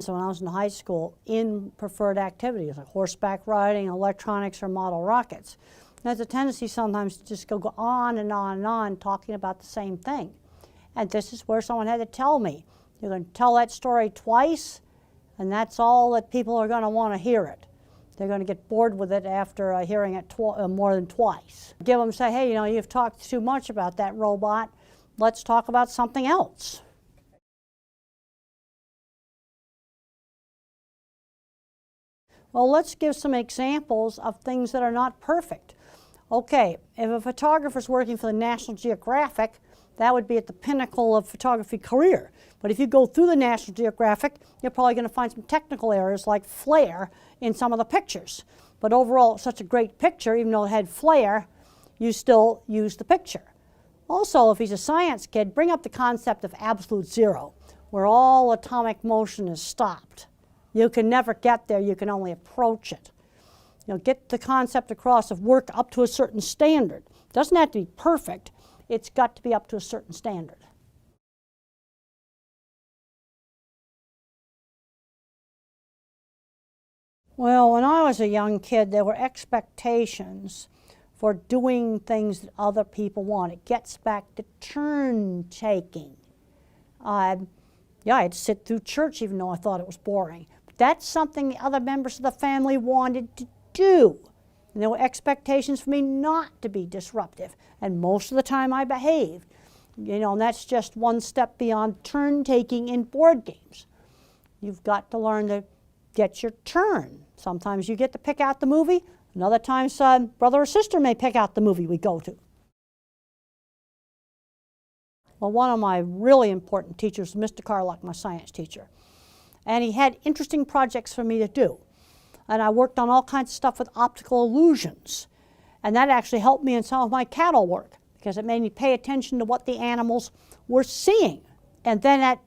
So when I was in high school, in preferred activities like horseback riding, electronics, or model rockets, there's a tendency sometimes to just go on and on and on talking about the same thing. And this is where someone had to tell me, you're going to tell that story twice, and that's all that people are going to want to hear it. They're going to get bored with it after hearing it more than twice. Give them, say, hey, you know, you've talked too much about that robot. Let's talk about something else. Well, let's give some examples of things that are not perfect. Okay, if a photographer's working for the National Geographic, that would be at the pinnacle of photography career. But if you go through the National Geographic, you're probably going to find some technical errors like flare in some of the pictures. But overall, it's such a great picture, even though it had flare, you still use the picture. Also, if he's a science kid, bring up the concept of absolute zero, where all atomic motion is stopped. You can never get there, you can only approach it. You know, get the concept across of work up to a certain standard. It doesn't have to be perfect, it's got to be up to a certain standard. Well, when I was a young kid, there were expectations for doing things that other people want. It gets back to turn taking. Yeah, I'd sit through church even though I thought it was boring. But that's something the other members of the family wanted to do. And there were expectations for me not to be disruptive. And most of the time I behaved. You know, and that's just one step beyond turn taking in board games. You've got to learn to get your turn. Sometimes you get to pick out the movie. Another times brother or sister may pick out the movie we go to. Well, one of my really important teachers was Mr. Carlock, my science teacher. And he had interesting projects for me to do. And I worked on all kinds of stuff with optical illusions. And that actually helped me in some of my cattle work because it made me pay attention to what the animals were seeing. And then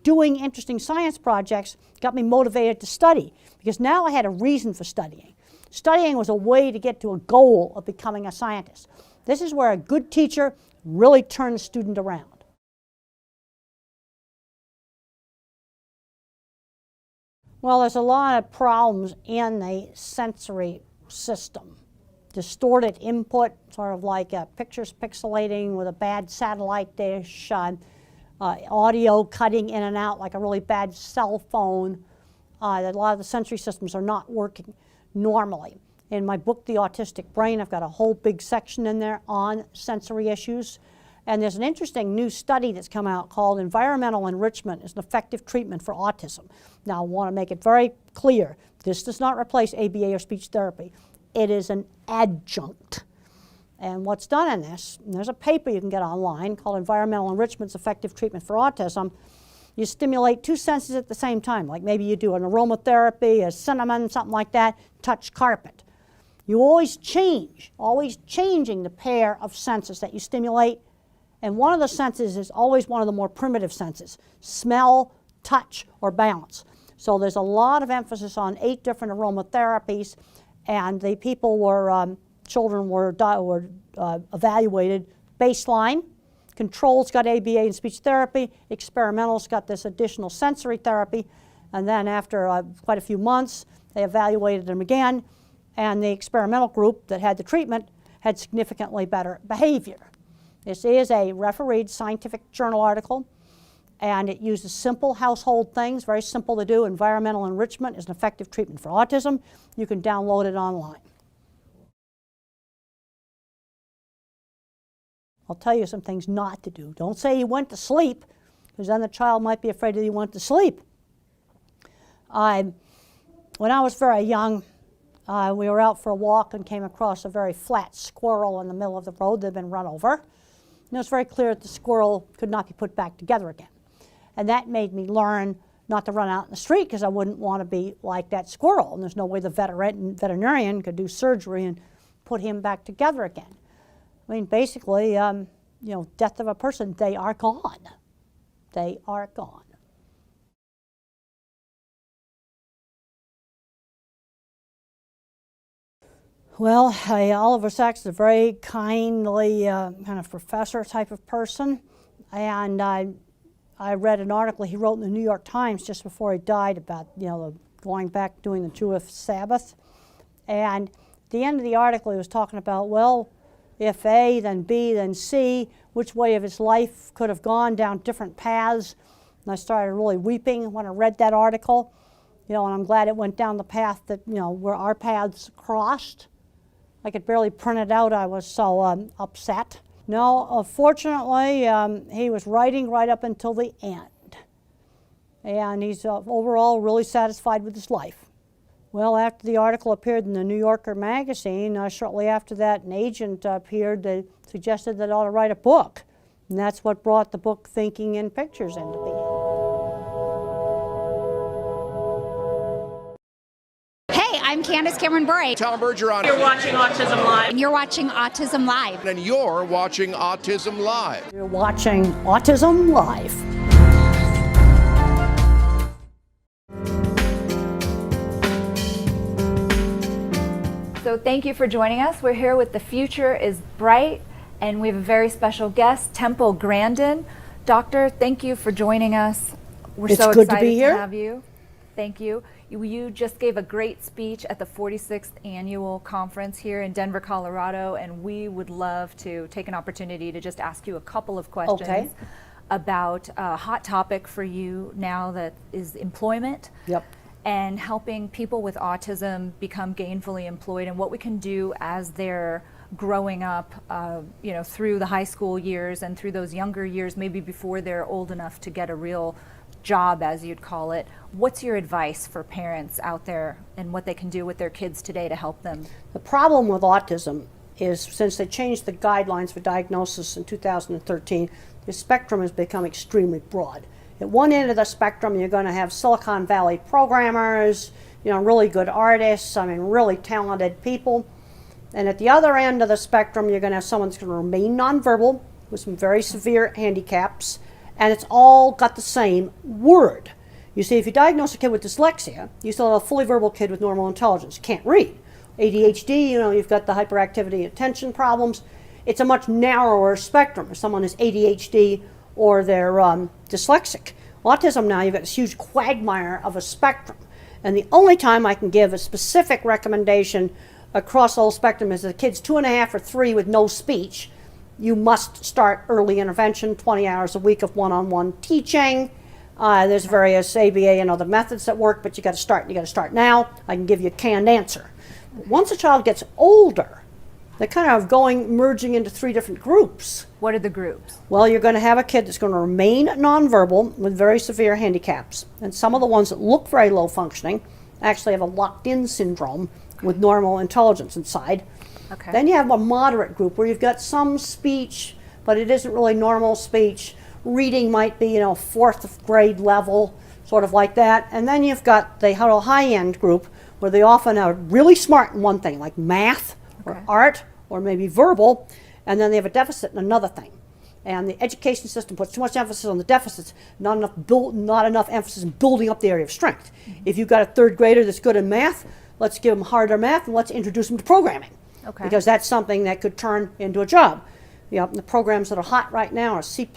doing interesting science projects got me motivated to study because now I had a reason for studying. Studying was a way to get to a goal of becoming a scientist. This is where a good teacher really turns a student around. Well, there's a lot of problems in the sensory system. Distorted input, sort of like pictures pixelating with a bad satellite dish, audio cutting in and out like a really bad cell phone. A lot of the sensory systems are not working normally. In my book, The Autistic Brain, I've got a whole big section in there on sensory issues. And there's an interesting new study that's come out called Environmental Enrichment is an Effective Treatment for Autism. Now, I want to make it very clear. This does not replace ABA or speech therapy. It is an adjunct. And what's done in this, and there's a paper you can get online called Environmental Enrichment's Effective Treatment for Autism. You stimulate two senses at the same time, like maybe you do an aromatherapy, a cinnamon, something like that, touch carpet. You always changing the pair of senses that you stimulate. And one of the senses is always one of the more primitive senses, smell, touch, or balance. So there's a lot of emphasis on 8 different aromatherapies, and the people were, children were evaluated baseline. Controls got ABA and speech therapy. Experimentals got this additional sensory therapy. And then after quite a few months, they evaluated them again. And the experimental group that had the treatment had significantly better behavior. This is a refereed scientific journal article. And it uses simple household things, very simple to do. Environmental enrichment is an effective treatment for autism. You can download it online. I'll tell you some things not to do. Don't say you went to sleep, because then the child might be afraid that you went to sleep. When I was very young, we were out for a walk and came across a very flat squirrel in the middle of the road that had been run over. And it was very clear that the squirrel could not be put back together again. And that made me learn not to run out in the street because I wouldn't want to be like that squirrel. And there's no way the veterinarian could do surgery and put him back together again. I mean, basically, you know, death of a person, they are gone. They are gone. Well, Oliver Sacks is a very kindly kind of professor type of person, and I read an article he wrote in the New York Times just before he died about, going back doing the Jewish Sabbath. And at the end of the article, he was talking about, well, if A, then B, then C, which way of his life could have gone down different paths. And I started really weeping when I read that article, and I'm glad it went down the path that, where our paths crossed. I could barely print it out, I was so upset. No, fortunately, he was writing right up until the end. And he's overall really satisfied with his life. Well, after the article appeared in the New Yorker magazine, shortly after that, an agent appeared that suggested that I ought to write a book. And that's what brought the book Thinking in Pictures into being. Hey, I'm Candace Cameron Bure. Tom Bergeron. You're watching Autism Live. And you're watching Autism Live. And you're watching Autism Live. You're watching Autism Live. So thank you for joining us. We're here with The Future is Bright, and we have a very special guest, Temple Grandin. Doctor, thank you for joining us. We're It's so good excited to be here. have you. Thank you. You just gave a great speech at the 46th annual conference here in Denver, Colorado, and we would love to take an opportunity to just ask you a couple of questions about a hot topic for you now that is employment. Yep. And helping people with autism become gainfully employed, and what we can do as they're growing up, through the high school years and through those younger years, maybe before they're old enough to get a real job, as you'd call it. What's your advice for parents out there and what they can do with their kids today to help them? The problem with autism is, since they changed the guidelines for diagnosis in 2013, the spectrum has become extremely broad. At one end of the spectrum, you're going to have Silicon Valley programmers, really good artists, really talented people. And at the other end of the spectrum, you're going to have someone that's going to remain nonverbal with some very severe handicaps, and it's all got the same word. You see, if you diagnose a kid with dyslexia, you still have a fully verbal kid with normal intelligence, can't read. ADHD, you've got the hyperactivity attention problems. It's a much narrower spectrum. If someone is ADHD or they're dyslexic. Autism now, you've got this huge quagmire of a spectrum. And the only time I can give a specific recommendation across the whole spectrum is that the kid's 2.5 or 3 with no speech. You must start early intervention, 20 hours a week of one-on-one teaching. There's various ABA and other methods that work, but you got to start, and you got to start now. I can give you a canned answer. But once a child gets older, they're kind of merging into 3 different groups. What are the groups? Well, you're going to have a kid that's going to remain nonverbal with very severe handicaps. And some of the ones that look very low functioning actually have a locked-in syndrome with normal intelligence inside. Okay. Then you have a moderate group where you've got some speech, but it isn't really normal speech. Reading might be, 4th grade level, sort of like that. And then you've got the high-end group where they often are really smart in one thing, like math, or art, or maybe verbal, and then they have a deficit in another thing. And the education system puts too much emphasis on the deficits, not enough emphasis in building up the area of strength. If you've got a 3rd grader that's good in math, let's give them harder math and let's introduce them to programming. Because that's something that could turn into a job. The programs that are hot right now are C++ and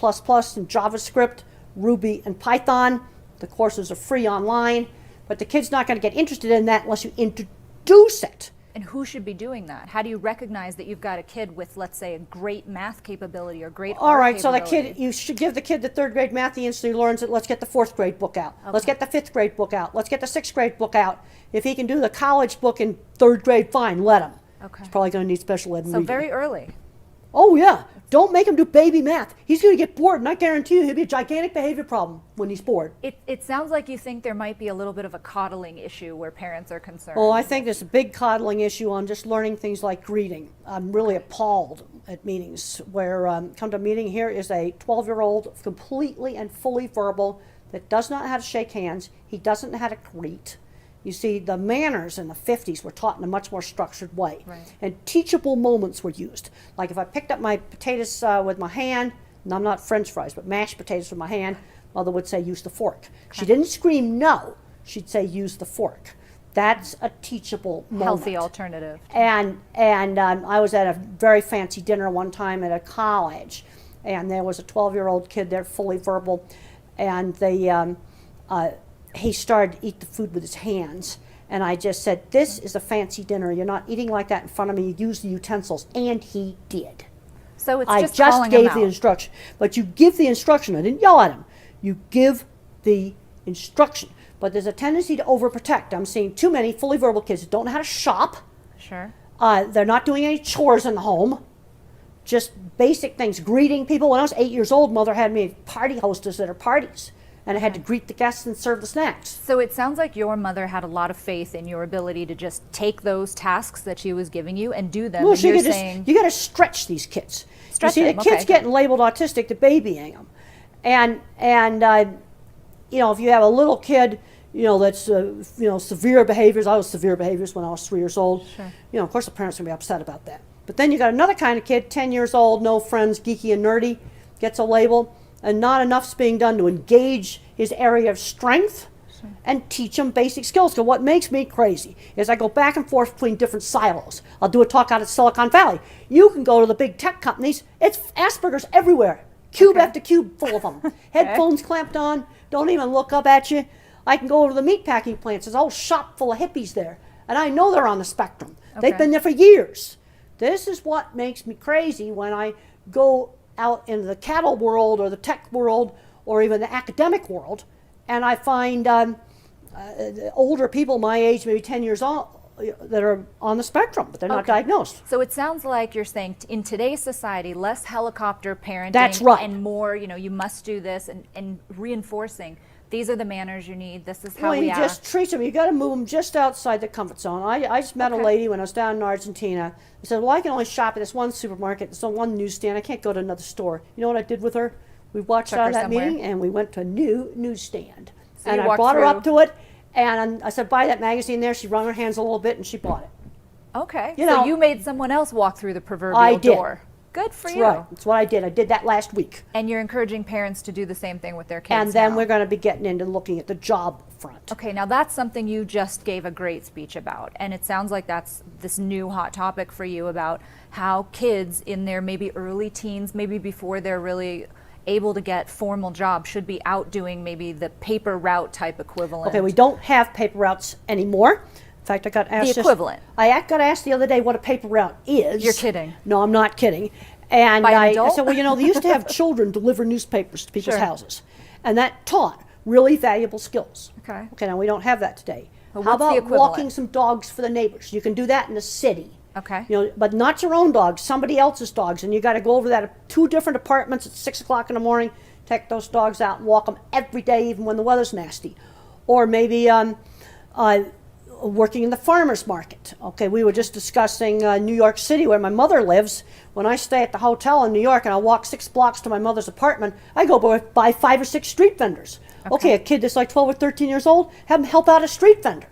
JavaScript, Ruby and Python. The courses are free online, but the kid's not going to get interested in that unless you introduce it. And who should be doing that? How do you recognize that you've got a kid with, let's say, a great math capability or great All art right, so capability? you should give the kid the 3rd grade math. He instantly learns it. Let's get the 4th grade book out. Let's get the 5th grade book out. Let's get the 6th grade book out. If he can do the college book in 3rd grade, fine, let him. He's probably going to need special ed. So very early. Oh yeah, don't make him do baby math. He's going to get bored, and I guarantee you he'll be a gigantic behavior problem when he's bored. It sounds like you think there might be a little bit of a coddling issue where parents are concerned. Oh, I think there's a big coddling issue on just learning things like greeting. I'm really appalled at meetings where, come to a meeting, here is a 12-year-old, completely and fully verbal, that does not know how to shake hands. He doesn't know how to greet. You see, the manners in the 50s were taught in a much more structured way. And teachable moments were used. Like if I picked up my potatoes with my hand, and I'm not French fries, but mashed potatoes with my hand, mother would say, use the fork. She didn't scream no, she'd say, use the fork. That's a teachable moment. Healthy alternative. And I was at a very fancy dinner one time at a college, and there was a 12-year-old kid there, fully verbal. and he started to eat the food with his hands. And I just said, this is a fancy dinner. You're not eating like that in front of me. You use the utensils. And he did. So it's I just just calling him gave the out. instruction. But you give the instruction. I didn't yell at him. You give the instruction. But there's a tendency to overprotect. I'm seeing too many fully verbal kids who don't know how to shop. Sure. They're not doing any chores in the home. Just basic things. Greeting people. When I was 8 years old, Mother had me party hostess at her parties. And I had to greet the guests and serve the snacks. So it sounds like your mother had a lot of faith in your ability to just take those tasks that she was giving you and do them. Well, and so you're you saying, got to stretch these kids. Stretch you see, them, the kids okay. getting labeled autistic, the babying them. And if you have a little kid, that's, severe behaviors. I was severe behaviors when I was 3 years old. Sure. Of course the parents are going to be upset about that. But then you got another kind of kid, 10 years old, no friends, geeky and nerdy, gets a label, and not enough's being done to engage his area of strength and teach him basic skills. Because what makes me crazy is I go back and forth between different silos. I'll do a talk out at Silicon Valley. You can go to the big tech companies. It's Asperger's everywhere. Cube after cube full of them. Headphones clamped on, don't even look up at you. I can go over to the meatpacking plants. There's a whole shop full of hippies there. And I know they're on the spectrum. They've been there for years. This is what makes me crazy when I go out into the cattle world or the tech world or even the academic world, and I find older people my age, maybe 10 years old, that are on the spectrum, but they're not diagnosed. So it sounds like you're saying in today's society, less helicopter parenting. That's right. And more, you must do this, and reinforcing these are the manners you need. This is how Well, we you act. just treat them. You got to move them just outside the comfort zone. I just met a lady when I was down in Argentina. I said, well, I can only shop at this one supermarket, this one newsstand. I can't go to another store. You know what I did with her? We watched Took out her of that somewhere. meeting, and we went to a new newsstand. So and you I walked brought her up through. to it, and I said, buy that magazine there. She wrung her hands a little bit, and she bought it. Okay. You So know, you made someone else walk through the proverbial I did. door. Good for That's you. right. That's what I did. I did that last week. And you're encouraging parents to do the same thing with their kids And then now. we're going to be getting into looking at the job front. Okay, now that's something you just gave a great speech about, and it sounds like that's this new hot topic for you about how kids in their maybe early teens, maybe before they're really able to get formal jobs, should be out doing maybe the paper route type equivalent. Okay, we don't have paper routes anymore. In fact, I got asked The equivalent. I got asked the other day what a paper route is. You're kidding. No, I'm not kidding. And By an I adult? said, well, they used to have children deliver newspapers to people's Sure. houses. And that taught really valuable skills. Okay. Okay, now we don't have that today. Well, How what's the about equivalent? walking some dogs for the neighbors? You can do that in the city. Okay. But not your own dogs, somebody else's dogs. And you got to go over that at 2 different apartments at 6 o'clock in the morning, take those dogs out and walk them every day, even when the weather's nasty. Or maybe working in the farmer's market. Okay, we were just discussing New York City, where my mother lives. When I stay at the hotel in New York and I walk 6 blocks to my mother's apartment, I go by 5 or 6 street vendors. Okay, a kid that's like 12 or 13 years old, have them help out a street vendor.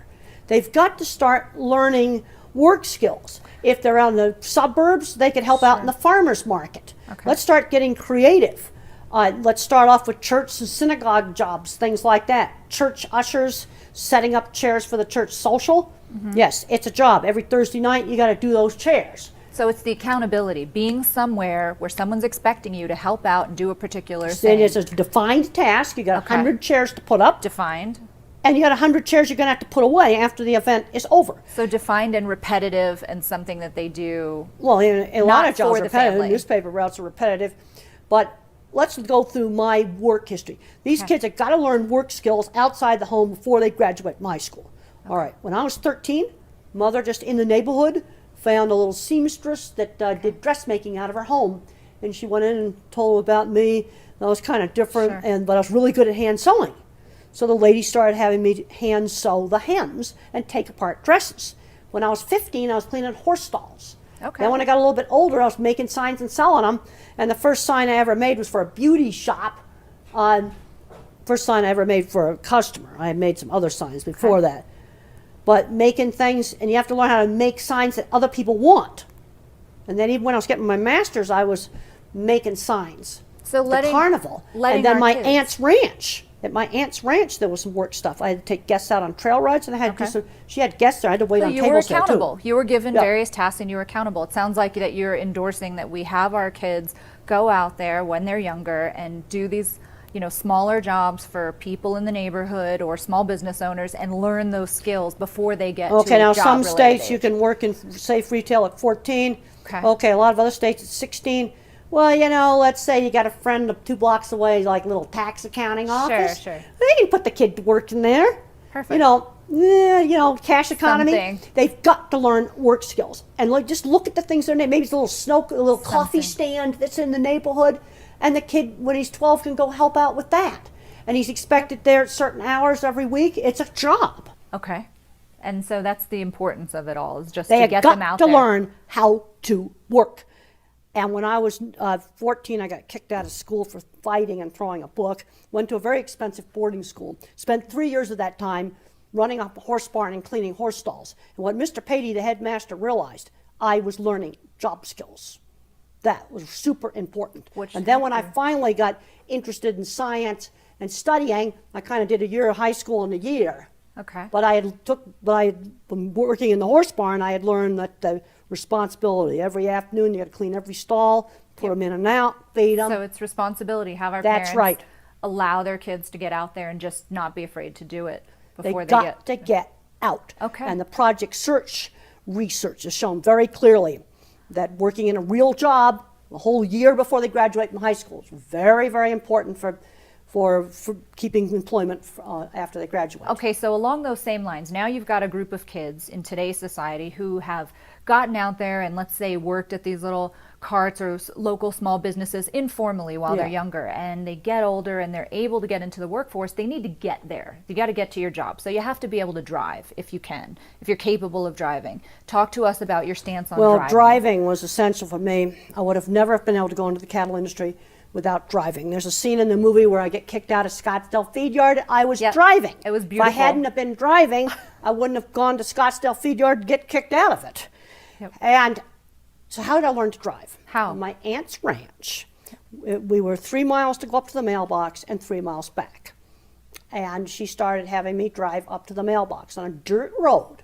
They've got to start learning work skills. If they're out in the suburbs, they can help out in the farmer's market. Okay. Let's start getting creative. Let's start off with church and synagogue jobs, things like that. Church ushers, setting up chairs for the church social. Yes, it's a job. Every Thursday night, you got to do those chairs. So it's the accountability, being somewhere where someone's expecting you to help out and do a particular Then thing. it's a defined task. You got Okay. 100 chairs to put up, Defined. and you got 100 chairs you're going to have to put away after the event is over. So defined and repetitive, and something that they do. Well, a lot Not of jobs for are the repetitive. family. Newspaper routes are repetitive, but let's go through my work history. These kids have got to learn work skills outside the home before they graduate my school. All right. When I was 13, mother just in the neighborhood found a little seamstress that did dressmaking out of her home, and she went in and told about me. I was kind of different, Sure. but I was really good at hand sewing. So the lady started having me hand sew the hems and take apart dresses. When I was 15, I was cleaning horse stalls. Okay. Then when I got a little bit older, I was making signs and selling them. And the first sign I ever made was for a beauty shop. First sign I ever made for a customer. I had made some other signs before that. But making things, and you have to learn how to make signs that other people want. And then even when I was getting my master's, I was making signs. So The letting carnival. letting And then our my kids- aunt's ranch. At my aunt's ranch, there was some work stuff. I had to take guests out on trail rides, and I had to do some, she had guests there. I had to wait So on you were tables there, too. accountable. You were given Yeah. various tasks and you were accountable. It sounds like that you're endorsing that we have our kids go out there when they're younger and do these smaller jobs for people in the neighborhood or small business owners and learn those skills before they get to Okay, a now job some related states you age. can work in safe retail at 14. Okay. Okay, a lot of other states it's 16. Well, let's say you got a friend 2 blocks away, like a little tax accounting office. Sure. They can put the kid to work in there. Perfect. Cash economy. Something. They've got to learn work skills. And just look at the things they're maybe it's a little coffee Something. stand that's in the neighborhood, and the kid when he's 12 can go help out with that. And he's expected there at certain hours every week. It's a job. Okay. And so that's the importance of it all, is just They to have get got them out to there. learn how to work. And when I was 14, I got kicked out of school for fighting and throwing a book. Went to a very expensive boarding school. Spent 3 years of that time running up a horse barn and cleaning horse stalls. And what Mr. Patey, the headmaster, realized, I was learning job skills. That was super important. And then when I finally got interested in science and studying, I kind of did a year of high school in a year. Okay. But I had been working in the horse barn. I had learned that the responsibility every afternoon you got to clean every stall, put them in and out, feed them. So it's responsibility. Have our That's parents right. allow their kids to get out there and just not be afraid to do it before They they got to get out. Okay. And the Project Search research has shown very clearly that working in a real job a whole year before they graduate from high school is very, very important for keeping employment after they graduate. Okay, so along those same lines, now you've got a group of kids in today's society who have gotten out there and, let's say, worked at these little carts or local small businesses informally while they're younger, and they get older and they're able to get into the workforce. They need to get there. You got to get to your job. So you have to be able to drive if you can, if you're capable of driving. Talk to us about your stance on driving. Well, driving was essential for me. I would have never been able to go into the cattle industry without driving. There's a scene in the movie where I get kicked out of Scottsdale Feed Yard. I was driving. It was If beautiful. I hadn't have been driving, I wouldn't have gone to Scottsdale Feed Yard to get kicked out of it. And so how did I learn to drive? How? On my aunt's ranch. We were 3 miles to go up to the mailbox and 3 miles back. And she started having me drive up to the mailbox on a dirt road.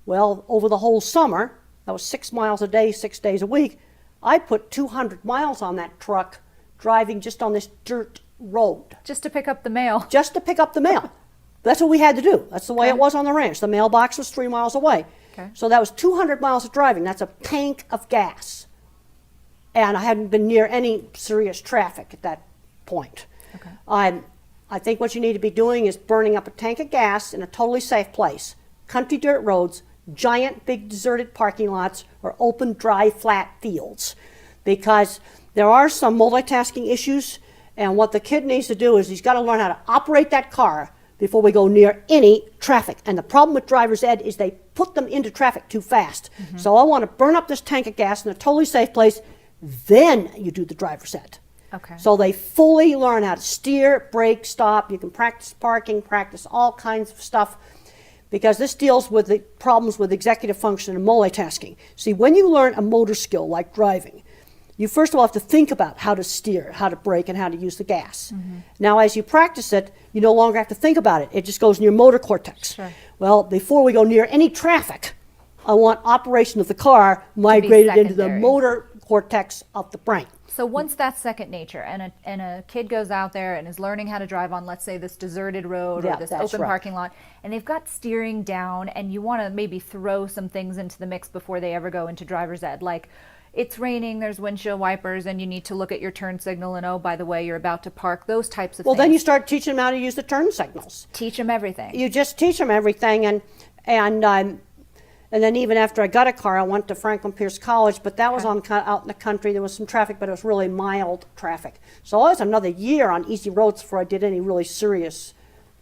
Well, over the whole summer, that was 6 miles a day, 6 days a week, I put 200 miles on that truck driving just on this dirt road. Just to pick up the mail. Just to pick up the mail. That's what we had to do. That's the way it was on the ranch. The mailbox was 3 miles away. Okay. So that was 200 miles of driving. That's a tank of gas. And I hadn't been near any serious traffic at that point. Okay. I think what you need to be doing is burning up a tank of gas in a totally safe place. Country dirt roads, giant, big, deserted parking lots, or open, dry, flat fields. Because there are some multitasking issues, and what the kid needs to do is he's got to learn how to operate that car before we go near any traffic. And the problem with driver's ed is they put them into traffic too fast. So I want to burn up this tank of gas in a totally safe place, then you do the driver's ed. Okay. So they fully learn how to steer, brake, stop. You can practice parking, practice all kinds of stuff, because this deals with the problems with executive function and multitasking. See, when you learn a motor skill like driving, you first of all have to think about how to steer, how to brake, and how to use the gas. Now, as you practice it, you no longer have to think about it. It just goes in your motor cortex. Sure. Well, before we go near any traffic, I want operation of the car migrated into the secondary. motor cortex of the brain. So once that's second nature, and a kid goes out there and is learning how to drive on, let's say, this deserted road Yeah, or this that's open right. parking lot, and they've got steering down, and you want to maybe throw some things into the mix before they ever go into driver's ed, like it's raining, there's windshield wipers, and you need to look at your turn signal, and oh, by the way, you're about to park, those types of Well, things. then you start teaching them how to use the turn signals. Teach them everything. You just teach them everything, and then even after I got a car, I went to Franklin Pierce College, but that was out in the country. There was some traffic, but it was really mild traffic. So I was another year on easy roads before I did any really serious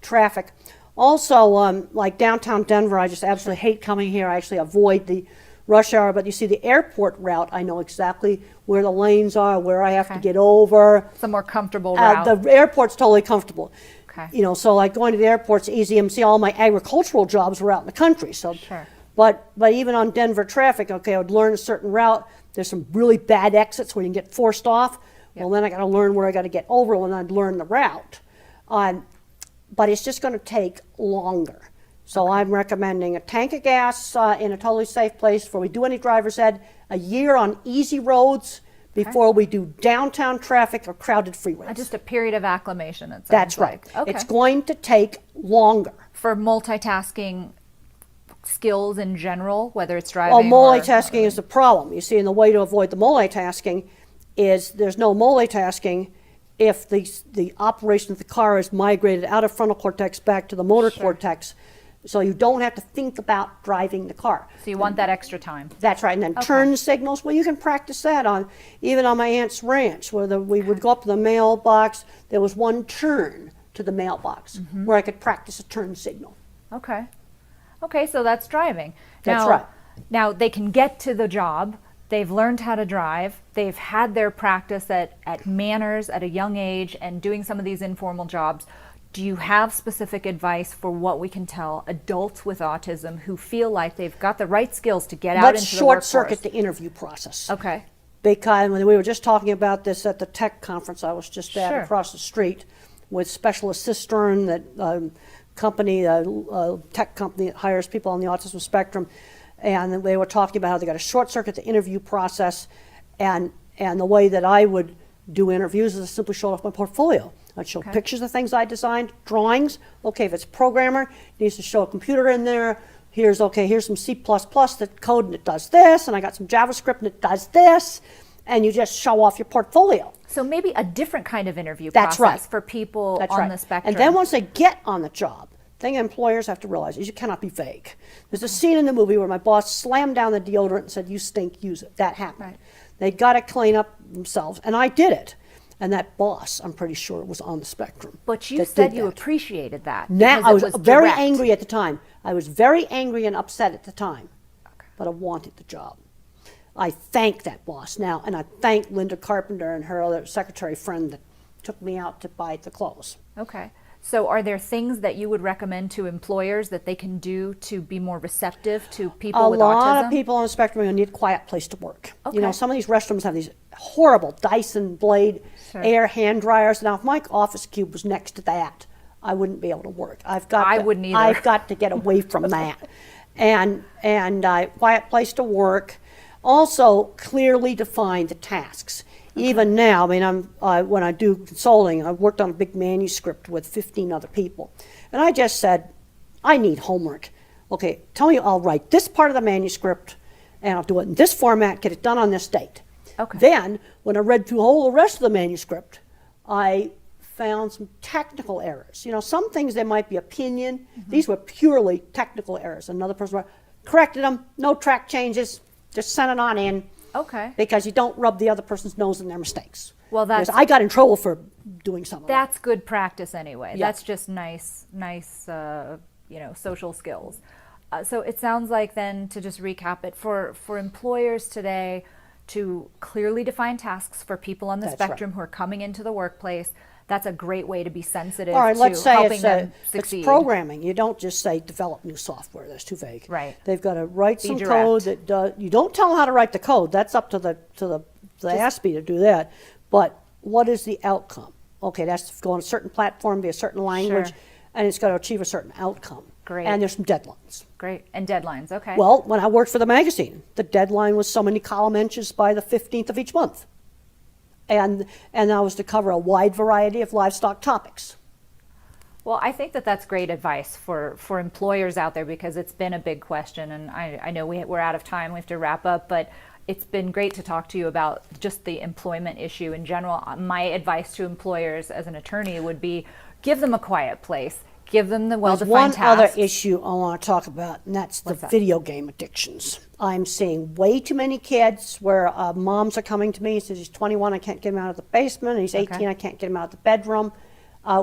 traffic. Also, like downtown Denver, I just absolutely hate coming here. I actually avoid the rush hour, but you see the airport route, I know exactly where the lanes are, where I have to get over. It's a more comfortable route. The airport's totally comfortable. Okay. You know, so like going to the airport's easy. And see, all my agricultural jobs were out in the country. So, Sure. but even on Denver traffic, okay, I would learn a certain route. There's some really bad exits where you can get forced off. Well, then I got to learn where I got to get over when I'd learn the route. But it's just going to take longer. So I'm recommending a tank of gas in a totally safe place before we do any driver's ed, a year on easy roads before we do downtown traffic or crowded freeways. Just a period of acclimation, it sounds That's right. like. Okay. It's going to take longer. For multitasking skills in general, whether it's driving Well, multitasking is the problem. You see, and the way to avoid the multitasking is there's no multitasking if the operation of the car is migrated out of frontal cortex back to the motor cortex, so you don't have to think about driving the car. So you want that extra time. That's right, and then turn signals, well, you can practice that even on my aunt's ranch, where we would go up to the mailbox, there was one turn to the mailbox where I could practice a turn signal. Okay. Okay, so that's driving. That's now, right. Now they can get to the job. They've learned how to drive. They've had their practice at manners at a young age and doing some of these informal jobs. Do you have specific advice for what we can tell adults with autism who feel like they've got the right skills to get out into the workforce? Let's short circuit the interview process. Okay. Because when we were just talking about this at the tech conference I was just at Sure. across the street with Specialist Cistern, that tech company that hires people on the autism spectrum, and they were talking about how they got to short circuit the interview process, and the way that I would do interviews is to simply show off my portfolio. I'd show pictures of things I designed, drawings. Okay, if it's a programmer, it needs to show a computer in there. Here's some C++ that code and it does this, and I got some JavaScript and it does this, and you just show off your portfolio. So maybe a different kind of interview That's process right. for people That's on right. the spectrum. And then once they get on the job, the thing employers have to realize is you cannot be vague. There's a scene in the movie where my boss slammed down the deodorant and said, "You stink, use it." That happened. Right. They got to clean up themselves, and I did it. And that boss, I'm pretty sure, was on the spectrum. But you that said did you that. appreciated that. Now, because I it was very direct. angry at the time. I was very angry and upset at the time, but I wanted the job. I thank that boss now, and I thank Linda Carpenter and her other secretary friend that took me out to buy the clothes. Okay. So are there things that you would recommend to employers that they can do to be more receptive to people with autism? A lot of people on the spectrum are going to need a quiet place to work. You know, Okay. some of these restrooms have these horrible Dyson blade air hand dryers. Now, if my office cube was next to that, I wouldn't be able to work. I wouldn't either. I've got to get away from that. And quiet place to work. Also, clearly define the tasks. Even now, I mean, when I do consulting, I've worked on a big manuscript with 15 other people. And I just said, I need homework. Okay, tell me I'll write this part of the manuscript, and I'll do it in this format, get it done on this date. Okay. Then, when I read through all the rest of the manuscript, I found some technical errors. You know, some things there might be opinion. These were purely technical errors. Another person corrected them, no track changes, just sent it on in. Okay. Because you don't rub the other person's nose in their mistakes. Well, Because I got in trouble for doing some of that. That's good practice anyway. Yeah. That's just nice, social skills. So it sounds like then, to just recap it, for employers today to clearly define tasks for people on the That's right. spectrum who are coming into the workplace, that's a great way to be sensitive All right, to let's say helping them it's succeed. programming. You don't just say develop new software. That's too vague. Right. They've got to write Be some direct. code that does. You don't tell them how to write the code. That's up to the ASPE to do that. But what is the outcome? Okay, that's to go on a certain platform, be a certain language, Sure. and it's got to achieve a certain outcome. Great. And there's some deadlines. Great. And deadlines, okay. Well, when I worked for the magazine, the deadline was so many column inches by the 15th of each month. And that was to cover a wide variety of livestock topics. Well, I think that that's great advice for employers out there, because it's been a big question, and I know we're out of time. We have to wrap up, but it's been great to talk to you about just the employment issue in general. My advice to employers as an attorney would be give them a quiet place, give them the There's well-defined one tasks. other issue I want to talk about, and that's the What's that? video game addictions. I'm seeing way too many kids where moms are coming to me and says, he's 21, I can't get him out of the basement, and he's 18, I can't get him out of the bedroom.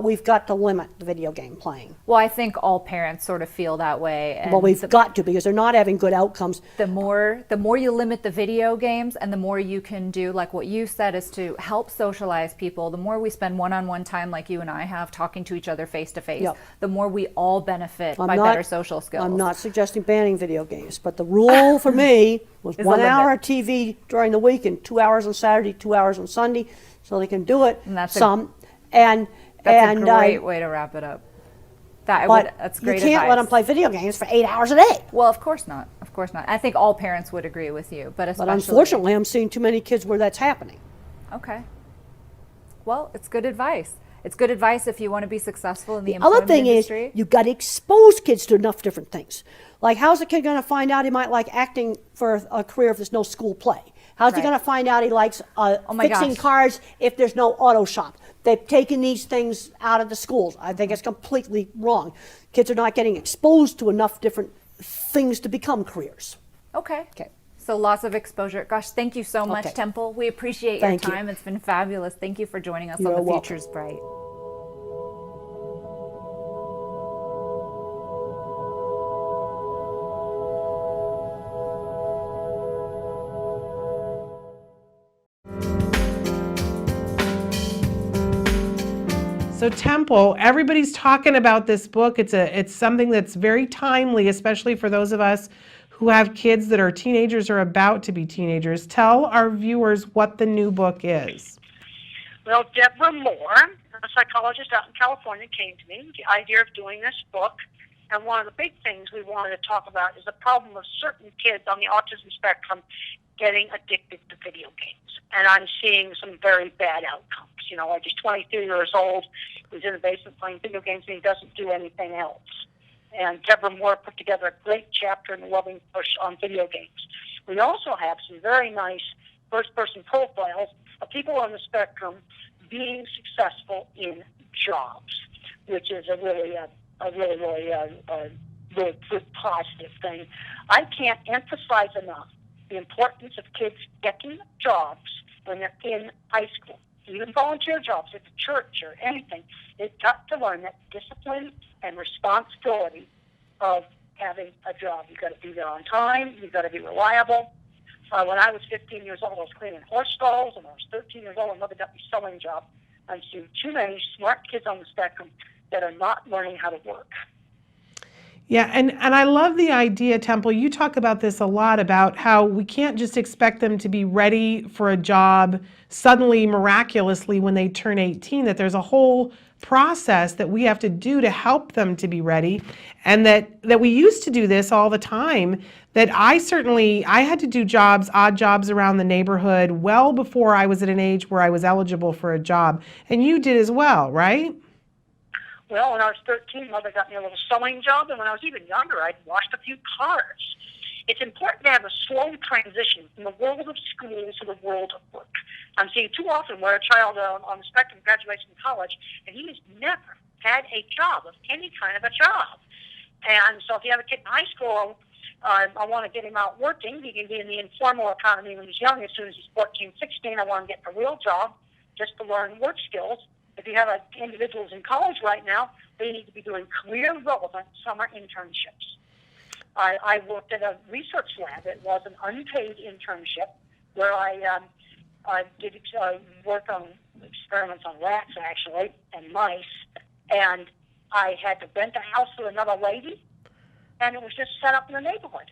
We've got to limit the video game playing. Well, I think all parents sort of feel that way. And Well, we've got to, because they're not having good outcomes. the more you limit the video games, and the more you can do, like what you said, is to help socialize people, the more we spend one-on-one time like you and I have talking to each other face to face, Yep. the more we all benefit by not- better social skills. I'm not suggesting banning video games, but the rule for me was Is 1 the hour limit. TV during the week and 2 hours on Saturday, 2 hours on Sunday, so they can do it And that's some. That's a great way to wrap it up. But That's you great can't let advice. them play video games for 8 hours a day. Well, of course not. Of course not. I think all parents would agree with you, but especially. But unfortunately, I'm seeing too many kids where that's happening. Okay. Well, it's good advice. It's good advice if you want to be successful in the Other employment thing industry. is, you got to expose kids to enough different things. Like, how's a kid going to find out he might like acting for a career if there's no school play? How's he Right. going to find out he likes my fixing gosh. cars if there's no auto shop? They've taken these things out of the schools. I think it's completely wrong. Kids are not getting exposed to enough different things to become careers. Okay. Okay. So lots of exposure. Gosh, thank you so much, Okay. Temple. We appreciate Thank your you. time. It's been fabulous. Thank you for joining us You're on The welcome. Future's Bright. So Temple, everybody's talking about this book. It's something that's very timely, especially for those of us who have kids that are teenagers or about to be teenagers. Tell our viewers what the new book is. Well, Deborah Moore, a psychologist out in California, came to me with the idea of doing this book. And one of the big things we wanted to talk about is the problem of certain kids on the autism spectrum getting addicted to video games. And I'm seeing some very bad outcomes. You know, like he's 22 years old, he's in the basement playing video games, and he doesn't do anything else. And Deborah Moore put together a great chapter in the Loving Push on video games. We also have some very nice first-person profiles of people on the spectrum being successful in jobs, which is a really good positive thing. I can't emphasize enough the importance of kids getting jobs when they're in high school, even volunteer jobs at the church or anything. They've got to learn that discipline and responsibility of having a job. You've got to be there on time. You've got to be reliable. When I was 15 years old, I was cleaning horse stalls. When I was 13 years old, my mother got me a sewing job. I'm seeing too many smart kids on the spectrum that are not learning how to work. Yeah, and I love the idea, Temple. You talk about this a lot, about how we can't just expect them to be ready for a job suddenly, miraculously, when they turn 18, that there's a whole process that we have to do to help them to be ready, and that we used to do this all the time, that I had to do jobs, odd jobs around the neighborhood well before I was at an age where I was eligible for a job. And you did as well, right? Well, when I was 13, Mother got me a little sewing job, and when I was even younger, I'd washed a few cars. It's important to have a slow transition from the world of school to the world of work. I'm seeing too often where a child on the spectrum graduates from college, and he has never had a job, of any kind of a job. And so if you have a kid in high school, I want to get him out working. He can be in the informal economy when he's young. As soon as he's 14, 16, I want him to get a real job just to learn work skills. If you have individuals in college right now, they need to be doing career-relevant summer internships. I worked at a research lab. It was an unpaid internship where I did work on experiments on rats, actually, and mice. And I had to rent a house with another lady, and it was just set up in the neighborhood.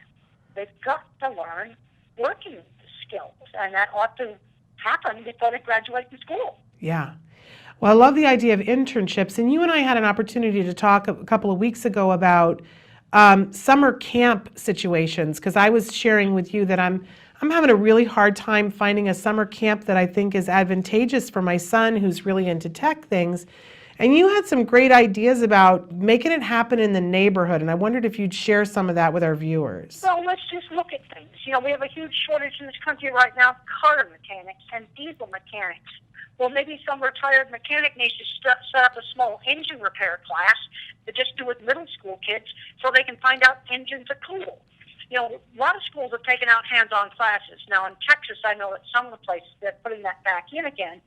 They've got to learn working skills, and that ought to happen before they graduate from school. Yeah. Well, I love the idea of internships, and you and I had an opportunity to talk a couple of weeks ago about summer camp situations, because I was sharing with you that I'm having a really hard time finding a summer camp that I think is advantageous for my son, who's really into tech things. And you had some great ideas about making it happen in the neighborhood, and I wondered if you'd share some of that with our viewers. Well, let's just look at things. You know, we have a huge shortage in this country right now of car mechanics and diesel mechanics. Well, maybe some retired mechanic needs to set up a small engine repair class to just do with middle school kids so they can find out engines are cool. You know, a lot of schools have taken out hands-on classes. Now, in Texas, I know that some of the places, they're putting that back in again.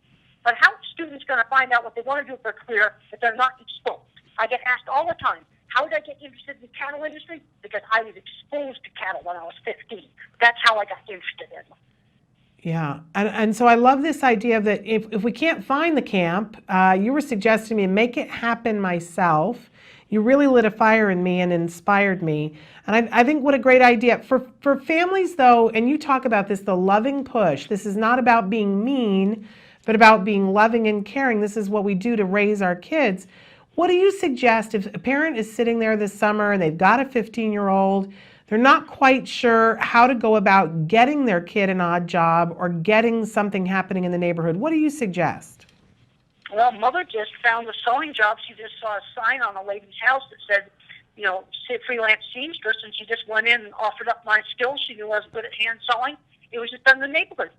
But how are students going to find out what they want to do for a career if they're not exposed? I get asked all the time, how did I get interested in the cattle industry? Because I was exposed to cattle when I was 15. That's how I got interested in them. Yeah, and so I love this idea that if we can't find the camp, you were suggesting to me make it happen myself. You really lit a fire in me and inspired me. And I think what a great idea. For families though, and you talk about this, the loving push. This is not about being mean, but about being loving and caring. This is what we do to raise our kids. What do you suggest if a parent is sitting there this summer and they've got a 15-year-old, they're not quite sure how to go about getting their kid an odd job or getting something happening in the neighborhood. What do you suggest? Well, Mother just found a sewing job. She just saw a sign on a lady's house that said, freelance seamstress, and she just went in and offered up my skills. She knew I was good at hand sewing. It was just done in the neighborhood.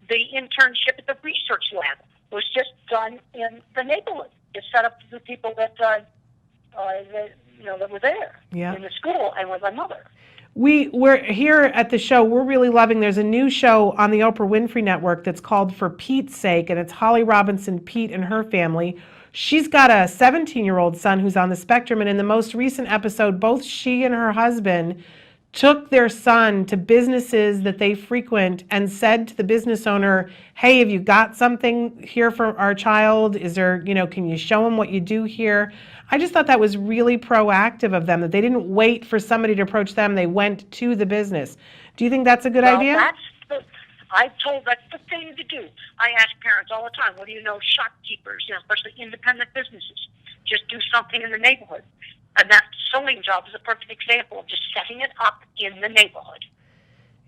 The internship at the research lab was just done in the neighborhood. It's set up to the people that were there in the school and with my mother. We're here at the show. We're really loving. There's a new show on the Oprah Winfrey Network that's called For Pete's Sake, and it's Holly Robinson Peete and her family. She's got a 17-year-old son who's on the spectrum, and in the most recent episode, both she and her husband took their son to businesses that they frequent and said to the business owner, hey, have you got something here for our child? Is there, can you show him what you do here? I just thought that was really proactive of them, that they didn't wait for somebody to approach them. They went to the business. Do you think that's a good idea? That's the thing to do. I ask parents all the time, what do you know, shopkeepers, especially independent businesses, just do something in the neighborhood. And that sewing job is a perfect example of just setting it up in the neighborhood.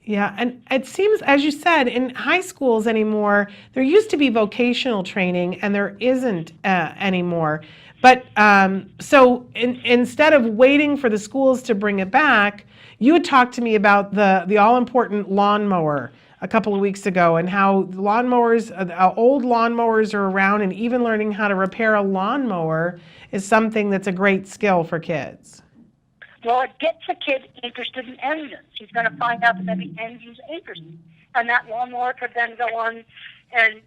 Yeah, and it seems, as you said, in high schools anymore, there used to be vocational training, and there isn't anymore. But so instead of waiting for the schools to bring it back, you had talked to me about the all-important lawnmower a couple of weeks ago, and how lawnmowers, old lawnmowers are around, and even learning how to repair a lawnmower is something that's a great skill for kids. Well, it gets a kid interested in engines. He's going to find out that maybe engines interest him. And that lawnmower could then go on and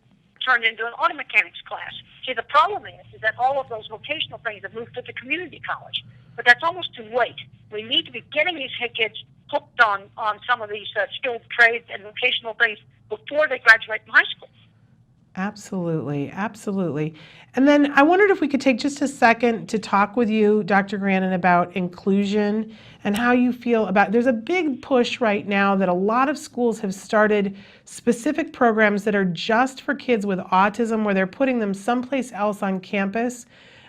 turn into an auto mechanics class. See, the problem is that all of those vocational things have moved to the community college. But that's almost too late. We need to be getting these kids hooked on some of these skilled trades and vocational things before they graduate from high school. Absolutely, absolutely. And then I wondered if we could take just a second to talk with you, Dr. Grandin, about inclusion and how you feel about, there's a big push right now that a lot of schools have started specific programs that are just for kids with autism, where they're putting them someplace else on campus.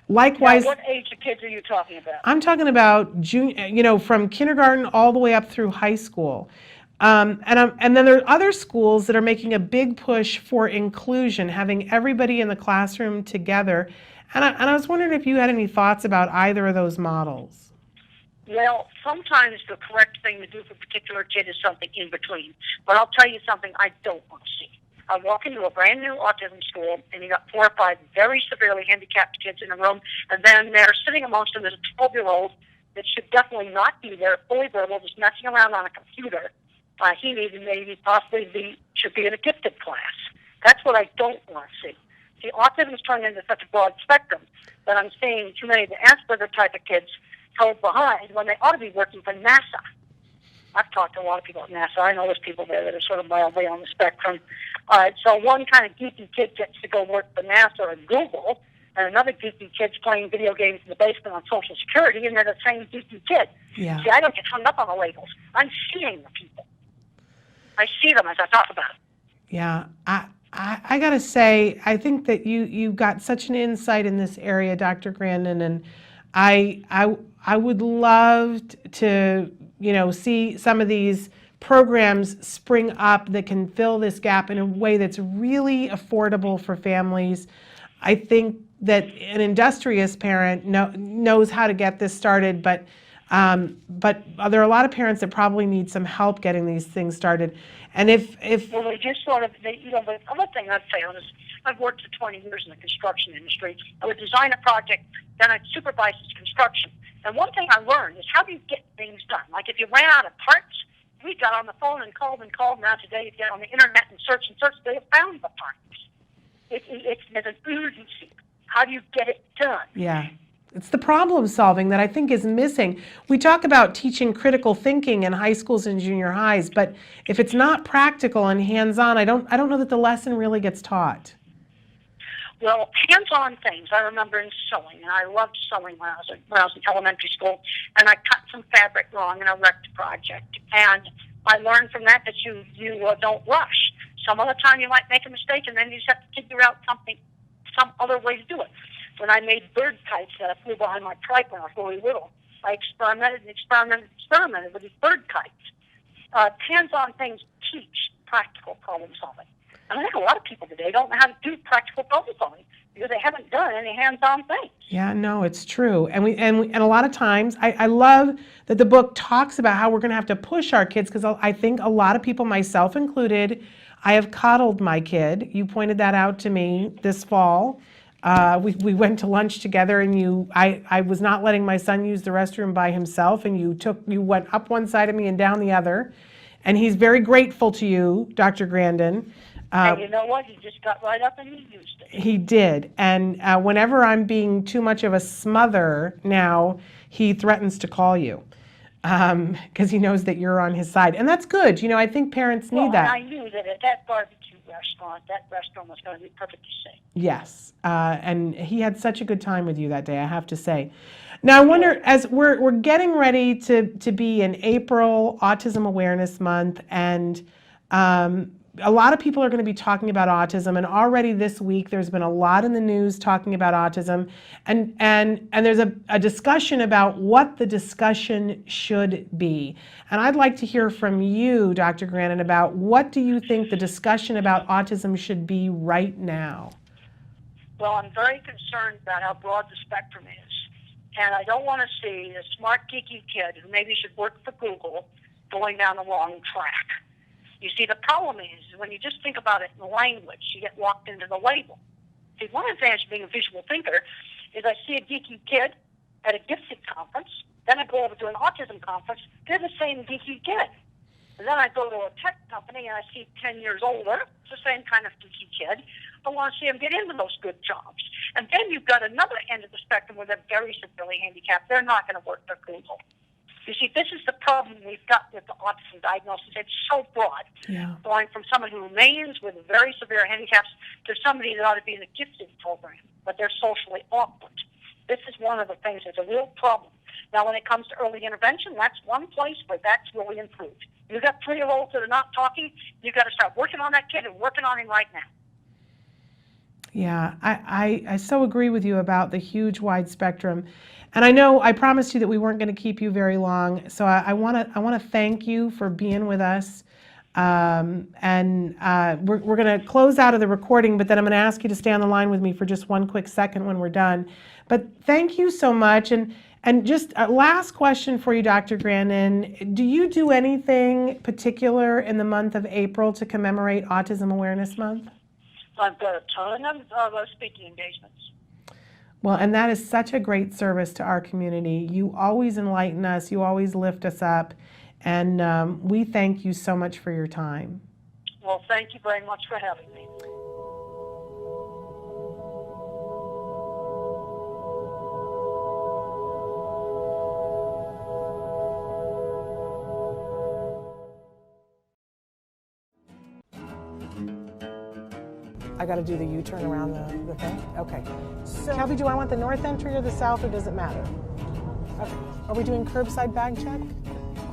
Likewise, now, what age of kids are you talking about? I'm talking about junior, from kindergarten all the way up through high school. And then there are other schools that are making a big push for inclusion, having everybody in the classroom together. And I was wondering if you had any thoughts about either of those models. Well, sometimes the correct thing to do for a particular kid is something in between. But I'll tell you something I don't want to see. I walk into a brand new autism school, and you got 4 or 5 very severely handicapped kids in a room, and then they're sitting amongst them as a 12-year-old that should definitely not be there, fully verbal, just messing around on a computer. He should be in a gifted class. That's what I don't want to see. See, autism is turned into such a broad spectrum that I'm seeing too many of the Asperger type of kids held behind when they ought to be working for NASA. I've talked to a lot of people at NASA. I know there's people there that are sort of mildly on the spectrum. So one kind of geeky kid gets to go work for NASA or Google, and another geeky kid's playing video games in the basement on Social Security, and they're the same geeky kid. Yeah. See, I don't get hung up on the labels. I'm seeing the people. I see them as I talk about it. Yeah, I got to say, I think that you got such an insight in this area, Dr. Grandin, and I would love to see some of these programs spring up that can fill this gap in a way that's really affordable for families. I think that an industrious parent knows how to get this started, but there are a lot of parents that probably need some help getting these things started. And well, we just sort of, the other thing I've found is I've worked for 20 years in the construction industry. I would design a project, then I'd supervise its construction. And one thing I learned is, how do you get things done? Like, if you ran out of parts, we got on the phone and called. Now today, you get on the internet and search, they have found the parts. There's an urgency. How do you get it done? Yeah. It's the problem solving that I think is missing. We talk about teaching critical thinking in high schools and junior highs, but if it's not practical and hands-on, I don't know that the lesson really gets taught. Well, hands-on things. I remember in sewing, and I loved sewing when I was in elementary school, and I cut some fabric wrong in a wrecked project. And I learned from that you don't rush. Some other time you might make a mistake, and then you just have to figure out some other way to do it. When I made bird kites that flew behind my trike when I was really little, I experimented with these bird kites. Hands-on things teach practical problem solving. And I think a lot of people today don't know how to do practical problem solving because they haven't done any hands-on things. Yeah, no, it's true. And a lot of times, I love that the book talks about how we're going to have to push our kids, because I think a lot of people, myself included, I have coddled my kid. You pointed that out to me this fall. We went to lunch together, and I was not letting my son use the restroom by himself, and you went up one side of me and down the other. And he's very grateful to you, Dr. Grandin. And you know what? He just got right up and he used it. He did. And whenever I'm being too much of a smother now, he threatens to call you because he knows that you're on his side. And that's good. You know, I think parents need that. And I knew that at that barbecue restaurant, that restaurant was going to be perfectly safe. Yes. And he had such a good time with you that day, I have to say. Now, I wonder, as we're getting ready to be in April, Autism Awareness Month, and a lot of people are going to be talking about autism, and already this week there's been a lot in the news talking about autism, and there's a discussion about what the discussion should be. And I'd like to hear from you, Dr. Grandin, about what do you think the discussion about autism should be right now? Well, I'm very concerned about how broad the spectrum is, and I don't want to see a smart, geeky kid who maybe should work for Google going down the wrong track. You see, the problem is when you just think about it in language, you get locked into the label. See, one advantage of being a visual thinker is I see a geeky kid at a gifted conference, then I go over to an autism conference, they're the same geeky kid. And then I go to a tech company and I see 10 years older, it's the same kind of geeky kid. I want to see them get into those good jobs. And then you've got another end of the spectrum where they're very severely handicapped. They're not going to work for Google. You see, this is the problem we've got with the autism diagnosis. It's so broad, going from someone who remains with very severe handicaps to somebody that ought to be in a gifted program, but they're socially awkward. This is one of the things that's a real problem. Now, when it comes to early intervention, that's one place where that's really improved. You've got 3-year-olds that are not talking, you've got to start working on that kid and working on him right now. Yeah, I so agree with you about the huge wide spectrum. And I know I promised you that we weren't going to keep you very long, so I want to thank you for being with us. We're going to close out of the recording, but then I'm going to ask you to stay on the line with me for just one quick second when we're done. But thank you so much. And just a last question for you, Dr. Grandin. Do you do anything particular in the month of April to commemorate Autism Awareness Month? I've got a ton of speaking engagements. Well, and that is such a great service to our community. You always enlighten us. You always lift us up. And we thank you so much for your time. Well, thank you very much for having me. I got to do the U-turn around the thing? Okay. So, Kelby, do I want the north entry or the south, or does it matter? Okay. Are we doing curbside bag check?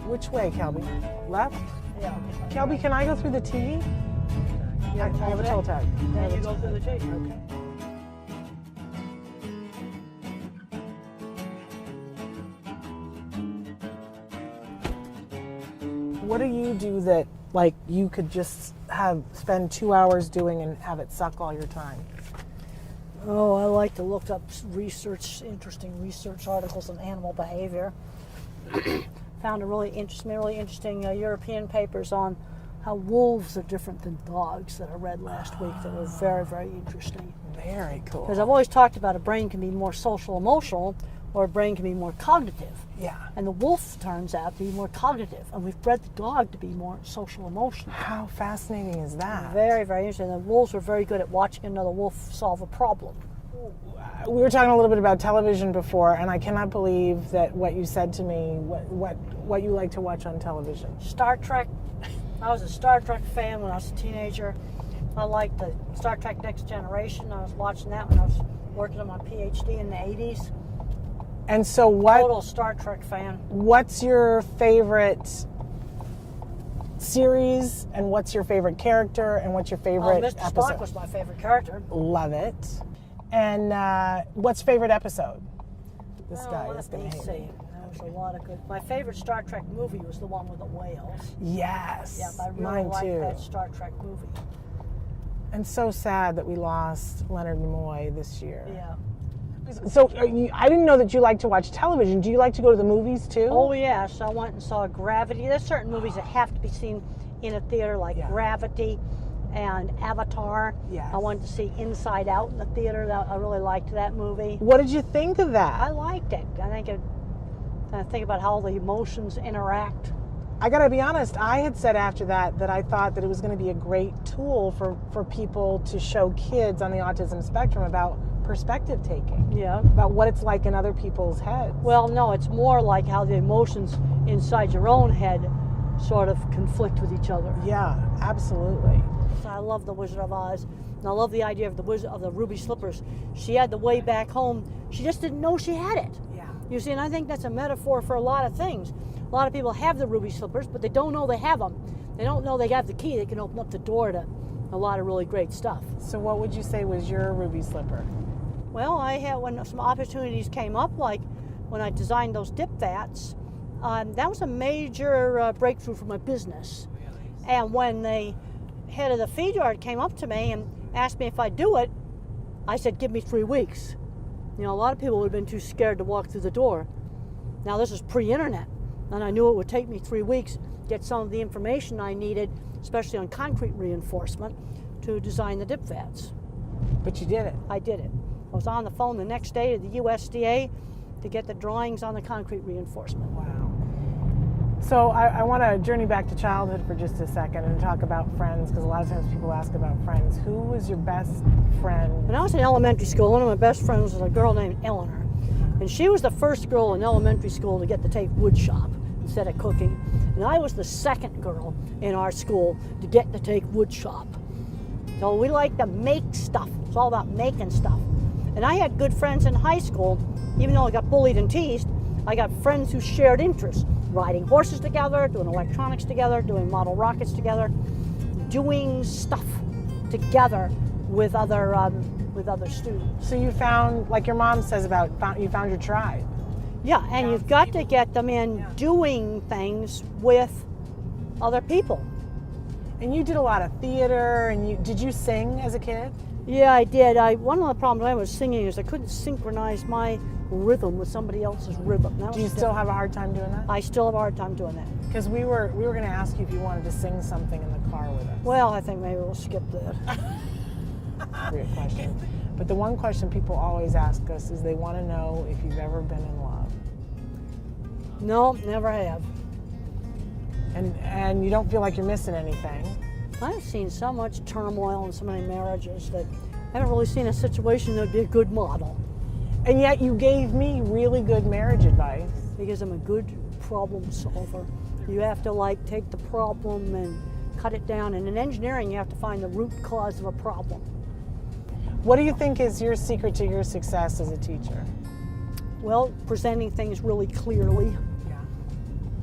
Which way, Kelby? Left? Yeah. Okay. Kelby, can I go through the T? Yeah, I have a toll tag. Yeah, you go through the T. Okay. What do you do that, like, you could just spend 2 hours doing and have it suck all your time? Oh, I like to look up interesting research articles on animal behavior. Found a really interesting European papers on how wolves are different than dogs that I read last week that were very, very interesting. Very cool. Because I've always talked about a brain can be more social emotional or a brain can be more cognitive. Yeah. And the wolf turns out to be more cognitive, and we've bred the dog to be more social emotional. How fascinating is that? Very, very interesting. The wolves are very good at watching another wolf solve a problem. We were talking a little bit about television before, and I cannot believe that what you said to me, what you like to watch on television. Star Trek. I was a Star Trek fan when I was a teenager. I liked the Star Trek Next Generation. I was watching that when I was working on my PhD in the 80s. And so Total Star Trek fan. What's your favorite series, and what's your favorite character, and what's your favorite Mr. episode? Spock was my favorite character. Love it. And what's favorite episode? This guy is going to hate me. There's a lot of good. My favorite Star Trek movie was the one with the whales. Yes. Yeah, I really mine liked too. that Star Trek movie. And so sad that we lost Leonard Nimoy this year. Yeah. So I didn't know that you like to watch television. Do you like to go to the movies too? Oh yes, I went and saw Gravity. There's certain movies that have to be seen in a theater, like Yeah. Gravity and Avatar. Yes. I wanted to see Inside Out in the theater. I really liked that movie. What did you think of that? I liked it. I think about how the emotions interact. I gotta be honest, I had said after that I thought that it was gonna be a great tool for people to show kids on the autism spectrum about perspective taking. Yeah. About what it's like in other people's heads. Well, no, it's more like how the emotions inside your own head sort of conflict with each other. Yeah, absolutely. I love The Wizard of Oz, and I love the idea of the ruby slippers. She had the way back home. She just didn't know she had it. Yeah. You see, and I think that's a metaphor for a lot of things. A lot of people have the ruby slippers, but they don't know they have them. They don't know they have the key that can open up the door to a lot of really great stuff. So what would you say was your ruby slipper? Well, I had, when some opportunities came up, like when I designed those dip vats, that was a major breakthrough for my business. And when the head of the feed yard came up to me and asked me if I'd do it, I said, give me 3 weeks. You know, a lot of people would have been too scared to walk through the door. Now, this is pre-internet, and I knew it would take me 3 weeks to get some of the information I needed, especially on concrete reinforcement, to design the dip vats. But you did it. I did it. I was on the phone the next day to the USDA to get the drawings on the concrete reinforcement. Wow. So I want to journey back to childhood for just a second and talk about friends, because a lot of times people ask about friends. Who was your best friend? When I was in elementary school, one of my best friends was a girl named Eleanor. And she was the first girl in elementary school to get to take wood shop instead of cooking. And I was the second girl in our school to get to take wood shop. So we like to make stuff. It's all about making stuff. And I had good friends in high school. Even though I got bullied and teased, I got friends who shared interests. Riding horses together, doing electronics together, doing model rockets together, doing stuff together with other students. So you found, like your mom says about, you found your tribe. Yeah, and you've got to get them in doing things with other people. And you did a lot of theater, and did you sing as a kid? Yeah, I did. One of the problems I was singing is I couldn't synchronize my rhythm with somebody else's rhythm. Do you still have a hard time doing that? I still have a hard time doing that. Because we were going to ask you if you wanted to sing something in the car with us. Well, I think maybe we'll skip that. Great question. But the one question people always ask us is they want to know if you've ever been in love. No, never have. And you don't feel like you're missing anything. I've seen so much turmoil in so many marriages that I haven't really seen a situation that would be a good model. And yet you gave me really good marriage advice. Because I'm a good problem solver. You have to take the problem and cut it down. And in engineering, you have to find the root cause of a problem. What do you think is your secret to your success as a teacher? Well, presenting things really clearly. Yeah.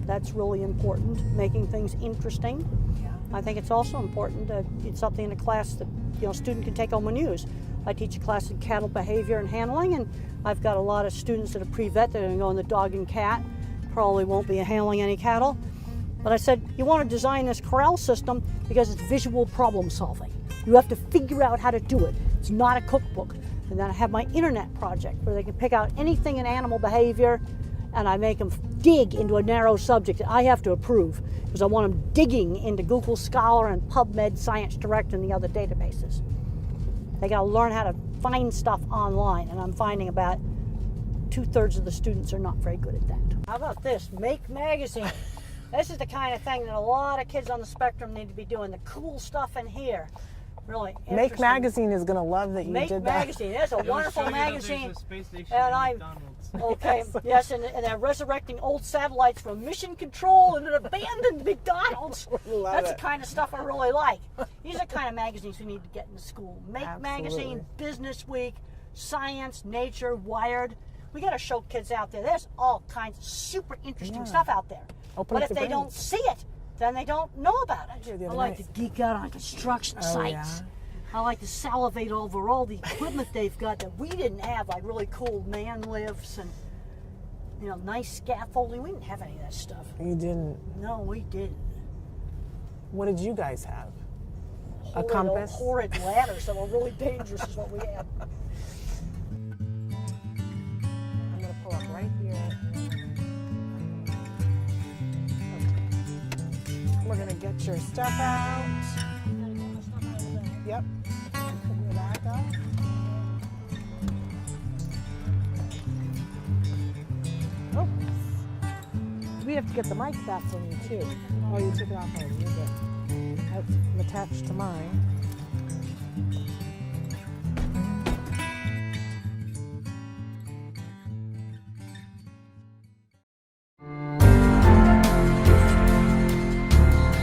That's really important. Making things interesting. Yeah. I think it's also important to get something in a class that a student can take home and use. I teach a class in cattle behavior and handling, and I've got a lot of students that are pre-vet that are going to go in the dog and cat. Probably won't be handling any cattle. But I said, you want to design this corral system because it's visual problem solving. You have to figure out how to do it. It's not a cookbook. And then I have my internet project where they can pick out anything in animal behavior, and I make them dig into a narrow subject that I have to approve because I want them digging into Google Scholar and PubMed, Science Direct, and the other databases. They got to learn how to find stuff online, and I'm finding about 2/3 of the students are not very good at that. How about this? Make Magazine. This is the kind of thing that a lot of kids on the spectrum need to be doing. The cool stuff in here. Really interesting. Make Magazine is going to love that you Make did that. Magazine. It's a wonderful magazine. And I'm okay. Yes, and they're resurrecting old satellites from mission control and an abandoned McDonald's. That's the kind of stuff I really like. These are the kind of magazines we need to get in school. Make Magazine, Business Week, Science, Nature, Wired. We got to show kids out there. There's all kinds of super interesting stuff out there. Open but up if the they brains. don't see it, then they don't know about it. the I other like night. to geek out on construction sites. Yeah. I like to salivate over all the equipment they've got that we didn't have, like really cool man lifts and You know, nice scaffolding. We didn't have any of that stuff. You didn't. No, we didn't. What did you guys have? Horrid, compass? Horrid ladders that were really dangerous is what we had. I'm going to pull up right here. Okay. We're going to get your stuff out. Yep. Put your back up. Oh. We have to get the mic back from you too. Oh, you took it off already. You're good. I'm attached to mine.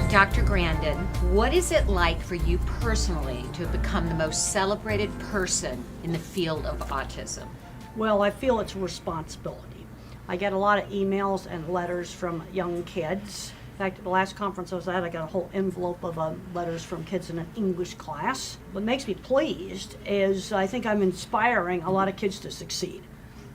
Dr. Grandin, what is it like for you personally to have become the most celebrated person in the field of autism? Well, I feel it's a responsibility. I get a lot of emails and letters from young kids. In fact, at the last conference I was at, I got a whole envelope of letters from kids in an English class. What makes me pleased is I think I'm inspiring a lot of kids to succeed,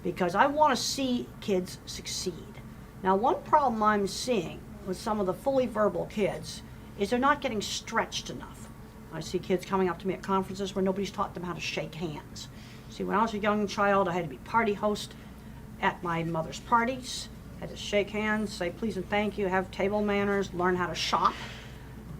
because I want to see kids succeed. Now, one problem I'm seeing with some of the fully verbal kids is they're not getting stretched enough. I see kids coming up to me at conferences where nobody's taught them how to shake hands. See, when I was a young child, I had to be party host at my mother's parties. I had to shake hands, say please and thank you, have table manners, learn how to shop.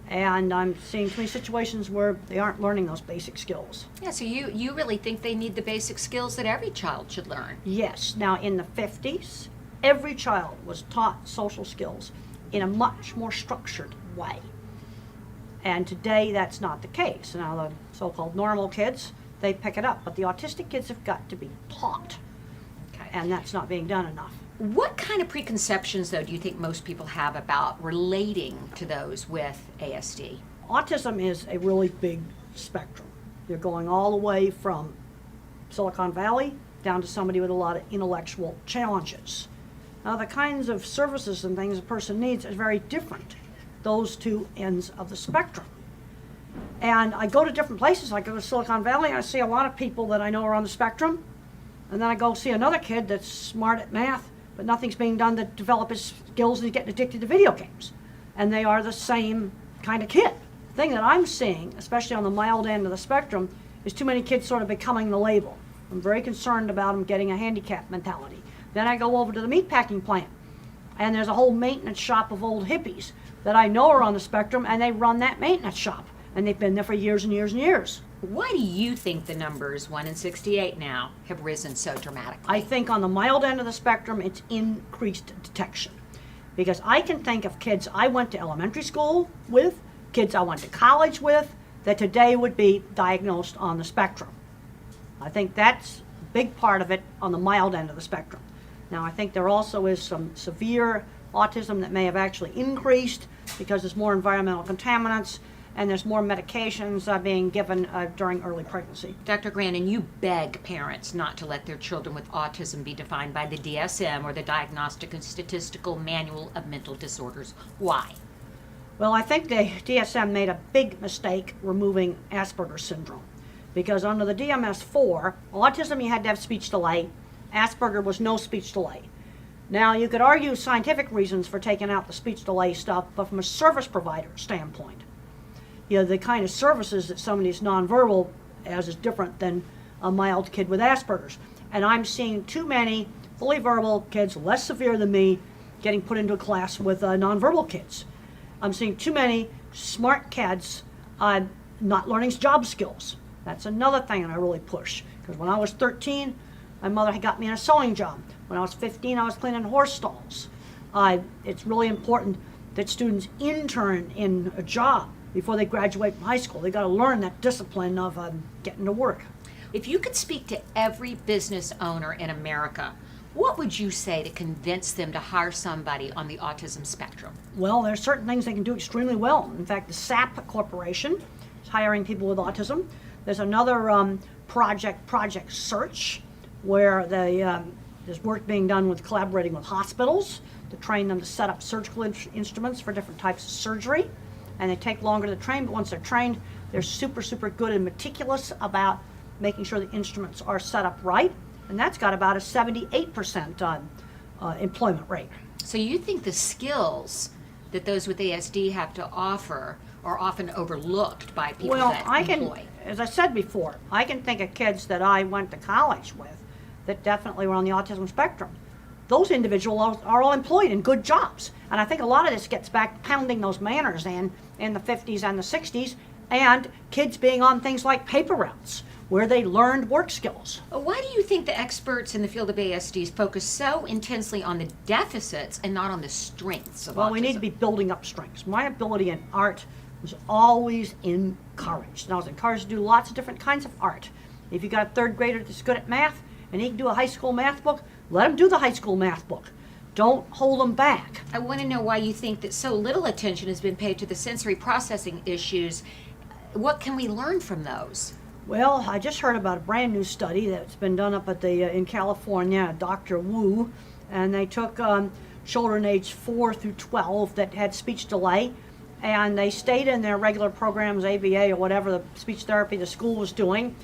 And I'm seeing too many situations where they aren't learning those basic skills. Yeah, so you really think they need the basic skills that every child should learn? Yes. Now, in the 50s, every child was taught social skills in a much more structured way. And today, that's not the case. Now, the so-called normal kids, they pick it up, but the autistic kids have got to be taught. Okay. And that's not being done enough. What kind of preconceptions, though, do you think most people have about relating to those with ASD? Autism is a really big spectrum. You're going all the way from Silicon Valley down to somebody with a lot of intellectual challenges. Now, the kinds of services and things a person needs is very different, those two ends of the spectrum. And I go to different places. I go to Silicon Valley, and I see a lot of people that I know are on the spectrum. And then I go see another kid that's smart at math, but nothing's being done to develop his skills, and he's getting addicted to video games. And they are the same kind of kid. The thing that I'm seeing, especially on the mild end of the spectrum, is too many kids sort of becoming the label. I'm very concerned about them getting a handicap mentality. Then I go over to the meatpacking plant, and there's a whole maintenance shop of old hippies that I know are on the spectrum, and they run that maintenance shop, and they've been there for years and years and years. Why do you think the numbers, 1 in 68 now, have risen so dramatically? I think on the mild end of the spectrum, it's increased detection. Because I can think of kids I went to elementary school with, kids I went to college with, that today would be diagnosed on the spectrum. I think that's a big part of it on the mild end of the spectrum. Now, I think there also is some severe autism that may have actually increased because there's more environmental contaminants and there's more medications being given during early pregnancy. Dr. Grandin, you beg parents not to let their children with autism be defined by the DSM or the Diagnostic and Statistical Manual of Mental Disorders. Why? Well, I think the DSM made a big mistake removing Asperger's syndrome, because under the DMS-4, autism you had to have speech delay, Asperger was no speech delay. Now, you could argue scientific reasons for taking out the speech delay stuff, but from a service provider standpoint, you know, the kind of services that somebody who's nonverbal has is different than a mild kid with Asperger's. And I'm seeing too many fully verbal kids, less severe than me, getting put into a class with nonverbal kids. I'm seeing too many smart kids not learning job skills. That's another thing that I really push. Because when I was 13, my mother had got me in a sewing job. When I was 15, I was cleaning horse stalls. It's really important that students intern in a job before they graduate from high school. They got to learn that discipline of getting to work. If you could speak to every business owner in America, what would you say to convince them to hire somebody on the autism spectrum? Well, there's certain things they can do extremely well. In fact, the SAP Corporation is hiring people with autism. There's another Project Search, where there's work being done with collaborating with hospitals to train them to set up surgical instruments for different types of surgery. And they take longer to train, but once they're trained, they're super, super good and meticulous about making sure the instruments are set up right. And that's got about a 78% employment rate. So you think the skills that those with ASD have to offer are often overlooked by people Well, that I can, employ? as I said before, I can think of kids that I went to college with that definitely were on the autism spectrum. Those individuals are all employed in good jobs. And I think a lot of this gets back to pounding those manners in the 50s and the 60s, and kids being on things like paper routes, where they learned work skills. Why do you think the experts in the field of ASDs focus so intensely on the deficits and not on the strengths of Well, autism? we need to be building up strengths. My ability in art was always encouraged. And I was encouraged to do lots of different kinds of art. If you got a third grader that's good at math and he can do a high school math book, let him do the high school math book. Don't hold them back. I want to know why you think that so little attention has been paid to the sensory processing issues. What can we learn from those? Well, I just heard about a brand new study that's been done up at the in California, Dr. Wu, and they took children aged 4 through 12 that had speech delay, and they stayed in their regular programs, ABA or whatever the speech therapy the school was doing,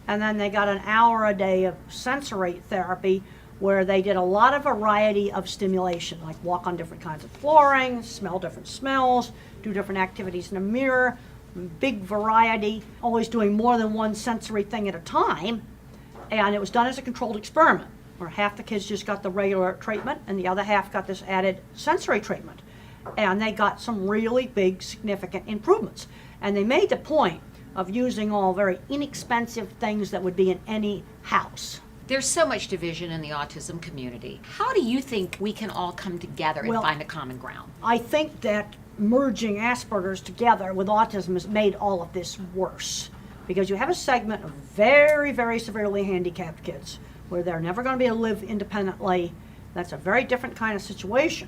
and then they got an hour a day of sensory therapy where they did a lot of variety of stimulation, like walk on different kinds of flooring, smell different smells, do different activities in a mirror, big variety, always doing more than one sensory thing at a time. And it was done as a controlled experiment, where half the kids just got the regular treatment and the other half got this added sensory treatment. And they got some really big, significant improvements. And they made the point of using all very inexpensive things that would be in any house. There's so much division in the autism community. How do you think we can all come together and Well, find a common ground? I think that merging Asperger's together with autism has made all of this worse, because you have a segment of very, very severely handicapped kids where they're never going to be able to live independently. That's a very different kind of situation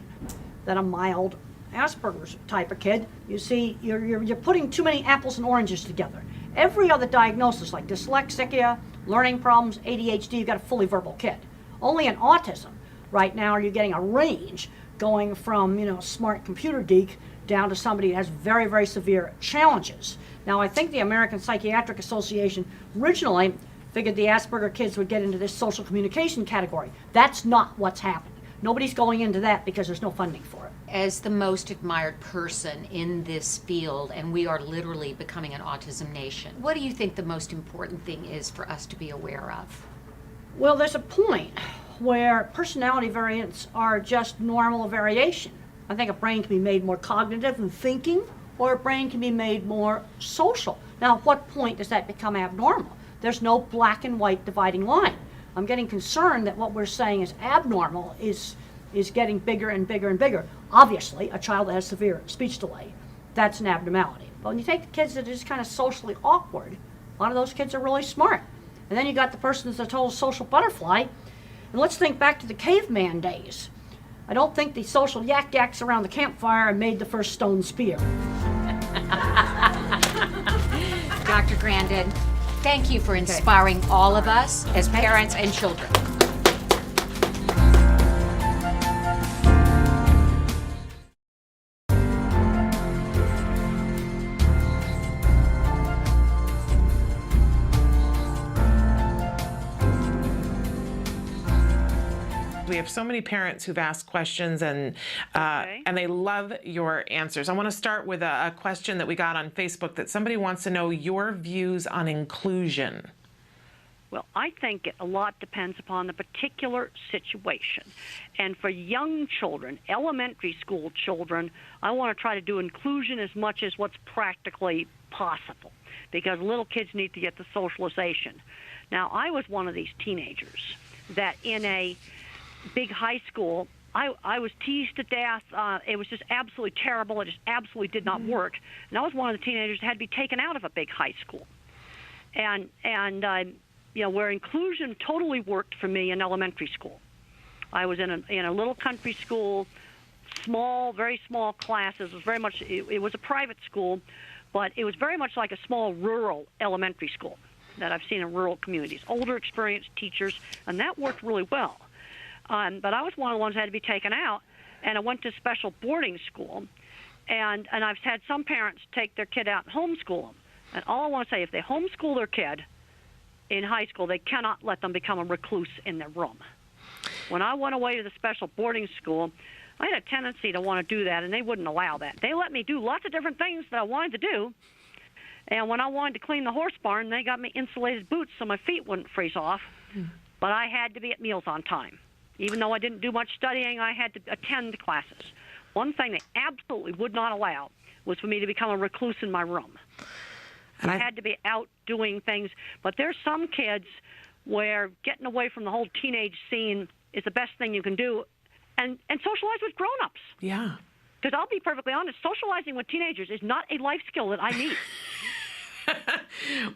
than a mild Asperger's type of kid. You see, you're putting too many apples and oranges together. Every other diagnosis, like dyslexia, learning problems, ADHD, you've got a fully verbal kid. Only in autism, right now, are you getting a range going from, smart computer geek down to somebody who has very, very severe challenges. Now, I think the American Psychiatric Association originally figured the Asperger kids would get into this social communication category. That's not what's happening. Nobody's going into that because there's no funding for it. As the most admired person in this field, and we are literally becoming an autism nation, what do you think the most important thing is for us to be aware of? Well, there's a point where personality variants are just normal variation. I think a brain can be made more cognitive and thinking, or a brain can be made more social. Now, at what point does that become abnormal? There's no black and white dividing line. I'm getting concerned that what we're saying is abnormal is getting bigger and bigger and bigger. Obviously, a child that has severe speech delay, that's an abnormality. But when you take the kids that are just kind of socially awkward, a lot of those kids are really smart. And then you got the person that's a total social butterfly. And let's think back to the caveman days. I don't think the social yak-yaks around the campfire made the first stone spear. Dr. Grandin, thank you for inspiring all of us as parents and children. We have so many parents who've asked questions, and they love your answers. I want to start with a question that we got on Facebook that somebody wants to know your views on inclusion. Well, I think a lot depends upon the particular situation. And for young children, elementary school children, I want to try to do inclusion as much as what's practically possible, because little kids need to get the socialization. Now, I was one of these teenagers that in a big high school, I was teased to death. It was just absolutely terrible. It just absolutely did not work. And I was one of the teenagers that had to be taken out of a big high school. And where inclusion totally worked for me in elementary school. I was in a little country school, small, very small classes. It was very much, it was a private school, but it was very much like a small rural elementary school that I've seen in rural communities. Older, experienced teachers, and that worked really well. But I was one of the ones that had to be taken out, and I went to special boarding school, and I've had some parents take their kid out and homeschool them. And all I want to say, if they homeschool their kid in high school, they cannot let them become a recluse in their room. When I went away to the special boarding school, I had a tendency to want to do that, and they wouldn't allow that. They let me do lots of different things that I wanted to do. And when I wanted to clean the horse barn, they got me insulated boots so my feet wouldn't freeze off. But I had to be at meals on time. Even though I didn't do much studying, I had to attend classes. One thing they absolutely would not allow was for me to become a recluse in my room. I had to be out doing things. But there's some kids where getting away from the whole teenage scene is the best thing you can do, and socialize with grown-ups. Yeah. Because I'll be perfectly honest, socializing with teenagers is not a life skill that I need.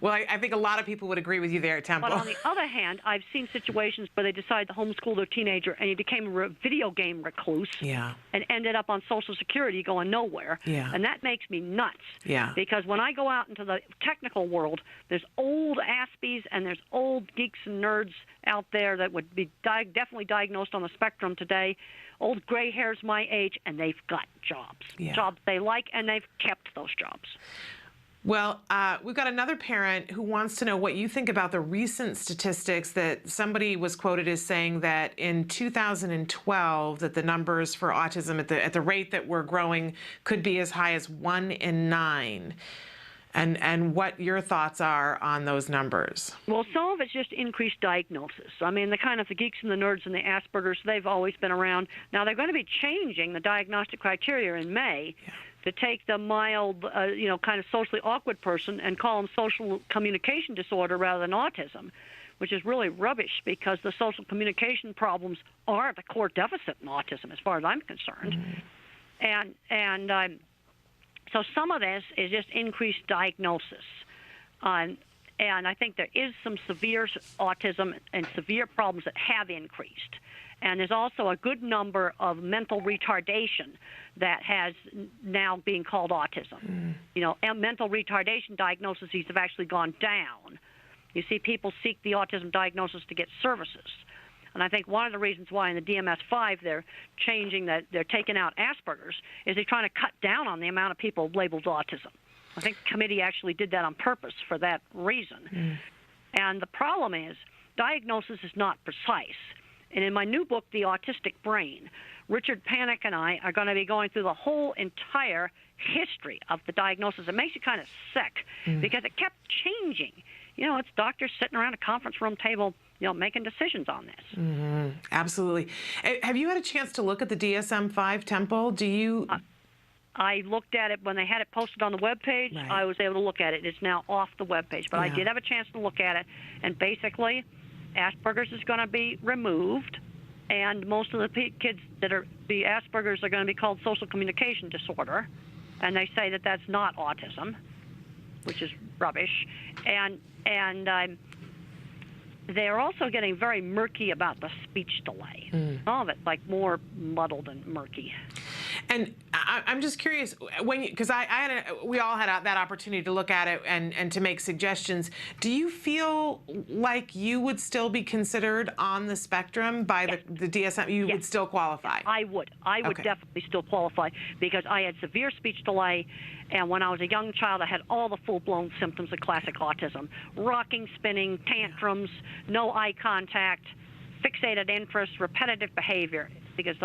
Well, I think a lot of people would agree with you there, Temple. But on the other hand, I've seen situations where they decide to homeschool their teenager, and he became a video game recluse. Yeah. And ended up on Social Security going nowhere. Yeah. And that makes me nuts. Yeah. Because when I go out into the technical world, there's old Aspies and there's old geeks and nerds out there that would be definitely diagnosed on the spectrum today. Old gray hairs my age, and they've got jobs. Yeah. Jobs they like, and they've kept those jobs. Well, we've got another parent who wants to know what you think about the recent statistics that somebody was quoted as saying that in 2012 that the numbers for autism at the rate that we're growing could be as high as 1 in 9. And what your thoughts are on those numbers. Well, some of it's just increased diagnosis. I mean, the geeks and the nerds and the Asperger's, they've always been around. Now, they're going to be changing the diagnostic criteria in May. Yeah. To take the mild, kind of socially awkward person and call them social communication disorder rather than autism, which is really rubbish because the social communication problems are the core deficit in autism as far as I'm concerned. Mm-hmm. So some of this is just increased diagnosis. And I think there is some severe autism and severe problems that have increased. And there's also a good number of mental retardation that has now being called autism. And mental retardation diagnoses have actually gone down. You see, people seek the autism diagnosis to get services. And I think one of the reasons why in the DMS-5 they're changing that, they're taking out Asperger's, is they're trying to cut down on the amount of people labeled autism. I think the committee actually did that on purpose for that reason. And the problem is diagnosis is not precise. And in my new book, The Autistic Brain, Richard Panik and I are going to be going through the whole entire history of the diagnosis. It makes you kind of sick because it kept changing. It's doctors sitting around a conference room table, making decisions on this. Mm-hmm. Absolutely. Have you had a chance to look at the DSM-5, Temple? Do you... I looked at it when they had it posted on the webpage. Right. I was able to look at it. It's now off the webpage. But I did have a chance to look at it. And basically, Asperger's is going to be removed, and most of the kids that are the Asperger's are going to be called social communication disorder, and they say that that's not autism, which is rubbish. And they're also getting very murky about the speech delay. All of it like more muddled and murky. And I'm just curious, because we all had that opportunity to look at it and to make suggestions. Do you feel like you would still be considered on the spectrum by the DSM? You would still qualify? I would. I would definitely still qualify because I had severe speech delay, and when I was a young child, I had all the full-blown symptoms of classic autism: rocking, spinning, tantrums, no eye contact, fixated interest, repetitive behavior. Because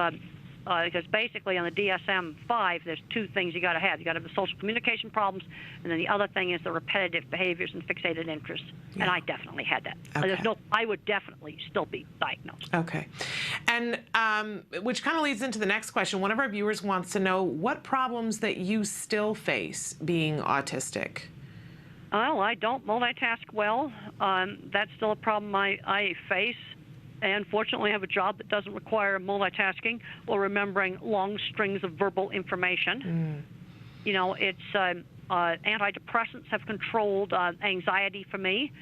basically on the DSM-5, there's two things you got to have. You got to have the social communication problems, and then the other thing is the repetitive behaviors and fixated interests. Yeah. And I definitely had that. Okay. I would definitely still be diagnosed. Okay. And which kind of leads into the next question. One of our viewers wants to know what problems that you still face being autistic. Well, I don't multitask well. That's still a problem I face. And fortunately, I have a job that doesn't require multitasking or remembering long strings of verbal information. Antidepressants have controlled anxiety for me.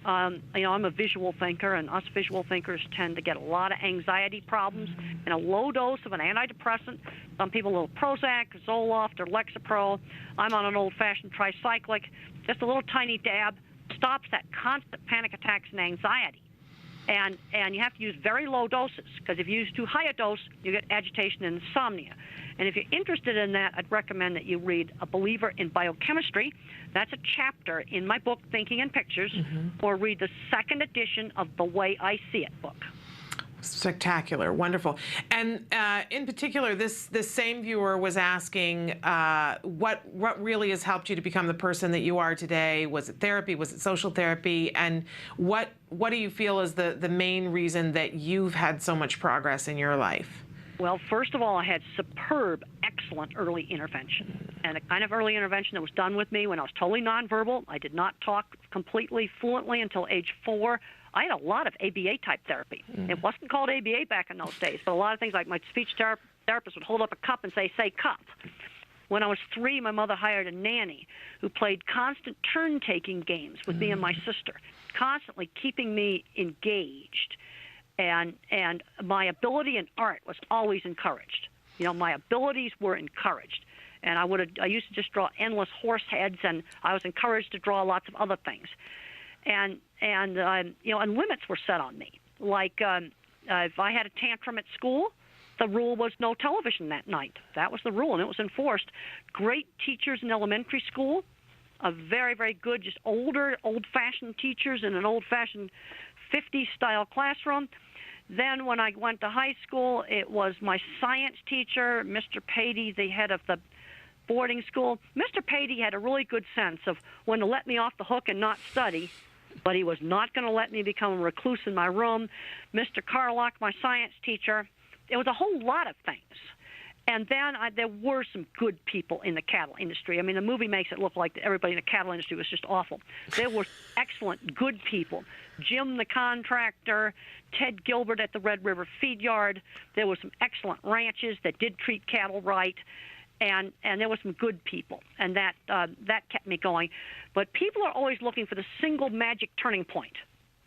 I'm a visual thinker, and us visual thinkers tend to get a lot of anxiety problems. And a low dose of an antidepressant, some people a little Prozac, Zoloft, or Lexapro. I'm on an old-fashioned tricyclic. Just a little tiny dab stops that constant panic attacks and anxiety. And you have to use very low doses, because if you use too high a dose, you get agitation and insomnia. And if you're interested in that, I'd recommend that you read A Believer in Biochemistry. That's a chapter in my book, Thinking in Pictures, or read the second edition of The Way I See It book. Spectacular, wonderful. And in particular, this same viewer was asking what really has helped you to become the person that you are today. Was it therapy? Was it social therapy? And what do you feel is the main reason that you've had so much progress in your life? Well, first of all, I had superb, excellent early intervention, and a kind of early intervention that was done with me when I was totally nonverbal. I did not talk completely fluently until age 4. I had a lot of ABA-type therapy. It wasn't called ABA back in those days, but a lot of things like my speech therapist would hold up a cup and say cup. When I was 3, my mother hired a nanny who played constant turn-taking games with me and my sister, constantly keeping me engaged. And my ability in art was always encouraged. You know, my abilities were encouraged. And I used to just draw endless horse heads, and I was encouraged to draw lots of other things. And limits were set on me. Like if I had a tantrum at school, the rule was no television that night. That was the rule, and it was enforced. Great teachers in elementary school, a very, very good, just old-fashioned teachers in an old-fashioned 50s-style classroom. Then when I went to high school, it was my science teacher, Mr. Patey, the head of the boarding school. Mr. Patey had a really good sense of when to let me off the hook and not study, but he was not going to let me become a recluse in my room. Mr. Carlock, my science teacher. It was a whole lot of things. And then there were some good people in the cattle industry. I mean, the movie makes it look like everybody in the cattle industry was just awful. There were excellent, good people. Jim the contractor, Ted Gilbert at the Red River Feed Yard. There were some excellent ranches that did treat cattle right. And there were some good people, and that kept me going. But people are always looking for the single magic turning point.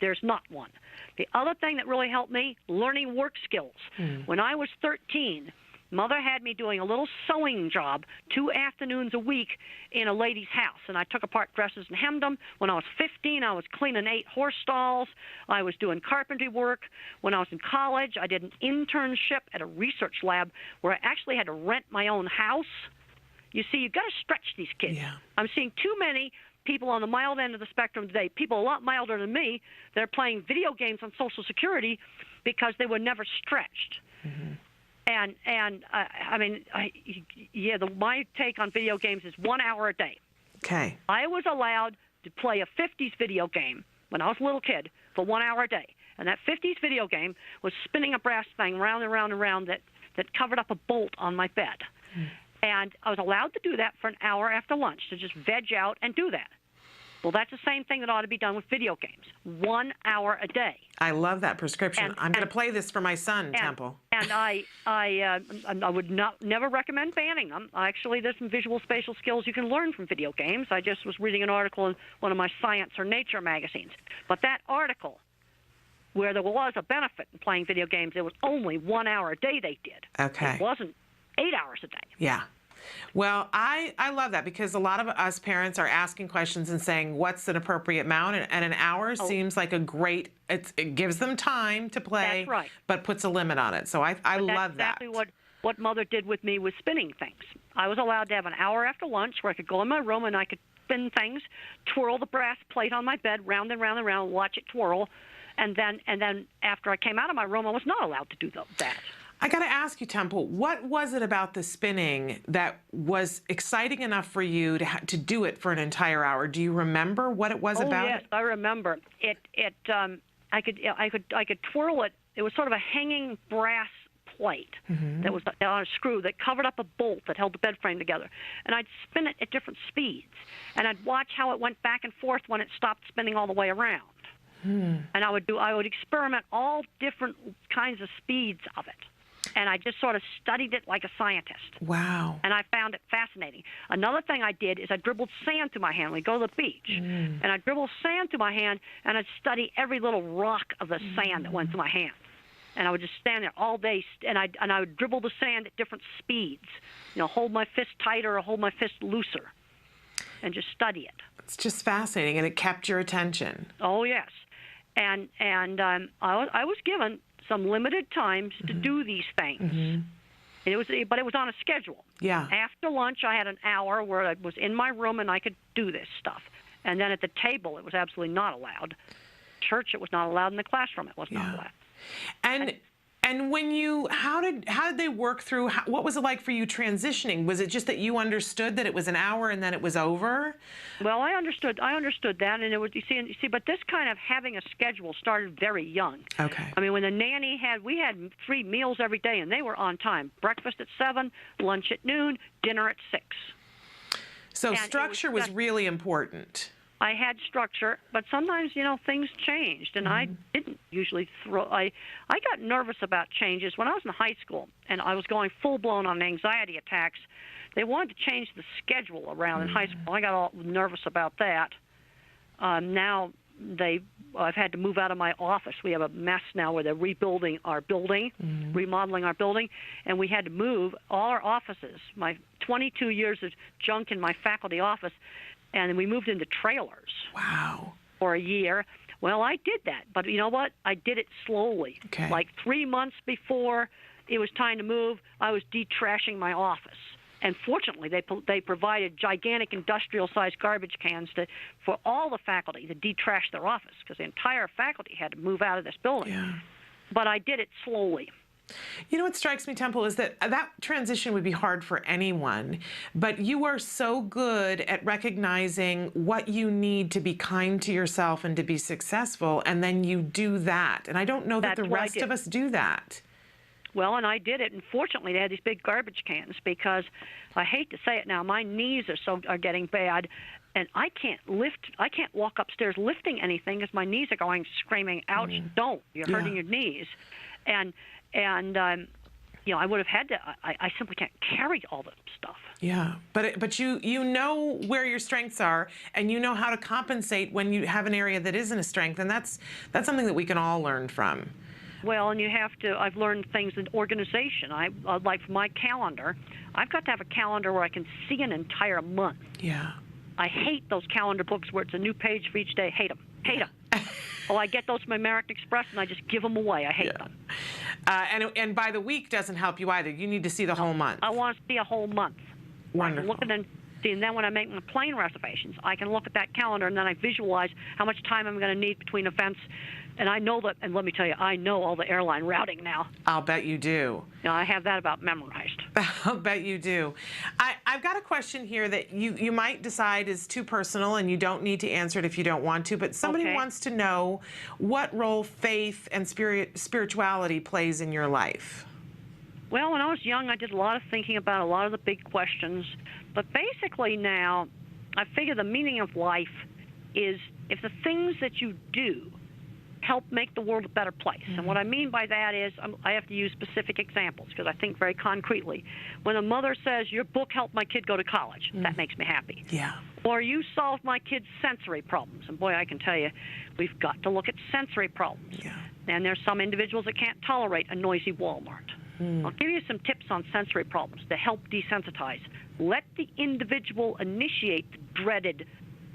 There's not one. The other thing that really helped me, learning work skills. When I was 13, Mother had me doing a little sewing job 2 afternoons a week in a lady's house, and I took apart dresses and hemmed them. When I was 15, I was cleaning 8 horse stalls. I was doing carpentry work. When I was in college, I did an internship at a research lab where I actually had to rent my own house. You see, you've got to stretch these kids. Yeah. I'm seeing too many people on the mild end of the spectrum today, people a lot milder than me, that are playing video games on Social Security because they were never stretched. My take on video games is 1 hour a day. Okay. I was allowed to play a 50s video game when I was a little kid for 1 hour a day. And that 50s video game was spinning a brass thing round and round and round that covered up a bolt on my bed. And I was allowed to do that for an hour after lunch, to just veg out and do that. Well, that's the same thing that ought to be done with video games. 1 hour a day. I love that prescription. I'm going to play this for my son, Temple. And I would never recommend banning them. Actually, there's some visual spatial skills you can learn from video games. I just was reading an article in one of my Science or Nature magazines. But that article, where there was a benefit in playing video games, it was only 1 hour a day they did. Okay. It wasn't 8 hours a day. Yeah. Well, I love that, because a lot of us parents are asking questions and saying, what's an appropriate amount? And an hour seems like a great, it gives them time to play, That's right. but puts a limit on it. So I love that. That's exactly what Mother did with me with spinning things. I was allowed to have an hour after lunch where I could go in my room and I could spin things, twirl the brass plate on my bed round and round and round, watch it twirl. And then after I came out of my room, I was not allowed to do that. I got to ask you, Temple, what was it about the spinning that was exciting enough for you to do it for an entire hour? Do you remember what it was about? Oh, yes, I remember. I could twirl it. It was sort of a hanging brass plate that was on a screw that covered up a bolt that held the bed frame together. And I'd spin it at different speeds. And I'd watch how it went back and forth when it stopped spinning all the way around. And I would experiment all different kinds of speeds of it. And I just sort of studied it like a scientist. Wow. And I found it fascinating. Another thing I did is I dribbled sand through my hand. We'd go to the beach. And I'd dribble sand through my hand, and I'd study every little rock of the sand that went through my hand. And I would just stand there all day, and I would dribble the sand at different speeds. You know, hold my fist tighter or hold my fist looser, and just study it. It's just fascinating, and it kept your attention. Oh, yes. And I was given some limited times to do these things. But it was on a schedule. Yeah. After lunch, I had an hour where I was in my room and I could do this stuff. And then at the table, it was absolutely not allowed. Church, it was not allowed. In the classroom, it was not allowed. And And when how did they work through, what was it like for you transitioning? Was it just that you understood that it was an hour and then it was over? Well, I understood that, and it was, you see, but this kind of having a schedule started very young. Okay. I mean, when the nanny we had 3 meals every day, and they were on time. Breakfast at 7, lunch at noon, dinner at 6. So And structure was really important. I had structure, but sometimes, things changed, and I didn't usually I got nervous about changes when I was in high school, and I was going full-blown on anxiety attacks. They wanted to change the schedule around in high school. I got all nervous about that. Now I've had to move out of my office. We have a mess now where they're rebuilding our building, remodeling our building, and we had to move all our offices, my 22 years of junk in my faculty office, and we moved into trailers. Wow. For a year. Well, I did that, but you know what? I did it slowly. Okay. Like 3 months before it was time to move, I was de-trashing my office. And fortunately, they provided gigantic industrial-sized garbage cans for all the faculty to de-trash their office, because the entire faculty had to move out of this building. Yeah. But I did it slowly. You know what strikes me, Temple, is that transition would be hard for anyone, but you are so good at recognizing what you need to be kind to yourself and to be successful, and then you do that. And I don't know that the rest of us do that. Well, and I did it, and fortunately they had these big garbage cans, because I hate to say it now, my knees are getting bad, and I can't walk upstairs lifting anything because my knees are going screaming, ouch, don't, you're hurting your knees. And I would have had to, I simply can't carry all the stuff. Yeah, but you know where your strengths are, and you know how to compensate when you have an area that isn't a strength, and that's something that we can all learn from. Well, and I've learned things in organization. Like for my calendar, I've got to have a calendar where I can see an entire month. Yeah. I hate those calendar books where it's a new page for each day. Hate them. Hate them. Oh, I get those from American Express, and I just give them away. I hate them. And by the week doesn't help you either. You need to see the whole month. I want to see a whole month. Wonderful. And then when I make my plane reservations, I can look at that calendar, and then I visualize how much time I'm going to need between events. And I know that, and let me tell you, I know all the airline routing now. I'll bet you do. I have that about memorized. I'll bet you do. I've got a question here that you might decide is too personal, and you don't need to answer it if you don't want to, but somebody wants to know what role faith and spirituality plays in your life. Well, when I was young, I did a lot of thinking about a lot of the big questions. But basically now, I figure the meaning of life is if the things that you do help make the world a better place. And what I mean by that is I have to use specific examples because I think very concretely. When a mother says, your book helped my kid go to college, that makes me happy. Yeah. Or you solved my kid's sensory problems. And boy, I can tell you, we've got to look at sensory problems. Yeah. And there's some individuals that can't tolerate a noisy Walmart. I'll give you some tips on sensory problems to help desensitize. Let the individual initiate the dreaded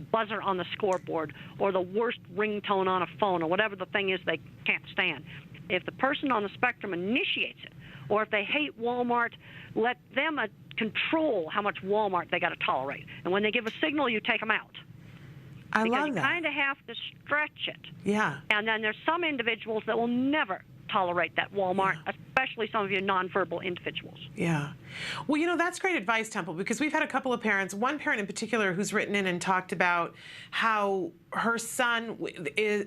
buzzer on the scoreboard or the worst ringtone on a phone or whatever the thing is they can't stand. If the person on the spectrum initiates it, or if they hate Walmart, let them control how much Walmart they got to tolerate. And when they give a signal, you take them out. I love that. Because you kind of have to stretch it. Yeah. And then there's some individuals that will never tolerate that Walmart, especially some of you nonverbal individuals. Yeah. Well, you know, that's great advice, Temple, because we've had a couple of parents, one parent in particular who's written in and talked about how her son,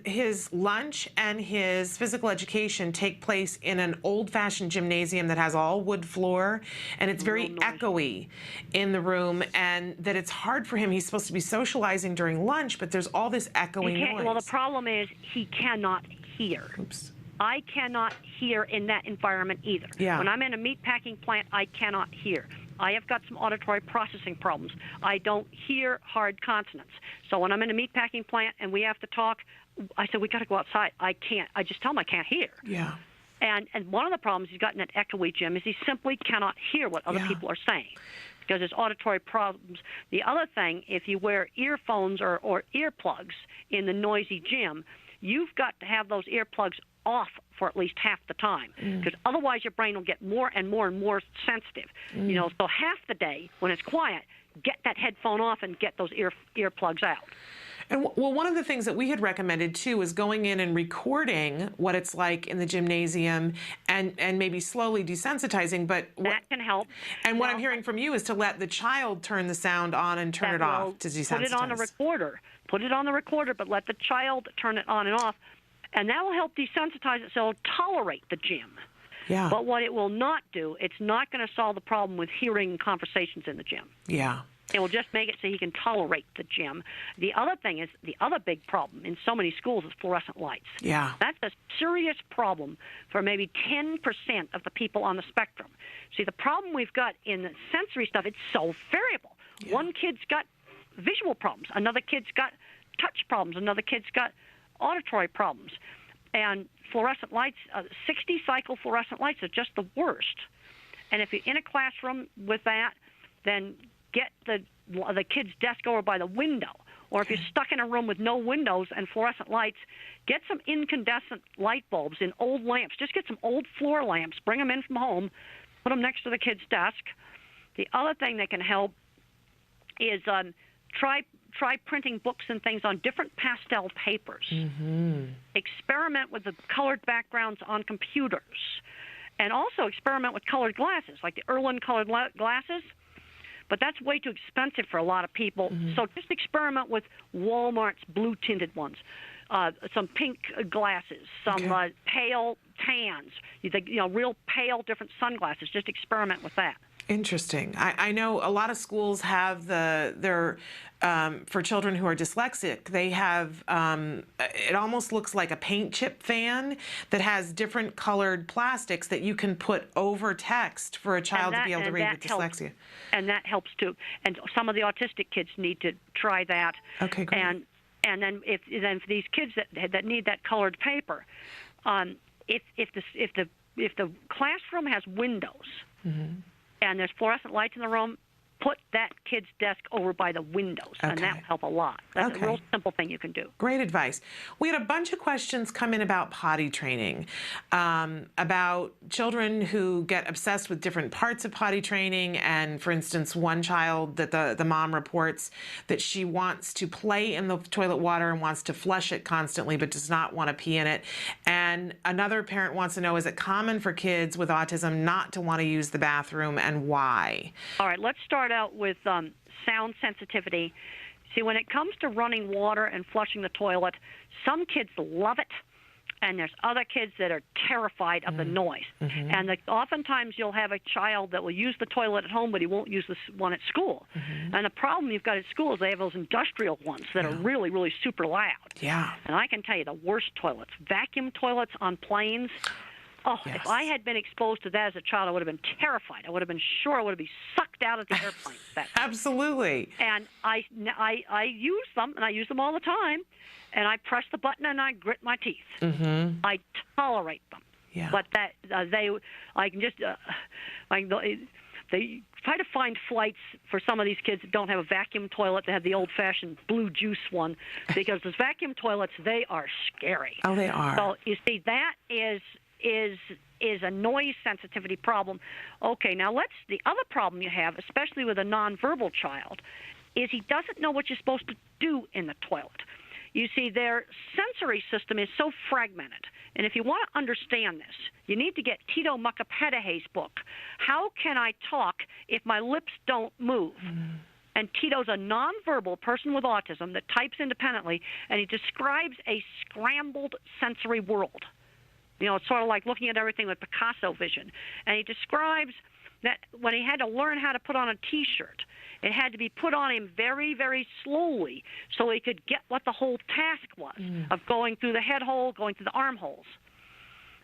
his lunch and his physical education take place in an old-fashioned gymnasium that has all wood floor, and it's very echoey in the room, and that it's hard for him. He's supposed to be socializing during lunch, but there's all this echoing noise. Well, the problem is he cannot hear. Oops. I cannot hear in that environment either. Yeah. When I'm in a meatpacking plant, I cannot hear. I have got some auditory processing problems. I don't hear hard consonants. So when I'm in a meatpacking plant and we have to talk, I said, we got to go outside. I can't. I just tell him I can't hear. Yeah. And one of the problems he's got in that echoey gym is he simply cannot hear what other people are saying because there's auditory problems. The other thing, if you wear earphones or earplugs in the noisy gym, you've got to have those earplugs off for at least half the time because otherwise your brain will get more and more and more sensitive. You know, so half the day when it's quiet, get that headphone off and get those earplugs out. And well, one of the things that we had recommended too is going in and recording what it's like in the gymnasium and maybe slowly desensitizing. But That can help. And what I'm hearing from you is to let the child turn the sound on and turn it off to desensitize. Put it on a recorder. Put it on the recorder, but let the child turn it on and off. And that will help desensitize it so it'll tolerate the gym. Yeah. But what it will not do, it's not going to solve the problem with hearing conversations in the gym. Yeah. It will just make it so he can tolerate the gym. The other thing is, the other big problem in so many schools is fluorescent lights. Yeah. That's a serious problem for maybe 10% of the people on the spectrum. See, the problem we've got in the sensory stuff, it's so variable. Yeah. One kid's got visual problems. Another kid's got touch problems. Another kid's got auditory problems. And fluorescent lights, 60-cycle fluorescent lights are just the worst. And if you're in a classroom with that, then get the kid's desk over by the window. Or if you're stuck in a room with no windows and fluorescent lights, get some incandescent light bulbs in old lamps. Just get some old floor lamps, bring them in from home, put them next to the kid's desk. The other thing that can help is try printing books and things on different pastel papers. Mm-hmm. Experiment with the colored backgrounds on computers. And also experiment with colored glasses, like the Irwin colored glasses. But that's way too expensive for a lot of people. Mm-hmm. So just experiment with Walmart's blue-tinted ones, some pink glasses, some pale tans, real pale different sunglasses. Just experiment with that. Interesting. I know a lot of schools have for children who are dyslexic, they have, it almost looks like a paint chip fan that has different colored plastics that you can put over text for a child to be able to read with dyslexia. And that helps too. And some of the autistic kids need to try that. Okay, great. And then for these kids that need that colored paper, if the classroom has windows, mm-hmm. and there's fluorescent lights in the room, put that kid's desk over by the windows, and that will help a lot. That's a real simple thing you can do. Great advice. We had a bunch of questions come in about potty training, about children who get obsessed with different parts of potty training. And for instance, one child that the mom reports that she wants to play in the toilet water and wants to flush it constantly, but does not want to pee in it. And another parent wants to know, is it common for kids with autism not to want to use the bathroom, and why? All right, let's start out with sound sensitivity. See, when it comes to running water and flushing the toilet, some kids love it, and there's other kids that are terrified of the noise. Mm-hmm. And oftentimes you'll have a child that will use the toilet at home, but he won't use this one at school. Mm-hmm. And the problem you've got at school is they have those industrial ones that are really, really super loud. Yeah. And I can tell you the worst toilets, vacuum toilets on planes. Oh, yes. If I had been exposed to that as a child, I would have been terrified. I would have been sure I would have been sucked out of the airplane. Absolutely. And I use them, and I use them all the time. And I press the button, and I grit my teeth. Mm-hmm. I tolerate them. Yeah. But they try to find flights for some of these kids that don't have a vacuum toilet. They have the old-fashioned blue juice one, because those vacuum toilets, they are scary. Oh, they are. So you see, that is a noise sensitivity problem. Okay, now the other problem you have, especially with a nonverbal child, is he doesn't know what you're supposed to do in the toilet. You see, their sensory system is so fragmented. And if you want to understand this, you need to get Tito Mukapedehe's book, How Can I Talk If My Lips Don't Move? Mm. And Tito's a nonverbal person with autism that types independently, and he describes a scrambled sensory world. It's sort of like looking at everything with Picasso vision. And he describes that when he had to learn how to put on a T-shirt, it had to be put on him very, very slowly so he could get what the whole task was of going through the head hole, going through the armholes.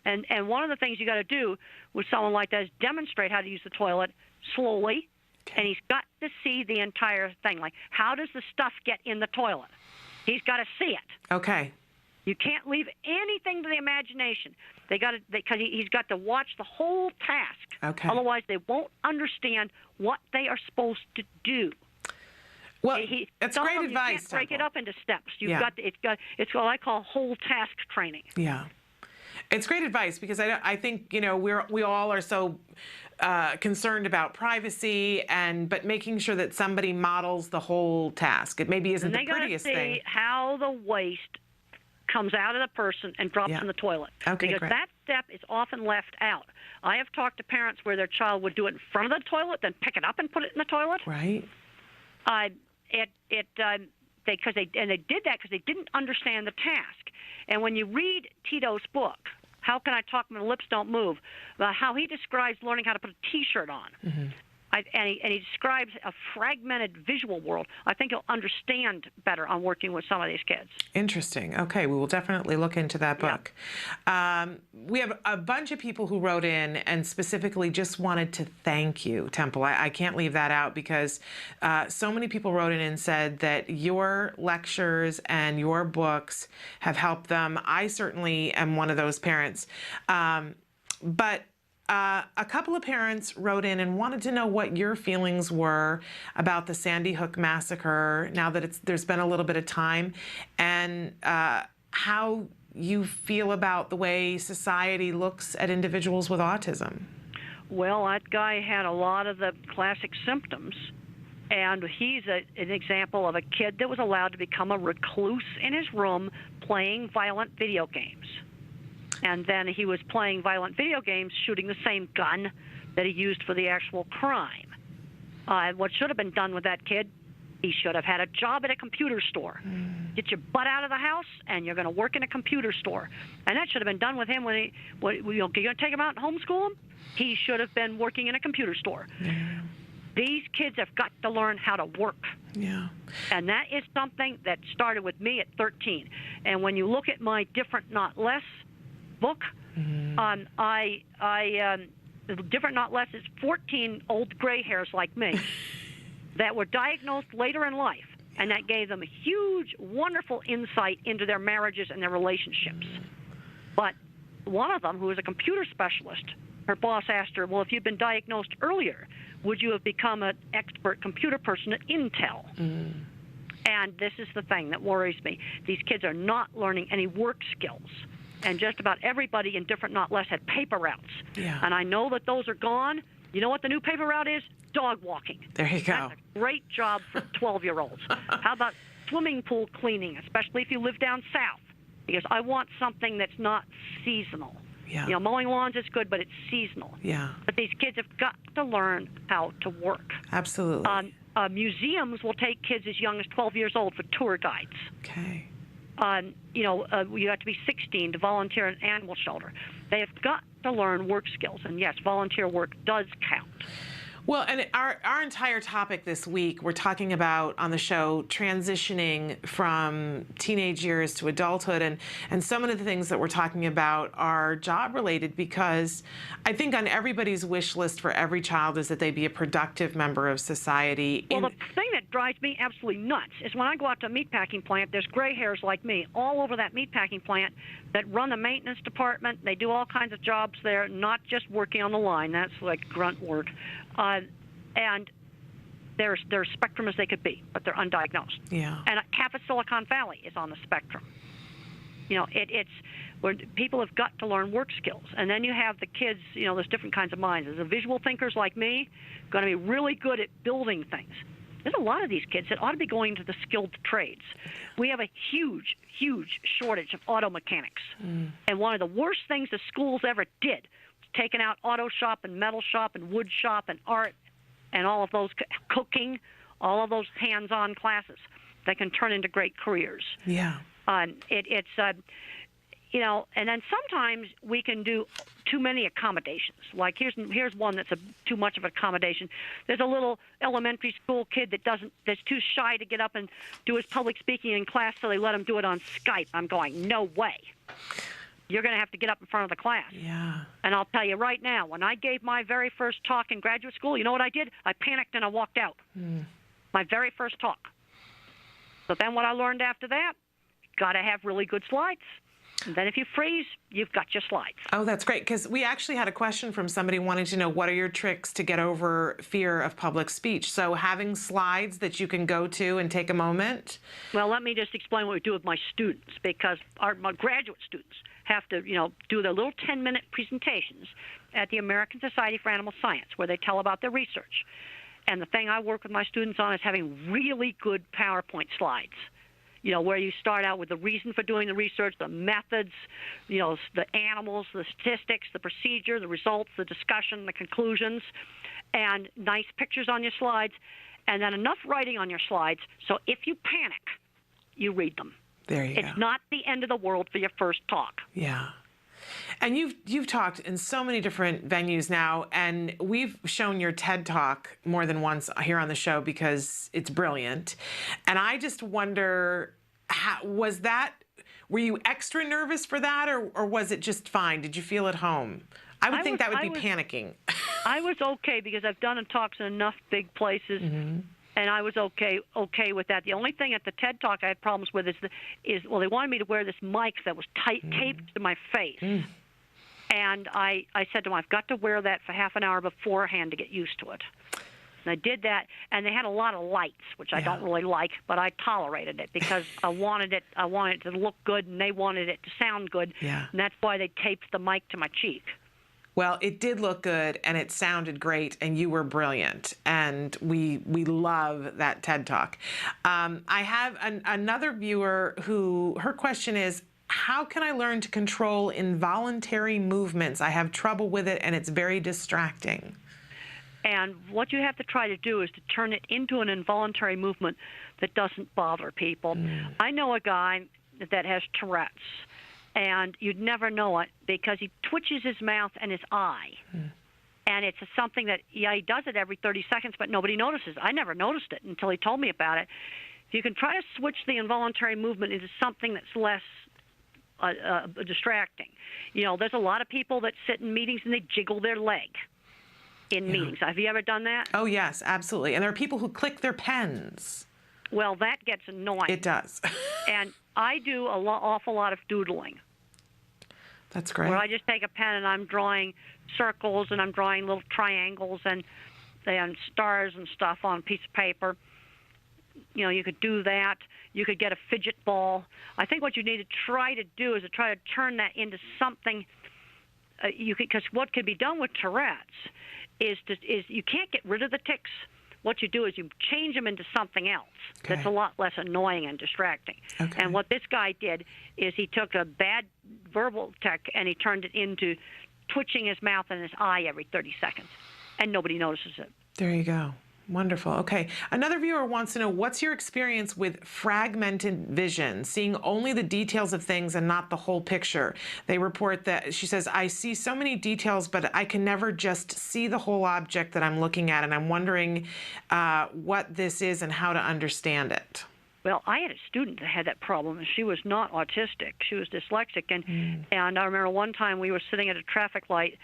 And one of the things you got to do with someone like that is demonstrate how to use the toilet slowly, and he's got to see the entire thing. Like, how does the stuff get in the toilet? He's got to see it. Okay. You can't leave anything to the imagination. Because he's got to watch the whole task. Okay. Otherwise, they won't understand what they are supposed to do. Well, that's great advice. You can't break it up into steps. It's what I call whole task training. Yeah. It's great advice, because I think we all are so concerned about privacy, but making sure that somebody models the whole task. It maybe isn't the prettiest thing. thing. See how the waste comes out of the person and drops in the toilet. Okay, because great. that step is often left out. I have talked to parents where their child would do it in front of the toilet, then pick it up and put it in the toilet. Right. They did that because they didn't understand the task. And when you read Tito's book, How Can I Talk When the Lips Don't Move, how he describes learning how to put a T-shirt on. Mm-hmm. And he describes a fragmented visual world. I think you'll understand better on working with some of these kids. Interesting. Okay, we will definitely look into that book. We have a bunch of people who wrote in and specifically just wanted to thank you, Temple. I can't leave that out because so many people wrote in and said that your lectures and your books have helped them. I certainly am one of those parents. But a couple of parents wrote in and wanted to know what your feelings were about the Sandy Hook massacre now that there's been a little bit of time, and how you feel about the way society looks at individuals with autism. Well, that guy had a lot of the classic symptoms, and he's an example of a kid that was allowed to become a recluse in his room playing violent video games. And then he was playing violent video games, shooting the same gun that he used for the actual crime. What should have been done with that kid, he should have had a job at a computer store. Get your butt out of the house, and you're going to work in a computer store. And that should have been done with him when you're going to take him out and homeschool him? He should have been working in a computer store. These kids have got to learn how to work. Yeah. And that is something that started with me at 13. And when you look at my Different Not Less book, Different Not Less is 14 old gray hairs like me that were diagnosed later in life, and that gave them a huge, wonderful insight into their marriages and their relationships. But one of them, who was a computer specialist, her boss asked her, well, if you'd been diagnosed earlier, would you have become an expert computer person at Intel? And this is the thing that worries me. These kids are not learning any work skills. And just about everybody in Different Not Less had paper routes. Yeah. And I know that those are gone. You know what the new paper route is? Dog walking. There you go. That's a great job for 12-year-olds. How about swimming pool cleaning, especially if you live down south? Because I want something that's not seasonal. Yeah. You know, mowing lawns is good, but it's seasonal. Yeah. But these kids have got to learn how to work. Absolutely. Museums will take kids as young as 12 years old for tour guides. Okay. You have to be 16 to volunteer in an animal shelter. They have got to learn work skills, and yes, volunteer work does count. Well, and our entire topic this week, we're talking about on the show transitioning from teenage years to adulthood, and some of the things that we're talking about are job related, because I think on everybody's wish list for every child is that they be a productive member of society. Well, the thing that drives me absolutely nuts is when I go out to a meatpacking plant, there's gray hairs like me all over that meatpacking plant that run the maintenance department. They do all kinds of jobs there, not just working on the line. That's like grunt work. And they're as spectrum as they could be, but they're undiagnosed. Yeah. And half of Silicon Valley is on the spectrum. You know, it's where people have got to learn work skills. And then you have the kids, you know, there's different kinds of minds. There's the visual thinkers like me, going to be really good at building things. There's a lot of these kids that ought to be going to the skilled trades. We have a huge, huge shortage of auto mechanics. And one of the worst things the schools ever did was taking out auto shop and metal shop and wood shop and art and all of those, cooking, all of those hands-on classes that can turn into great careers. Yeah. You know, and then sometimes we can do too many accommodations. Like here's one that's too much of an accommodation. There's a little elementary school kid that's too shy to get up and do his public speaking in class, so they let him do it on Skype. I'm going, no way. You're going to have to get up in front of the class. Yeah. And I'll tell you right now, when I gave my very first talk in graduate school, you know what I did? I panicked and I walked out. My very first talk. So then what I learned after that, got to have really good slides. And then if you freeze, you've got your slides. Oh, that's great, because we actually had a question from somebody wanting to know what are your tricks to get over fear of public speech. So having slides that you can go to and take a moment. Well, let me just explain what we do with my students, because my graduate students have to, you know, do their little 10-minute presentations, at the American Society for Animal Science, where they tell about their research. And the thing I work with my students on is having really good PowerPoint slides. You know, where you start out with the reason for doing the research, the methods, you know, the animals, the statistics, the procedure, the results, the discussion, the conclusions, and nice pictures on your slides, and then enough writing on your slides so if you panic, you read them. There you go. It's not the end of the world for your first talk. Yeah. And you've talked in so many different venues now, and we've shown your TED Talk more than once here on the show because it's brilliant. And I just wonder, were you extra nervous for that, or was it just fine? Did you feel at home? I would think that would be panicking. I was okay because I've done talks in enough big places. Mm-hmm. And I was okay with that. The only thing at the TED Talk I had problems with is they wanted me to wear this mic that was taped to my face. Mm. And I said to them, I've got to wear that for half an hour beforehand to get used to it. And I did that, and they had a lot of lights, which I don't really like, but I tolerated it because I wanted it to look good, and they wanted it to sound good. Yeah. And that's why they taped the mic to my cheek. Well, it did look good, and it sounded great, and you were brilliant, and we love that TED Talk. I have another viewer who, her question is, how can I learn to control involuntary movements? I have trouble with it, and it's very distracting. And what you have to try to do is to turn it into an involuntary movement that doesn't bother people. I know a guy that has Tourette's. And you'd never know it because he twitches his mouth and his eye. And it's something that, he does it every 30 seconds, but nobody notices. I never noticed it until he told me about it. You can try to switch the involuntary movement into something that's less distracting. You know, there's a lot of people that sit in meetings and they jiggle their leg in meetings. Have you ever done that? Oh, yes, absolutely. And there are people who click their pens. Well, that gets annoying. It does. And I do awful lot of doodling. That's great. Where I just take a pen and I'm drawing circles and I'm drawing little triangles and stars and stuff on a piece of paper. You know, you could do that. You could get a fidget ball. I think what you need to try to do is to try to turn that into something. Because what can be done with Tourette's is you can't get rid of the tics. What you do is you change them into something else that's a lot less annoying and distracting. Okay. And what this guy did is he took a bad verbal tic and he turned it into twitching his mouth and his eye every 30 seconds, and nobody notices it. There you go. Wonderful. Okay. Another viewer wants to know, what's your experience with fragmented vision, seeing only the details of things and not the whole picture? They report that, she says, I see so many details, but I can never just see the whole object that I'm looking at, and I'm wondering what this is and how to understand it. Well, I had a student that had that problem, and she was not autistic. She was dyslexic, and I remember one time we were sitting at a traffic light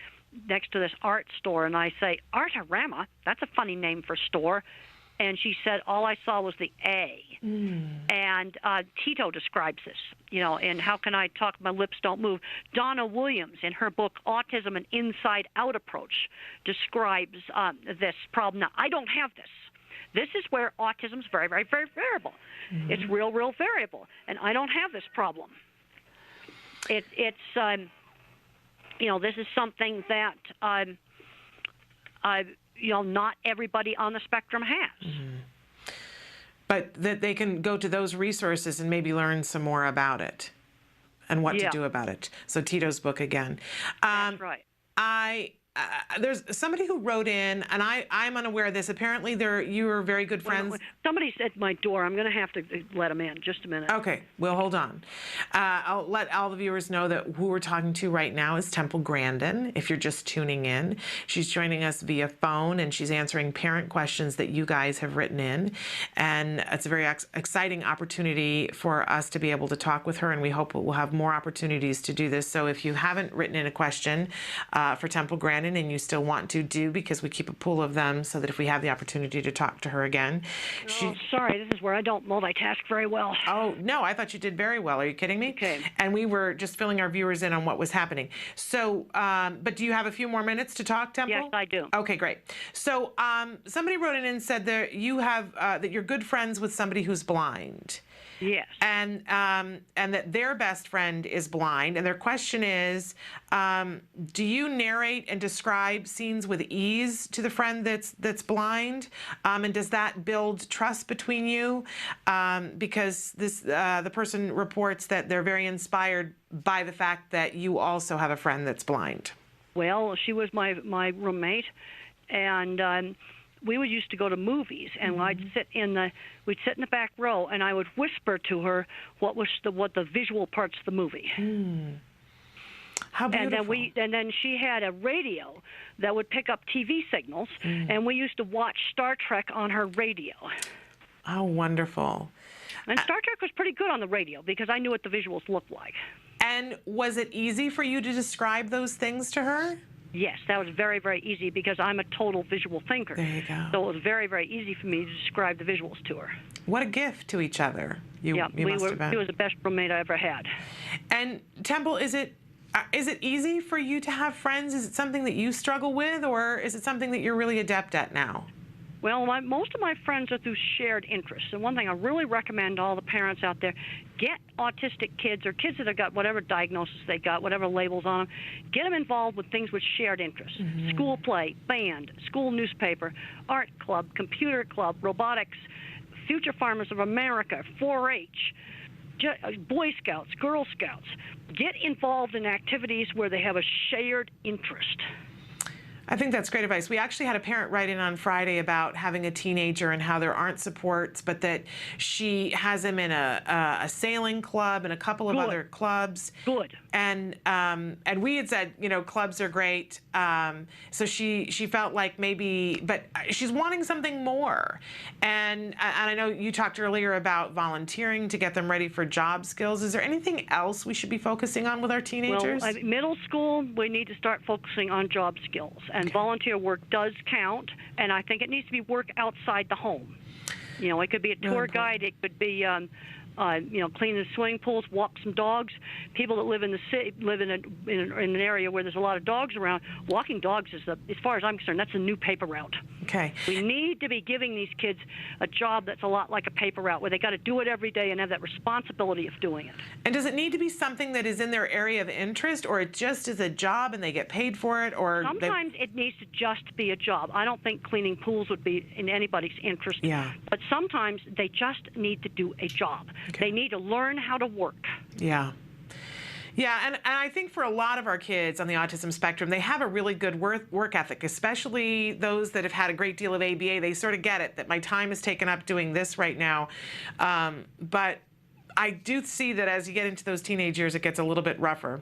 next to this art store, and I say, Artarama, that's a funny name for store. And she said, all I saw was the A. And Tito describes this, you know, and How Can I Talk? My Lips Don't Move. Donna Williams, in her book, Autism, An Inside-Out Approach, describes this problem. Now, I don't have this. This is where autism is very, very, very variable. It's real, real variable, and I don't have this problem. You know, this is something that, you know, not everybody on the spectrum has. But that they can go to those resources and maybe learn some more about it and what to do about it. So Tito's book again. That's right. There's somebody who wrote in, and I'm unaware of this. Apparently, you are very good friends. Somebody's at my door. I'm going to have to let them in. Just a minute. Okay, well, hold on. I'll let all the viewers know that who we're talking to right now is Temple Grandin, if you're just tuning in. She's joining us via phone, and she's answering parent questions that you guys have written in. And it's a very exciting opportunity for us to be able to talk with her, and we hope we'll have more opportunities to do this. So if you haven't written in a question for Temple Grandin, and you still want to do, because we keep a pool of them so that if we have the opportunity to talk to her again. Sorry, this is where I don't multitask very well. Oh, no, I thought you did very well. Are you kidding me? Okay. And we were just filling our viewers in on what was happening. So, but do you have a few more minutes to talk, Temple? Yes, I do. Okay, great. So somebody wrote in and said that you have, that you're good friends with somebody who's blind. Yes. And that their best friend is blind. And their question is, do you narrate and describe scenes with ease to the friend that's blind? And does that build trust between you? Because the person reports that they're very inspired by the fact that you also have a friend that's blind. Well, she was my roommate, and we would used to go to movies, and we'd sit in the back row, and I would whisper to her what the visual parts of the movie. How beautiful. And then she had a radio that would pick up TV signals, and we used to watch Star Trek on her radio. Oh, wonderful. And Star Trek was pretty good on the radio because I knew what the visuals looked like. And was it easy for you to describe those things to her? Yes, that was very, very easy because I'm a total visual thinker. There you go. So it was very, very easy for me to describe the visuals to her. What a gift to each other. You must have been. She was the best roommate I ever had. And Temple, is it easy for you to have friends? Is it something that you struggle with, or is it something that you're really adept at now? Well, most of my friends are through shared interests. And one thing I really recommend to all the parents out there, get autistic kids or kids that have got whatever diagnosis they got, whatever labels on them, get them involved with things with shared interests. School play, band, school newspaper, art club, computer club, robotics, Future Farmers of America, 4-H, Boy Scouts, Girl Scouts. Get involved in activities where they have a shared interest. I think that's great advice. We actually had a parent write in on Friday about having a teenager and how there aren't supports, but that she has him in a sailing club and a couple of other clubs. Good. And we had said, clubs are great. So she felt like maybe, but she's wanting something more. And I know you talked earlier about volunteering to get them ready for job skills. Is there anything else we should be focusing on with our teenagers? Well, middle school, we need to start focusing on job skills. And volunteer work does count, and I think it needs to be work outside the home. It could be a tour guide, it could be clean the swimming pools, walk some dogs. People that live in the city, live in an area where there's a lot of dogs around. Walking dogs is, as far as I'm concerned, that's a new paper route. Okay. We need to be giving these kids a job that's a lot like a paper route, where they got to do it every day and have that responsibility of doing it. And does it need to be something that is in their area of interest, or it just is a job and they get paid for it? Or sometimes it needs to just be a job. I don't think cleaning pools would be in anybody's interest. Yeah. But sometimes they just need to do a job. Okay. They need to learn how to work. Yeah. Yeah, and I think for a lot of our kids on the autism spectrum, they have a really good work ethic, especially those that have had a great deal of ABA. They sort of get it, that my time is taken up doing this right now. But I do see that as you get into those teenage years, it gets a little bit rougher.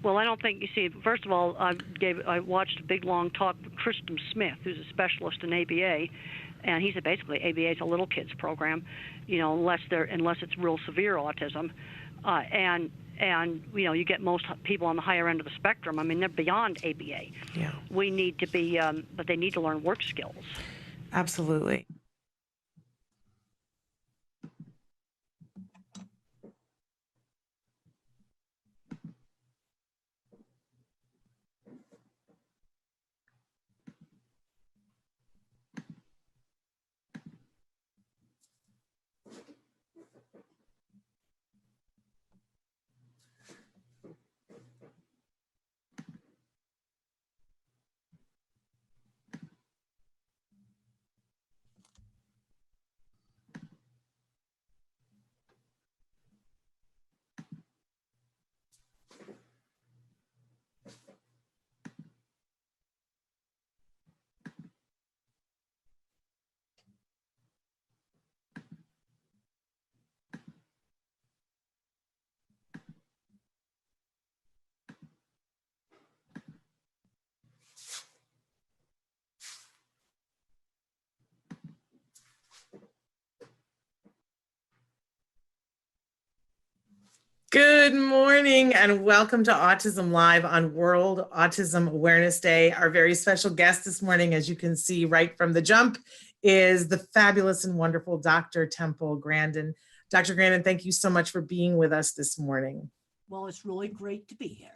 Well, I don't think, you see, first of all, I watched a big, long talk with Kristen Smith, who's a specialist in ABA, and he said basically ABA is a little kids program, unless it's real severe autism, and you get most people on the higher end of the spectrum. I mean, they're beyond ABA. Yeah. We need to be, but they need to learn work skills. Absolutely. Good morning and welcome to Autism Live on World Autism Awareness Day. Our very special guest this morning, as you can see right from the jump, is the fabulous and wonderful Dr. Temple Grandin. Dr. Grandin, thank you so much for being with us this morning. Well, it's really great to be here.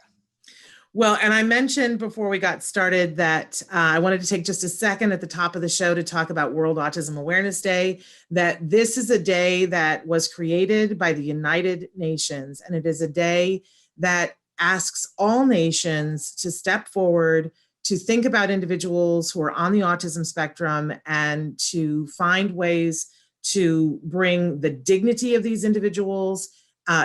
Well, and I mentioned before we got started that I wanted to take just a second at the top of the show to talk about World Autism Awareness Day, that this is a day that was created by the United Nations, and it is a day that asks all nations to step forward, to think about individuals who are on the autism spectrum and to find ways to bring the dignity of these individuals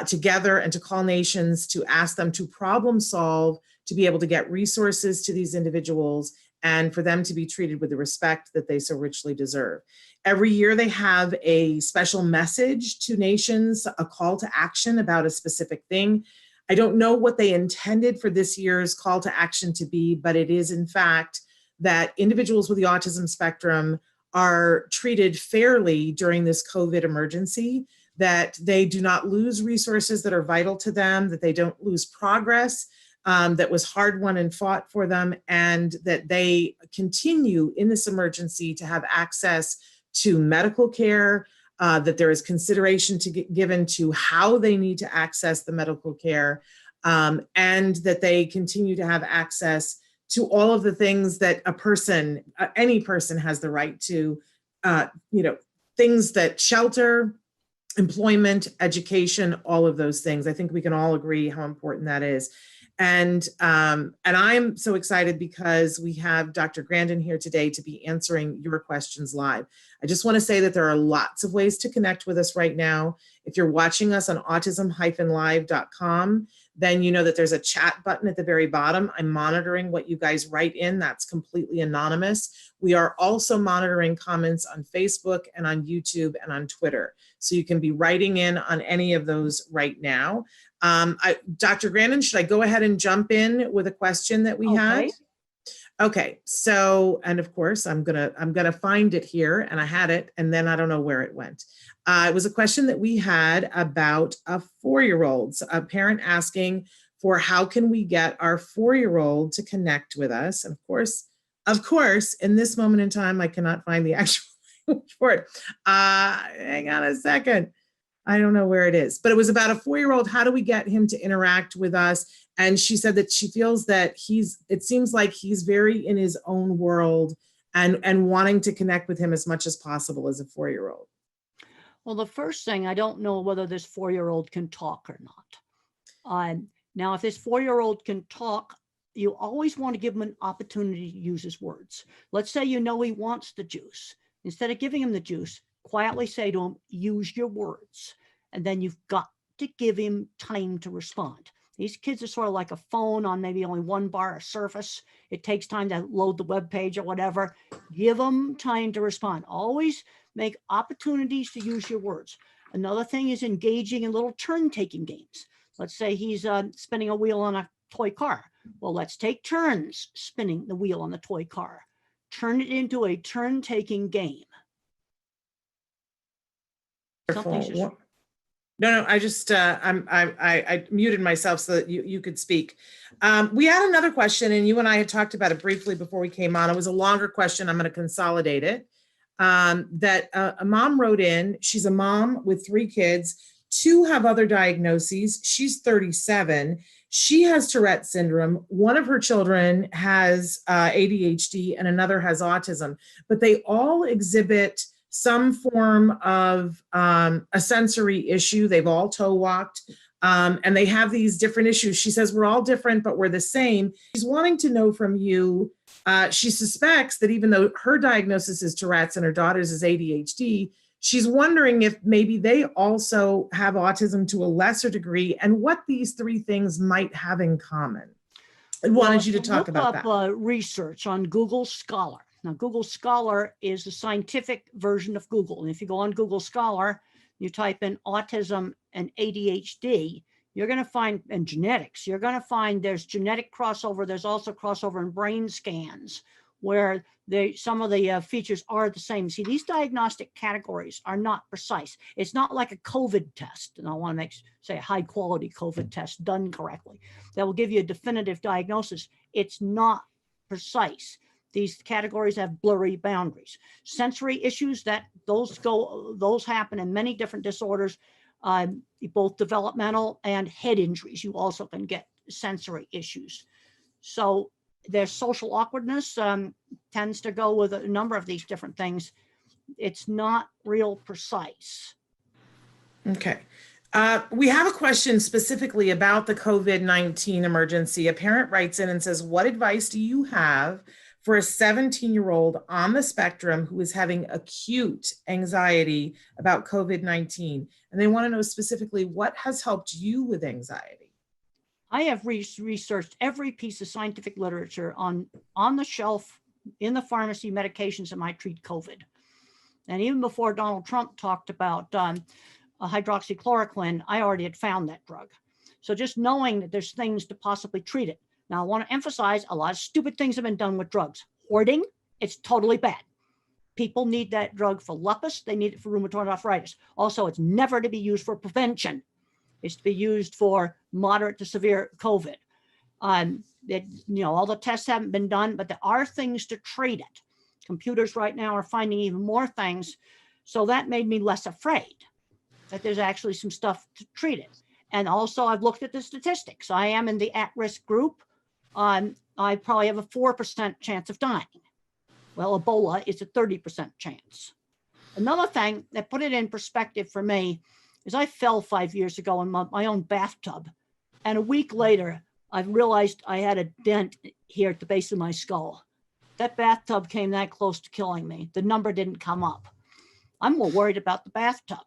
together, and to call nations to ask them to problem solve, to be able to get resources to these individuals, and for them to be treated with the respect that they so richly deserve. Every year they have a special message to nations, a call to action about a specific thing. I don't know what they intended for this year's call to action to be, but it is in fact that individuals with the autism spectrum are treated fairly during this COVID emergency, that they do not lose resources that are vital to them, that they don't lose progress that was hard won and fought for them, and that they continue in this emergency to have access to medical care, that there is consideration given to how they need to access the medical care, and that they continue to have access to all of the things that a person, any person has the right to, things that shelter, employment, education, all of those things. I think we can all agree how important that is. And I'm so excited because we have Dr. Grandin here today to be answering your questions live. I just want to say that there are lots of ways to connect with us right now. If you're watching us on autism-live.com, then you know that there's a chat button at the very bottom. I'm monitoring what you guys write in. That's completely anonymous. We are also monitoring comments on Facebook and on YouTube and on Twitter. So you can be writing in on any of those right now. Dr. Grandin, should I go ahead and jump in with a question that we had? Okay, so, and of course, I'm gonna find it here, and I had it, and then I don't know where it went. It was a question that we had about a 4-year-old, a parent asking for how can we get our 4-year-old to connect with us? And of course, in this moment in time, I cannot find the actual language for it. Hang on a second. I don't know where it is, but it was about a 4-year-old. How do we get him to interact with us? And she said that she feels that it seems like he's very in his own world and wanting to connect with him as much as possible as a 4-year-old. Well, the first thing, I don't know whether this 4-year-old can talk or not. Now, if this 4-year-old can talk, you always want to give him an opportunity to use his words. Let's say you know he wants the juice. Instead of giving him the juice, quietly say to him, use your words. And then you've got to give him time to respond. These kids are sort of like a phone on maybe only one bar of surface. It takes time to load the web page or whatever. Give them time to respond. Always make opportunities to use your words. Another thing is engaging in little turn-taking games. Let's say he's spinning a wheel on a toy car. Well, let's take turns spinning the wheel on the toy car. Turn it into a turn-taking game. No, I just I muted myself so that you could speak. We had another question, and you and I had talked about it briefly before we came on. It was a longer question. I'm going to consolidate it. That a mom wrote in. She's a mom with 3 kids. 2 have other diagnoses. She's 37. She has Tourette syndrome. One of her children has ADHD, and another has autism. But they all exhibit some form of a sensory issue. They've all toe walked, and they have these different issues. She says, we're all different, but we're the same. She's wanting to know from you, she suspects that even though her diagnosis is Tourette's and her daughter's is ADHD, she's wondering if maybe they also have autism to a lesser degree and what these 3 things might have in common. I wanted you to talk about that. Look up research on Google Scholar. Now, Google Scholar is the scientific version of Google. And if you go on Google Scholar, you type in autism and ADHD, you're going to find, and genetics, you're going to find there's genetic crossover. There's also crossover in brain scans where some of the features are the same. See, these diagnostic categories are not precise. It's not like a COVID test. And I want to say a high quality COVID test done correctly that will give you a definitive diagnosis. It's not precise. These categories have blurry boundaries. Sensory issues, those happen in many different disorders, both developmental and head injuries. You also can get sensory issues. So their social awkwardness tends to go with a number of these different things. It's not real precise. Okay. We have a question specifically about the COVID-19 emergency. A parent writes in and says, what advice do you have for a 17-year-old on the spectrum who is having acute anxiety about COVID-19? And they want to know specifically what has helped you with anxiety. I have researched every piece of scientific literature on the shelf in the pharmacy medications that might treat COVID. And even before Donald Trump talked about hydroxychloroquine, I already had found that drug. So just knowing that there's things to possibly treat it. Now, I want to emphasize a lot of stupid things have been done with drugs. Hoarding, it's totally bad. People need that drug for lupus. They need it for rheumatoid arthritis. Also, it's never to be used for prevention. It's to be used for moderate to severe COVID. All the tests haven't been done, but there are things to treat it. Computers right now are finding even more things. So that made me less afraid that there's actually some stuff to treat it. And also I've looked at the statistics. I am in the at-risk group. I probably have a 4% chance of dying. Well, Ebola is a 30% chance. Another thing that put it in perspective for me is I fell 5 years ago in my own bathtub. And a week later, I realized I had a dent here at the base of my skull. That bathtub came that close to killing me. The number didn't come up. I'm more worried about the bathtub.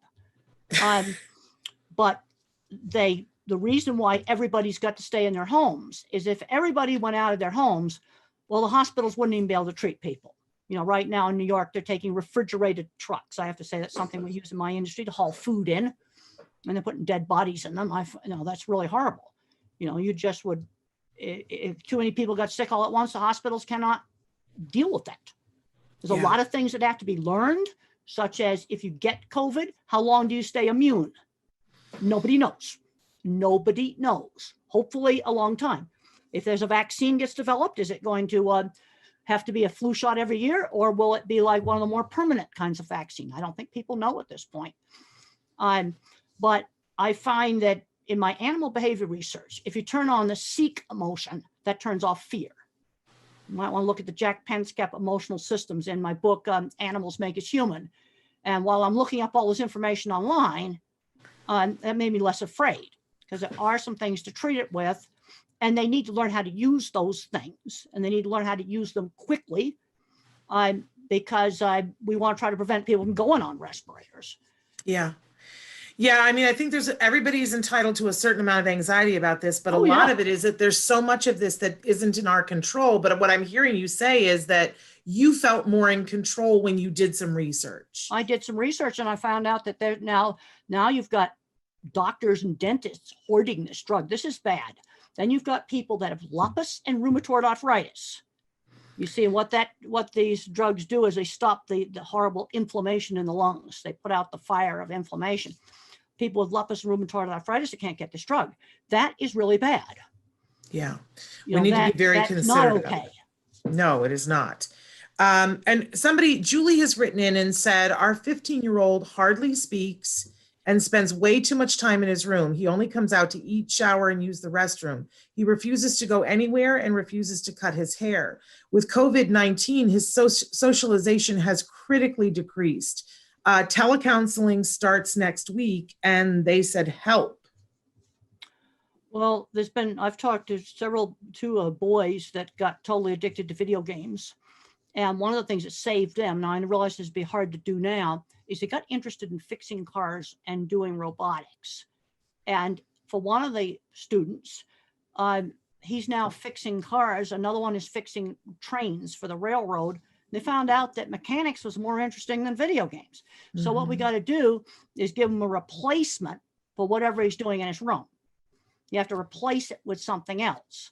But the reason why everybody's got to stay in their homes is if everybody went out of their homes, well, the hospitals wouldn't even be able to treat people. Right now in New York, they're taking refrigerated trucks. I have to say that's something we use in my industry to haul food in, and they're putting dead bodies in them. That's really horrible. You just would, if too many people got sick all at once, the hospitals cannot deal with that. There's a lot of things that have to be learned, such as if you get COVID, how long do you stay immune? Nobody knows. Nobody knows. Hopefully a long time. If there's a vaccine gets developed, is it going to have to be a flu shot every year, or will it be like one of the more permanent kinds of vaccine? I don't think people know at this point. But I find that in my animal behavior research, if you turn on the seek emotion, that turns off fear. You might want to look at the Jack Penskep emotional systems in my book, Animals Make Us Human. And while I'm looking up all this information online, that made me less afraid, because there are some things to treat it with, and they need to learn how to use those things, and they need to learn how to use them quickly, because we want to try to prevent people from going on respirators. Yeah. Yeah, I mean, I think everybody's entitled to a certain amount of anxiety about this, but a lot of it is that there's so much of this that isn't in our control. But what I'm hearing you say is that you felt more in control when you did some research. I did some research and I found out that now you've got doctors and dentists hoarding this drug. This is bad. Then you've got people that have lupus and rheumatoid arthritis. You see, what these drugs do is they stop the horrible inflammation in the lungs. They put out the fire of inflammation. People with lupus and rheumatoid arthritis that can't get this drug. That is really bad. Yeah. We need to be very considerate. Not okay. No, it is not. And Julie has written in and said, our 15-year-old hardly speaks and spends way too much time in his room. He only comes out to eat, shower, and use the restroom. He refuses to go anywhere and refuses to cut his hair. With COVID-19, his socialization has critically decreased. Telecounseling starts next week, and they said help. Well, I've talked to two boys that got totally addicted to video games. And one of the things that saved them, now I realize this would be hard to do now, is they got interested in fixing cars and doing robotics. And for one of the students, he's now fixing cars. Another one is fixing trains for the railroad. They found out that mechanics was more interesting than video games. Mm-hmm. So what we got to do is give him a replacement for whatever he's doing in his room. You have to replace it with something else.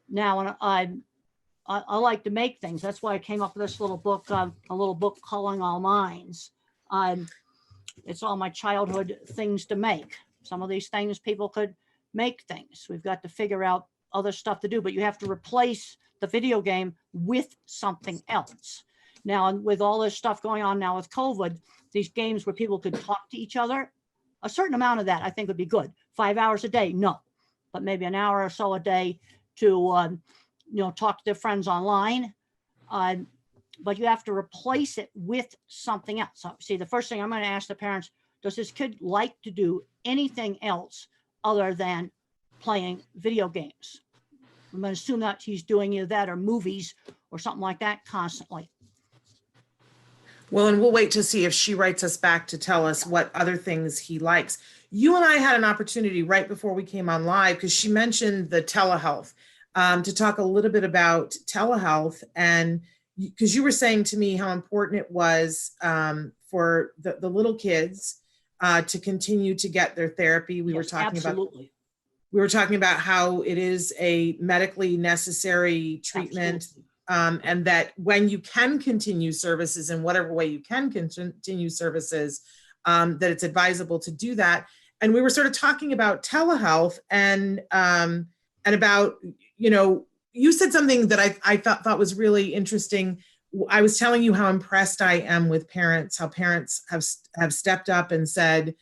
Now, I like to make things. That's why I came up with this little book, a little book, Calling All Minds. It's all my childhood things to make. Some of these things people could make things. We've got to figure out other stuff to do, but you have to replace the video game with something else. Now, with all this stuff going on now with COVID, these games where people could talk to each other, a certain amount of that I think would be good. 5 hours a day, no, but maybe an hour or so a day to talk to their friends online. But you have to replace it with something else. So, see, the first thing I'm going to ask the parents, does this kid like to do anything else other than playing video games? I'm going to assume that he's doing either that or movies or something like that constantly. Well, and we'll wait to see if she writes us back to tell us what other things he likes. You and I had an opportunity right before we came on live, because she mentioned the telehealth, to talk a little bit about telehealth. And because you were saying to me how important it was for the little kids to continue to get their therapy. We were talking absolutely. We were talking about how it is a medically necessary treatment. And that when you can continue services in whatever way you can continue services, that it's advisable to do that. And we were sort of talking about telehealth and about, you said something that I thought was really interesting. I was telling you how impressed I am with parents, how parents have stepped up and said,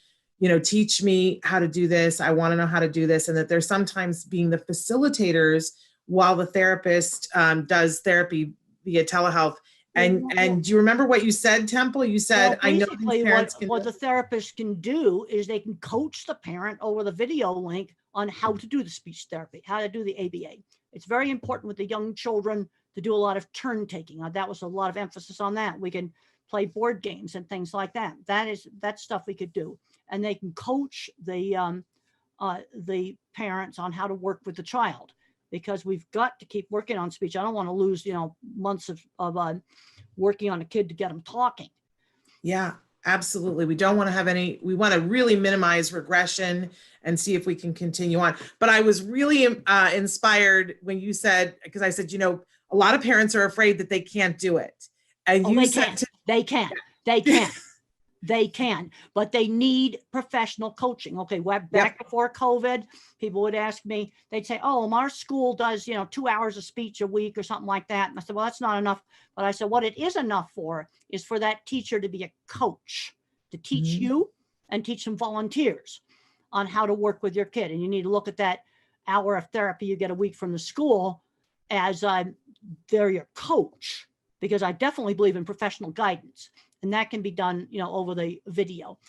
teach me how to do this. I want to know how to do this. And that they're sometimes being the facilitators while the therapist does therapy via telehealth. And do you remember what you said, Temple? You said, I know these parents what the therapist can do is they can coach the parent over the video link on how to do the speech therapy, how to do the ABA. It's very important with the young children to do a lot of turn taking. That was a lot of emphasis on that. We can play board games and things like that. That's stuff we could do. And they can coach the parents on how to work with the child, because we've got to keep working on speech. I don't want to lose, months of working on a kid to get them talking. Yeah, absolutely. We don't want to have we want to really minimize regression and see if we can continue on. But I was really inspired when you said, because I said, a lot of parents are afraid that they can't do it. And you said they can, but they need professional coaching. Okay, back before COVID, people would ask me, they'd say, oh, our school does, 2 hours of speech a week or something like that. And I said, well, that's not enough. But I said, what it is enough for is for that teacher to be a coach, to teach you and teach some volunteers on how to work with your kid. And you need to look at that hour of therapy you get a week from the school as they're your coach, because I definitely believe in professional guidance. And that can be done, over the video.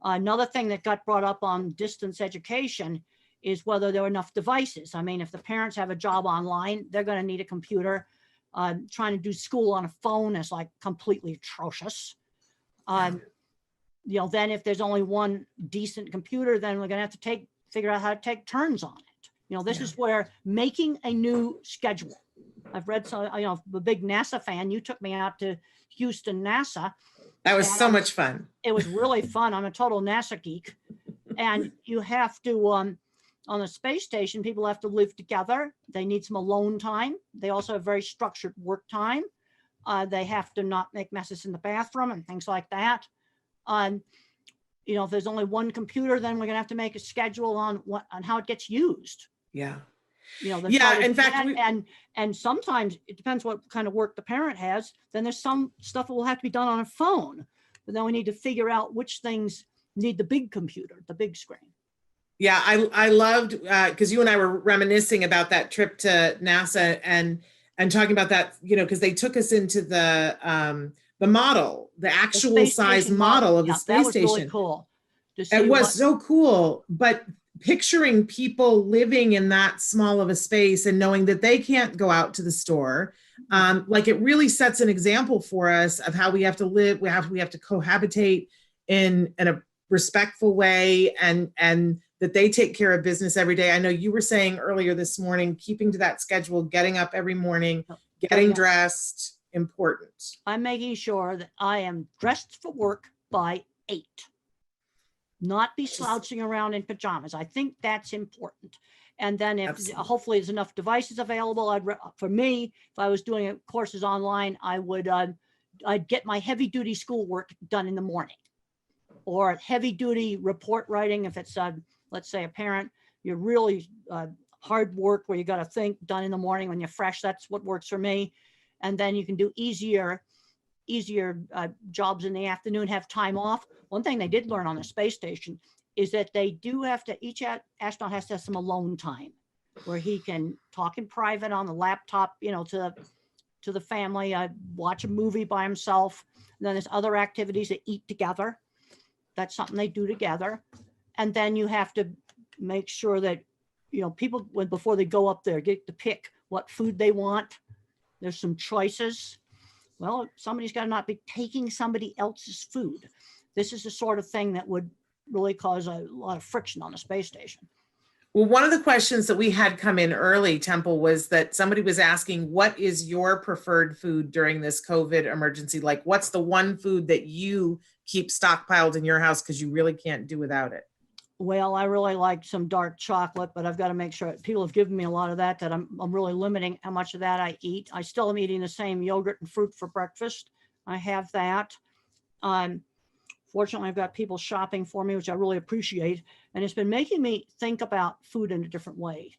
Another thing that got brought up on distance education is whether there are enough devices. I mean, if the parents have a job online, they're going to need a computer. Trying to do school on a phone is like completely atrocious. Then if there's only one decent computer, then we're going to have to figure out how to take turns on it. This is where making a new schedule. I've read some, I'm a big NASA fan. You took me out to Houston, NASA. That was so much fun. It was really fun. I'm a total NASA geek. And you have to, on the space station, people have to live together. They need some alone time. They also have very structured work time. They have to not make messes in the bathroom and things like that. If there's only one computer, then we're going to have to make a schedule on how it gets used. Yeah. In fact, and sometimes it depends what kind of work the parent has. Then there's some stuff that will have to be done on a phone, but then we need to figure out which things need the big computer, the big screen. Yeah, I loved because you and I were reminiscing about that trip to NASA and talking about that, because they took us into the model, the actual size model of the space station. That was really cool. It was so cool, but picturing people living in that small of a space and knowing that they can't go out to the store, it really sets an example for us of how we have to live. We have to cohabitate in a respectful way, and that they take care of business every day. I know you were saying earlier this morning, keeping to that schedule, getting up every morning, getting dressed, important. I'm making sure that I am dressed for work by 8. Not be slouching around in pajamas. I think that's important. And then hopefully there's enough devices available. For me, if I was doing courses online, I'd get my heavy duty schoolwork done in the morning, or heavy duty report writing. If it's let's say a parent, you're really hard work where you got to think, done in the morning when you're fresh. That's what works for me. And then you can do easier jobs in the afternoon, have time off. One thing they did learn on the space station is that they do have to, each astronaut has to have some alone time. where he can talk in private on the laptop, to the family. I watch a movie by himself. And then there's other activities that eat together. That's something they do together. And then you have to make sure that, people, before they go up there, get to pick what food they want. There's some choices. Well, somebody's got to not be taking somebody else's food. This is the sort of thing that would really cause a lot of friction on the space station. Well, one of the questions that we had come in early, Temple, was that somebody was asking, what is your preferred food during this COVID emergency? Like, what's the one food that you keep stockpiled in your house because you really can't do without it? Well, I really like some dark chocolate, but I've got to make sure people have given me a lot of that I'm really limiting how much of that I eat. I still am eating the same yogurt and fruit for breakfast. I have that. Fortunately, I've got people shopping for me, which I really appreciate. And it's been making me think about food in a different way.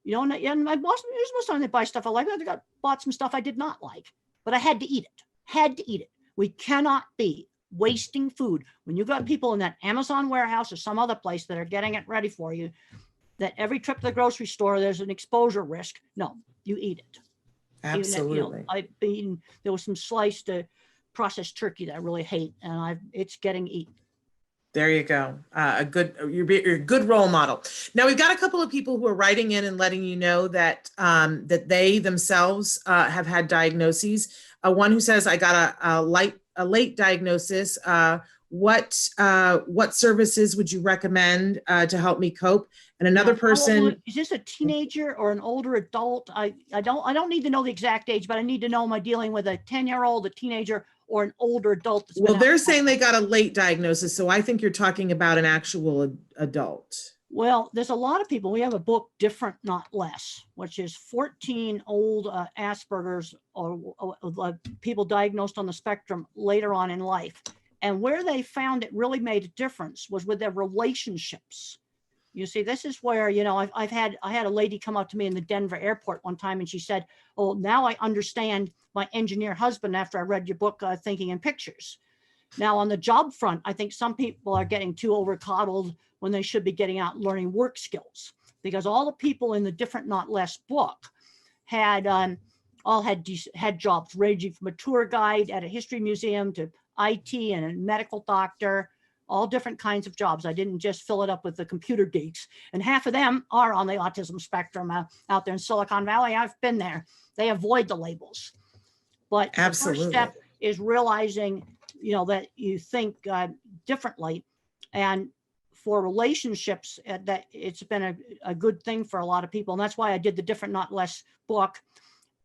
And my boss, most of the time they buy stuff I like. I bought some stuff I did not like, but I had to eat it. We cannot be wasting food. When you've got people in that Amazon warehouse or some other place that are getting it ready for you, that every trip to the grocery store, there's an exposure risk. No, you eat it. Absolutely. There was some sliced processed turkey that I really hate, and it's getting eaten. There you go. You're a good role model. Now we've got a couple of people who are writing in and letting you know that that they themselves have had diagnoses. One who says, I got a late diagnosis. What services would you recommend to help me cope? And another person, is this a teenager or an older adult? I don't need to know the exact age, but I need to know, am I dealing with a 10-year-old, a teenager, or an older adult? Well, they're saying they got a late diagnosis, so I think you're talking about an actual adult. Well, there's a lot of people. We have a book, Different Not Less, which is 14 old Asperger's or people diagnosed on the spectrum later on in life. And where they found it really made a difference was with their relationships. You see, this is where, I had a lady come up to me in the Denver airport one time, and she said, oh, now I understand my engineer husband after I read your book, Thinking in Pictures. Now, on the job front, I think some people are getting too overcoddled when they should be getting out and learning work skills, because all the people in the Different Not Less book had jobs ranging from a tour guide at a history museum to IT and a medical doctor, all different kinds of jobs. I didn't just fill it up with the computer geeks. And half of them are on the autism spectrum out there in Silicon Valley. I've been there. They avoid the labels. But Absolutely. The first step is realizing, that you think differently. And for relationships, that it's been a good thing for a lot of people. And that's why I did the Different Not Less book.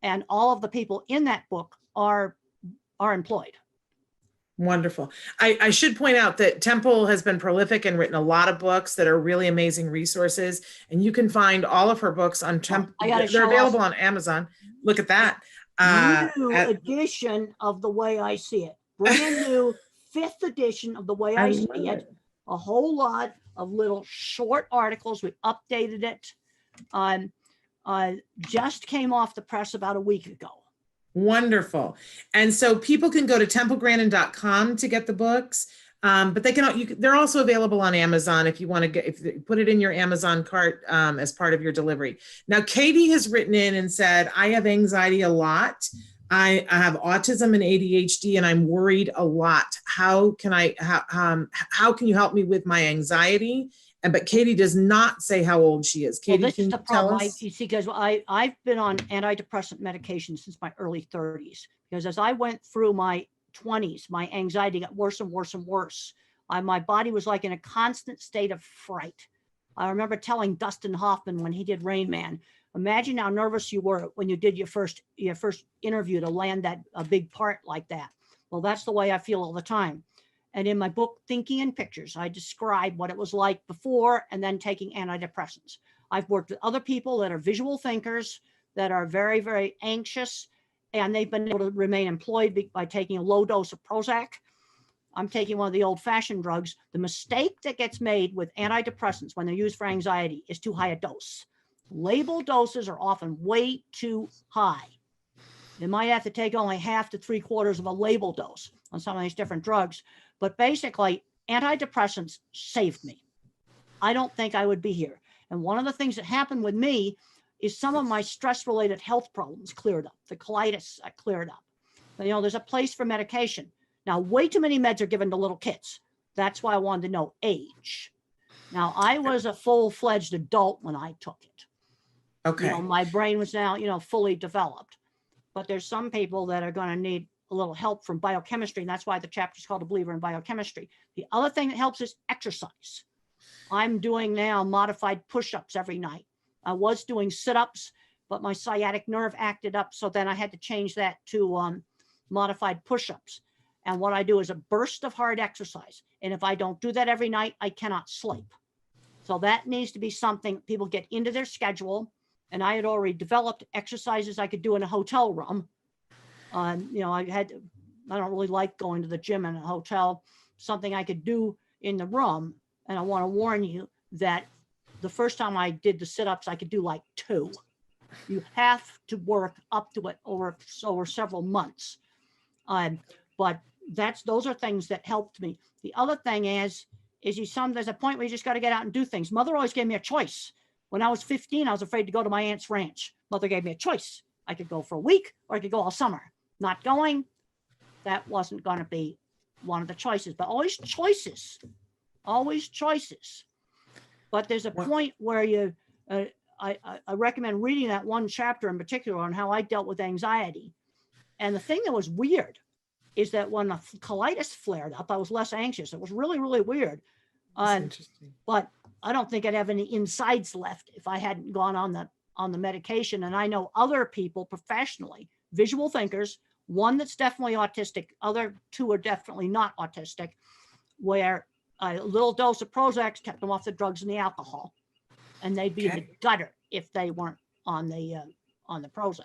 And all of the people in that book are employed. Wonderful. I should point out that Temple has been prolific and written a lot of books that are really amazing resources. And you can find all of her books on Temple. They're available on Amazon. Look at that. New edition of The Way I See It. Brand new 5th edition of The Way I See It. A whole lot of little short articles. We updated it. Just came off the press about a week ago. Wonderful. And so people can go to templegrandin.com to get the books, but they're also available on Amazon if you want to put it in your Amazon cart as part of your delivery. Now, Katie has written in and said, I have anxiety a lot. I have autism and ADHD, and I'm worried a lot. How can you help me with my anxiety? But Katie does not say how old she is. Katie, this can is the you tell problem. us? You see, because I've been on antidepressant medication since my early 30s. Because as I went through my 20s, my anxiety got worse and worse and worse. My body was like in a constant state of fright. I remember telling Dustin Hoffman when he did Rain Man, imagine how nervous you were when you did your first interview to land a big part like that. Well, that's the way I feel all the time. And in my book, Thinking in Pictures, I describe what it was like before and then taking antidepressants. I've worked with other people that are visual thinkers, that are very, very anxious, and they've been able to remain employed by taking a low dose of Prozac. I'm taking one of the old-fashioned drugs. The mistake that gets made with antidepressants when they're used for anxiety is too high a dose. Label doses are often way too high. You might have to take only half to 3/4 of a label dose on some of these different drugs. But basically, antidepressants saved me. I don't think I would be here. And one of the things that happened with me, is some of my stress-related health problems cleared up. The colitis cleared up. But, there's a place for medication. Now, way too many meds are given to little kids. That's why I wanted to know age. Now, I was a full-fledged adult when I took it. Okay. My brain was now, fully developed. But there's some people that are going to need a little help from biochemistry, and that's why the chapter is called A Believer in Biochemistry. The other thing that helps is exercise. I'm doing now modified push-ups every night. I was doing sit-ups, but my sciatic nerve acted up, so then I had to change that to modified push-ups. And what I do is a burst of hard exercise. And if I don't do that every night, I cannot sleep. So that needs to be something people get into their schedule. And I had already developed exercises I could do in a hotel room. I don't really like going to the gym in a hotel, something I could do in the room. And I want to warn you that the first time I did the sit-ups, I could do like 2. You have to work up to it over several months. But those are things that helped me. The other thing is there's a point where you just got to get out and do things. Mother always gave me a choice. When I was 15, I was afraid to go to my aunt's ranch. Mother gave me a choice. I could go for a week or I could go all summer. Not going, that wasn't going to be one of the choices, but always choices. But there's a point where I recommend reading that one chapter in particular on how I dealt with anxiety. And the thing that was weird is that when the colitis flared up, I was less anxious. It was really, really weird. Interesting. But I don't think I'd have any insides left if I hadn't gone on the medication. And I know other people professionally, visual thinkers, one that's definitely autistic, other 2 are definitely not autistic, where a little dose of Prozac kept them off the drugs and the alcohol, and they'd be in the gutter if they weren't on the Prozac.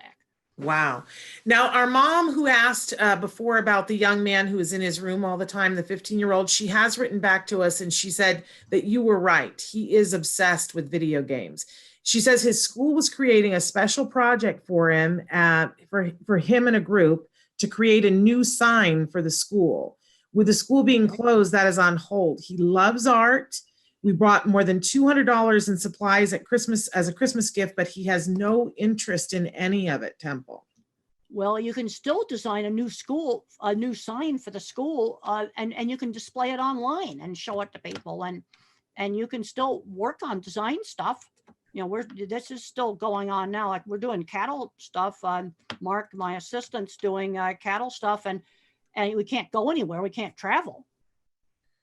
Wow. Now, our mom who asked before about the young man who is in his room all the time, the 15-year-old, she has written back to us and she said that you were right. He is obsessed with video games. She says his school was creating a special project for him, for him and a group to create a new sign for the school. With the school being closed, that is on hold. He loves art. We brought more than $200 in supplies at Christmas as a Christmas gift, but he has no interest in any of it, Temple. Well, you can still design a new sign for the school, and you can display it online and show it to people, and you can still work on design stuff. This is still going on now. Like we're doing cattle stuff. Mark, my assistant's doing cattle stuff, and we can't go anywhere. We can't travel,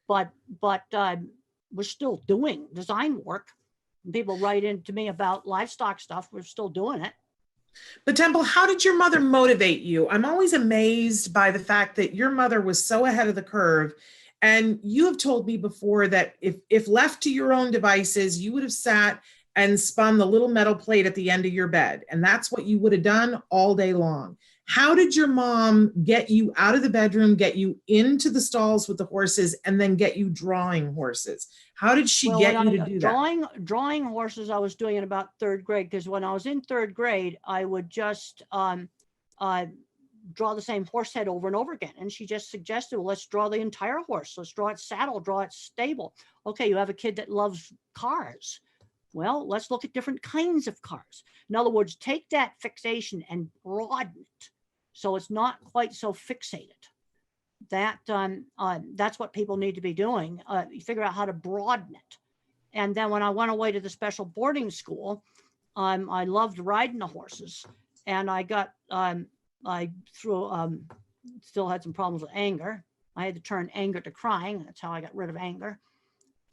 but we're still doing design work. People write into me about livestock stuff. We're still doing it. But Temple, how did your mother motivate you? I'm always amazed by the fact that your mother was so ahead of the curve. And you have told me before that if left to your own devices, you would have sat and spun the little metal plate at the end of your bed. And that's what you would have done all day long. How did your mom get you out of the bedroom, get you into the stalls with the horses, and then get you drawing horses? How did she get you to do that? Drawing horses, I was doing in about 3rd grade, because when I was in 3rd grade, I would just draw the same horse head over and over again. And she just suggested, well, let's draw the entire horse. Let's draw its saddle, draw its stable. Okay, you have a kid that loves cars. Well, let's look at different kinds of cars. In other words, take that fixation and broaden it so it's not quite so fixated. That's what people need to be doing. You figure out how to broaden it. And then when I went away to the special boarding school, I loved riding the horses, and I still had some problems with anger. I had to turn anger to crying. That's how I got rid of anger.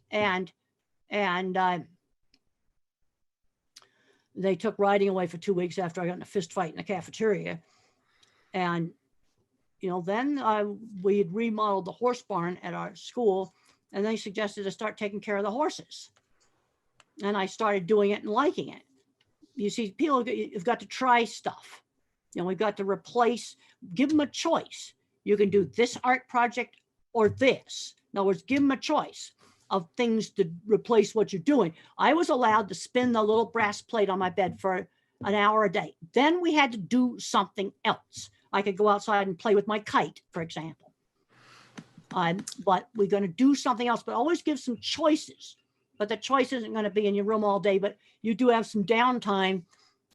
And they took riding away for 2 weeks after I got in a fist fight in the cafeteria. And, then we had remodeled the horse barn at our school, and they suggested to start taking care of the horses. And I started doing it and liking it. You see, people have got to try stuff. We've got to give them a choice. You can do this art project or this. In other words, give them a choice of things to replace what you're doing. I was allowed to spin the little brass plate on my bed for an hour a day. Then we had to do something else. I could go outside and play with my kite, for example. But we're going to do something else, but always give some choices. But the choice isn't going to be in your room all day, but you do have some downtime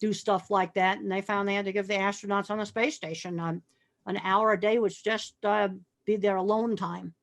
do stuff like that. And they found they had to give the astronauts on the space station an hour a day, which just be their alone time.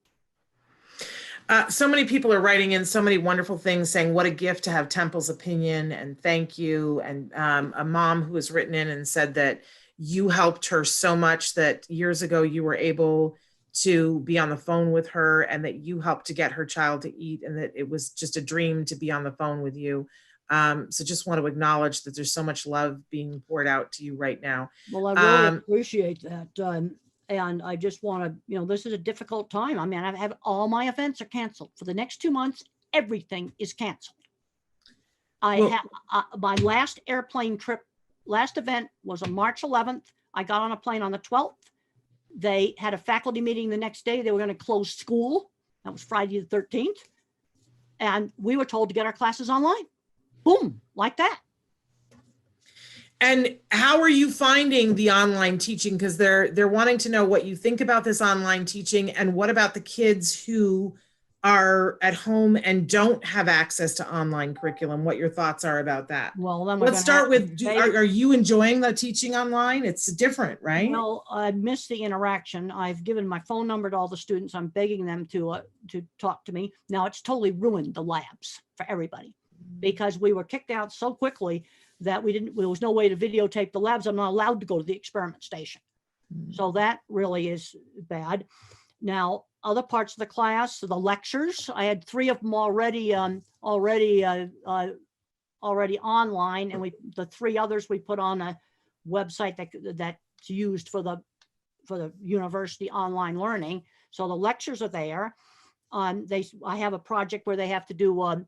So many people are writing in so many wonderful things saying what a gift to have Temple's opinion and thank you. And a mom who has written in and said that you helped her so much that years ago you were able to be on the phone with her and that you helped to get her child to eat and that it was just a dream to be on the phone with you. So just want to acknowledge that there's so much love being poured out to you right now. Well, I really appreciate that. And I just want to, this is a difficult time. I mean, I've had all my events are canceled for the next 2 months. Everything is canceled. My last airplane trip, last event was on March 11th. I got on a plane on the 12th. They had a faculty meeting the next day. They were going to close school. That was Friday the 13th. And we were told to get our classes online. Boom, like that. And how are you finding the online teaching? Because they're wanting to know what you think about this online teaching and what about the kids who are at home and don't have access to online curriculum, what your thoughts are about that. Well, then let's start with, are you enjoying the teaching online? It's different, right? Well, I miss the interaction. I've given my phone number to all the students. I'm begging them to talk to me. Now it's totally ruined the labs for everybody because we were kicked out so quickly that there was no way to videotape the labs. I'm not allowed to go to the experiment station. So that really is bad. Now, other parts of the class, the lectures, I had 3 of them already online, and the 3 others we put on a website that's used for the university online learning. So the lectures are there. I have a project where they have to do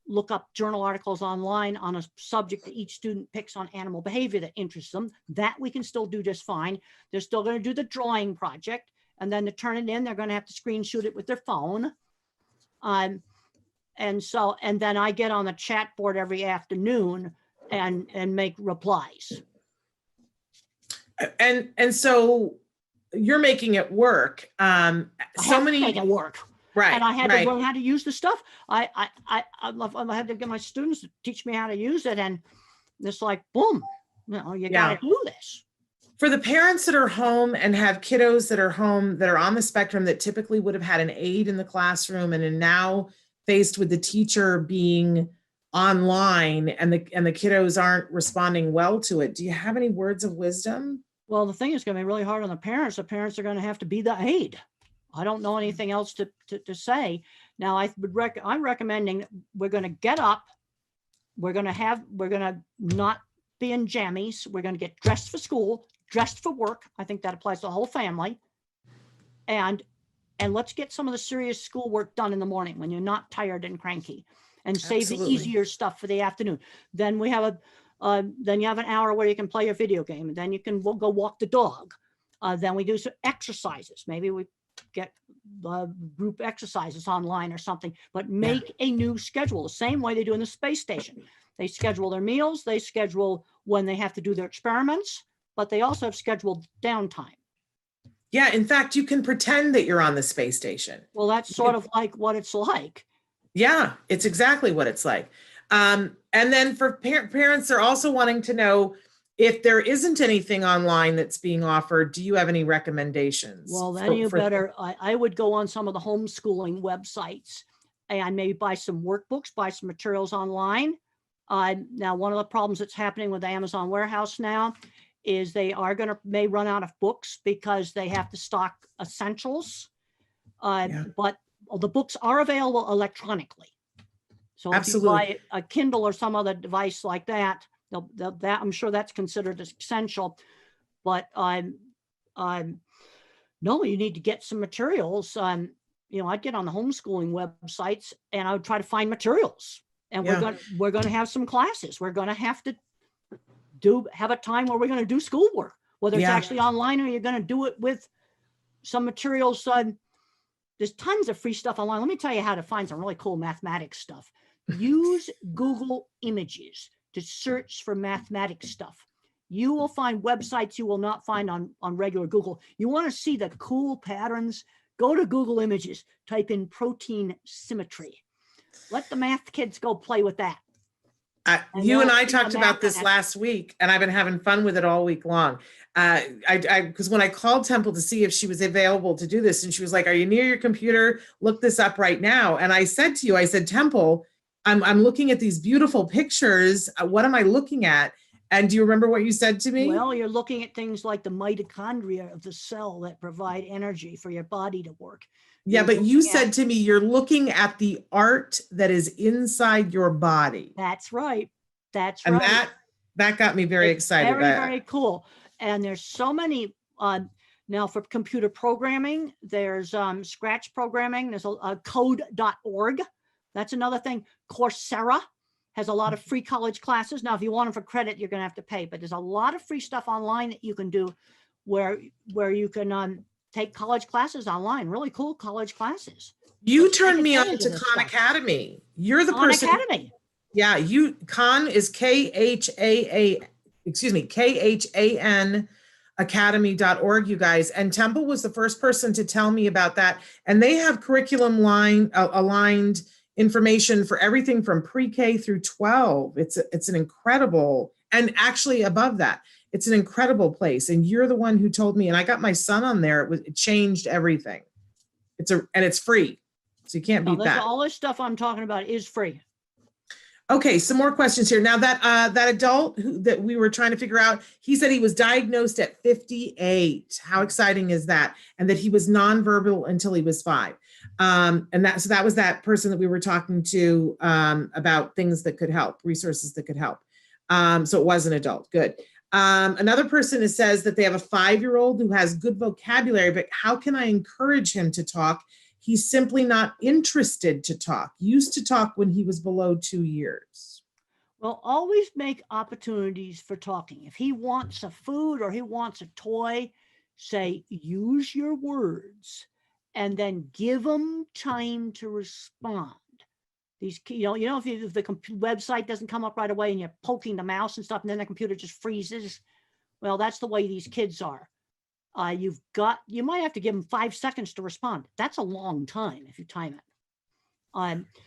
look up journal articles online on a subject that each student picks on animal behavior that interests them. That we can still do just fine. They're still going to do the drawing project. And then to turn it in, they're going to have to screenshot it with their phone. And then I get on the chat board every afternoon and make replies. And so you're making it work. Make it work. Right. And I had to learn how to use the stuff. I had to get my students to teach me how to use it. And it's like, boom, you got to do this. For the parents that are home and have kiddos that are home that are on the spectrum that typically would have had an aide in the classroom and are now faced with the teacher being online and the kiddos aren't responding well to it, do you have any words of wisdom? Well, the thing is going to be really hard on the parents. The parents are going to have to be the aide. I don't know anything else to say. Now, I'm recommending that we're going to get up. We're going to not be in jammies. We're going to get dressed for school, dressed for work. I think that applies to the whole family. And let's get some of the serious schoolwork done in the morning when you're not tired and cranky, and save the easier stuff for the afternoon. Then we have then you have an hour where you can play a video game, and then you can go walk the dog. Then we do some exercises. Maybe we get group exercises online or something, but make a new schedule the same way they do in the space station. They schedule their meals, they schedule when they have to do their experiments, but they also have scheduled downtime. Yeah, in fact, you can pretend that you're on the space station. Well, that's sort of like what it's like. Yeah, it's exactly what it's like. And then for parents, they're also wanting to know if there isn't anything online that's being offered, do you have any recommendations? Well, then I would go on some of the homeschooling websites and maybe buy some workbooks, buy some materials online. Now, one of the problems that's happening with Amazon Warehouse now is they may run out of books because they have to stock essentials. But the books are available electronically. So if you buy a Kindle or some other device like that, I'm sure that's considered essential. But no, you need to get some materials. I'd get on the homeschooling websites and I would try to find materials. And we're going to have some classes. We're going to have to have a time where we're going to do schoolwork, whether it's actually online or you're going to do it with some materials. There's tons of free stuff online. Let me tell you how to find some really cool mathematics stuff. Use Google Images to search for mathematics stuff. You will find websites you will not find on regular Google. You want to see the cool patterns? Go to Google Images, type in protein symmetry. Let the math kids go play with that. You and I they'll see talked the about map this and last week, and I've been having fun with it all week long. Because when I called Temple to see if she was available to do this, and she was like, "Are you near your computer? Look this up right now." And I said to you, I said, Temple, I'm looking at these beautiful pictures. What am I looking at? And do you remember what you said to me? Well, you're looking at things like the mitochondria of the cell that provide energy for your body to work. Yeah, You're but you looking said at- to me, you're looking at the art that is inside your body. That's right. That's And right. that got me very It's excited. very, very cool. And there's so many, now for computer programming, there's Scratch programming, there's a code.org. That's another thing. Coursera has a lot of free college classes. Now, if you want them for credit, you're gonna have to pay, but there's a lot of free stuff online that you can do where you can take college classes online, really cool college classes. You Take turned me on advantage to of this Khan stuff. Academy. You're the Khan person. Academy. Yeah, Khan is KHAN academy.org, you guys. And Temple was the first person to tell me about that. And they have curriculum aligned information for everything from pre-K through 12. It's an incredible, and actually above that, it's an incredible place. And you're the one who told me, and I got my son on there. It changed everything. And it's free. So you can't beat that. All this stuff I'm talking about is free. Okay, some more questions here. Now that adult that we were trying to figure out, he said he was diagnosed at 58. How exciting is that? And that he was nonverbal until he was 5. And that was that person that we were talking to about things that could help, resources that could help. So it was an adult. Good. Another person says that they have a 5-year-old who has good vocabulary, but how can I encourage him to talk? He's simply not interested to talk. Used to talk when he was below 2 years. Well, always make opportunities for talking. If he wants a food or he wants a toy, say, use your words and then give him time to respond. These, if the website doesn't come up right away and you're poking the mouse and stuff, and then the computer just freezes. Well, that's the way these kids are. You might have to give them 5 seconds to respond. That's a long time if you time it.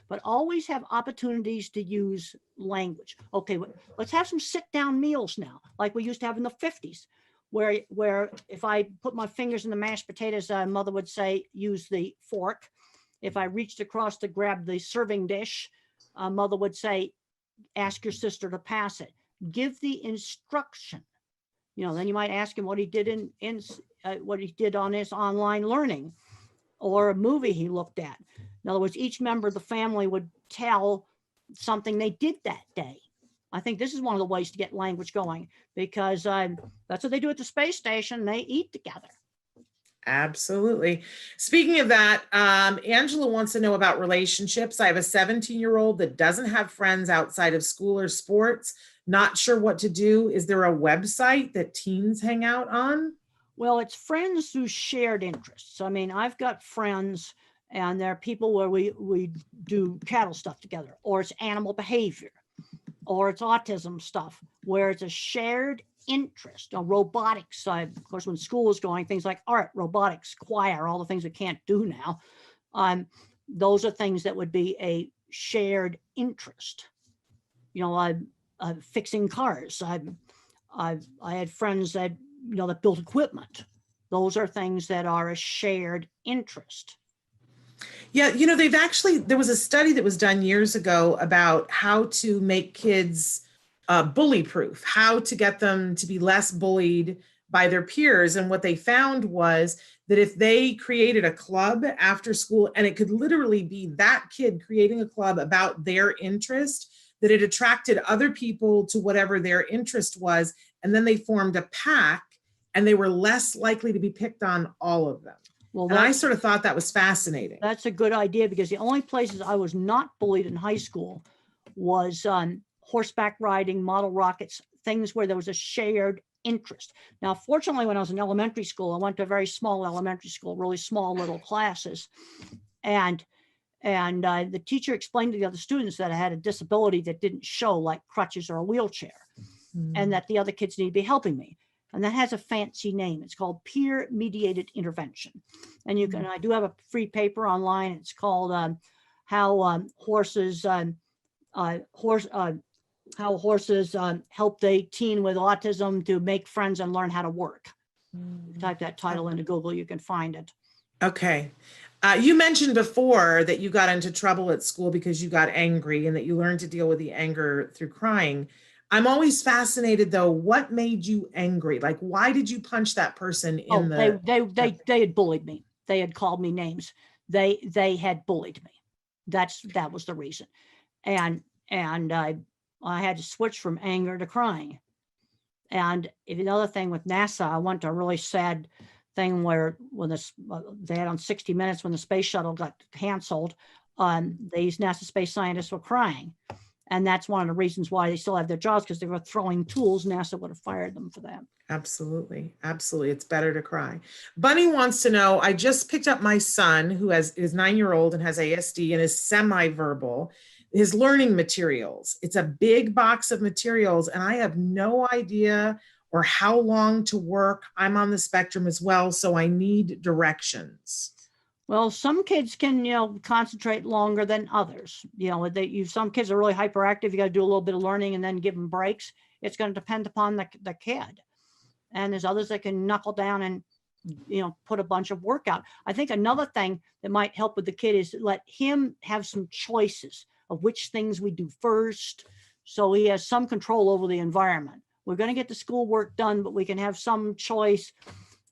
But always have opportunities to use language. Okay, let's have some sit-down meals now, like we used to have in the 50s, where if I put my fingers in the mashed potatoes, mother would say, use the fork. If I reached across to grab the serving dish, mother would say, ask your sister to pass it. Give the instruction. Then you might ask him what he did what he did on his online learning, or a movie he looked at. In other words, each member of the family would tell something they did that day. I think this is one of the ways to get language going, because that's what they do at the space station. They eat together. Absolutely. Speaking of that, Angela wants to know about relationships. I have a 17-year-old that doesn't have friends outside of school or sports. Not sure what to do. Is there a website that teens hang out on? Well, it's friends who shared interests. I mean, I've got friends, and there are people where we do cattle stuff together, or it's animal behavior, or it's autism stuff, where it's a shared interest. Robotics, of course, when school is going, things like art, robotics, choir, all the things we can't do now. Those are things that would be a shared interest. Fixing cars. I had friends that that built equipment. Those are things that are a shared interest. Yeah, there was a study that was done years ago about how to make kids bully proof, how to get them to be less bullied by their peers. And what they found was that if they created a club after school, and it could literally be that kid creating a club about their interest, that it attracted other people to whatever their interest was. And then they formed a pack, and they were less likely to be picked on, all of them. Well, and I sort of thought that was fascinating. That's a good idea, because the only places I was not bullied in high school was horseback riding, model rockets, things where there was a shared interest. Now, fortunately, when I was in elementary school, I went to a very small elementary school, really small little classes. And the teacher explained to the other students that I had a disability that didn't show, like crutches or a wheelchair, and that the other kids need to be helping me. And that has a fancy name. It's called peer-mediated intervention. And I do have a free paper online. It's called how horses how horses help a teen with autism to make friends and learn how to work. Type that title into Google, you can find it. Okay. You mentioned before that you got into trouble at school because you got angry and that you learned to deal with the anger through crying. I'm always fascinated though, what made you angry? Like, why did you punch that person in the? They had bullied me. They had called me names. They had bullied me. That was the reason. And I had to switch from anger to crying. And another thing with NASA, I went to a really sad thing where when they had on 60 Minutes when the space shuttle got canceled, these NASA space scientists were crying. And that's one of the reasons why they still have their jobs, because they were throwing tools. NASA would have fired them for that. Absolutely. Absolutely. It's better to cry. Bunny wants to know, I just picked up my son who is 9-year-old and has ASD and is semi-verbal, his learning materials. It's a big box of materials and I have no idea or how long to work. I'm on the spectrum as well, so I need directions. Well, some kids can, concentrate longer than others. Some kids are really hyperactive. You got to do a little bit of learning and then give them breaks. It's going to depend upon the kid. And there's others that can knuckle down and, put a bunch of work out. I think another thing that might help with the kid is let him have some choices of which things we do first, so he has some control over the environment. We're going to get the schoolwork done, but we can have some choice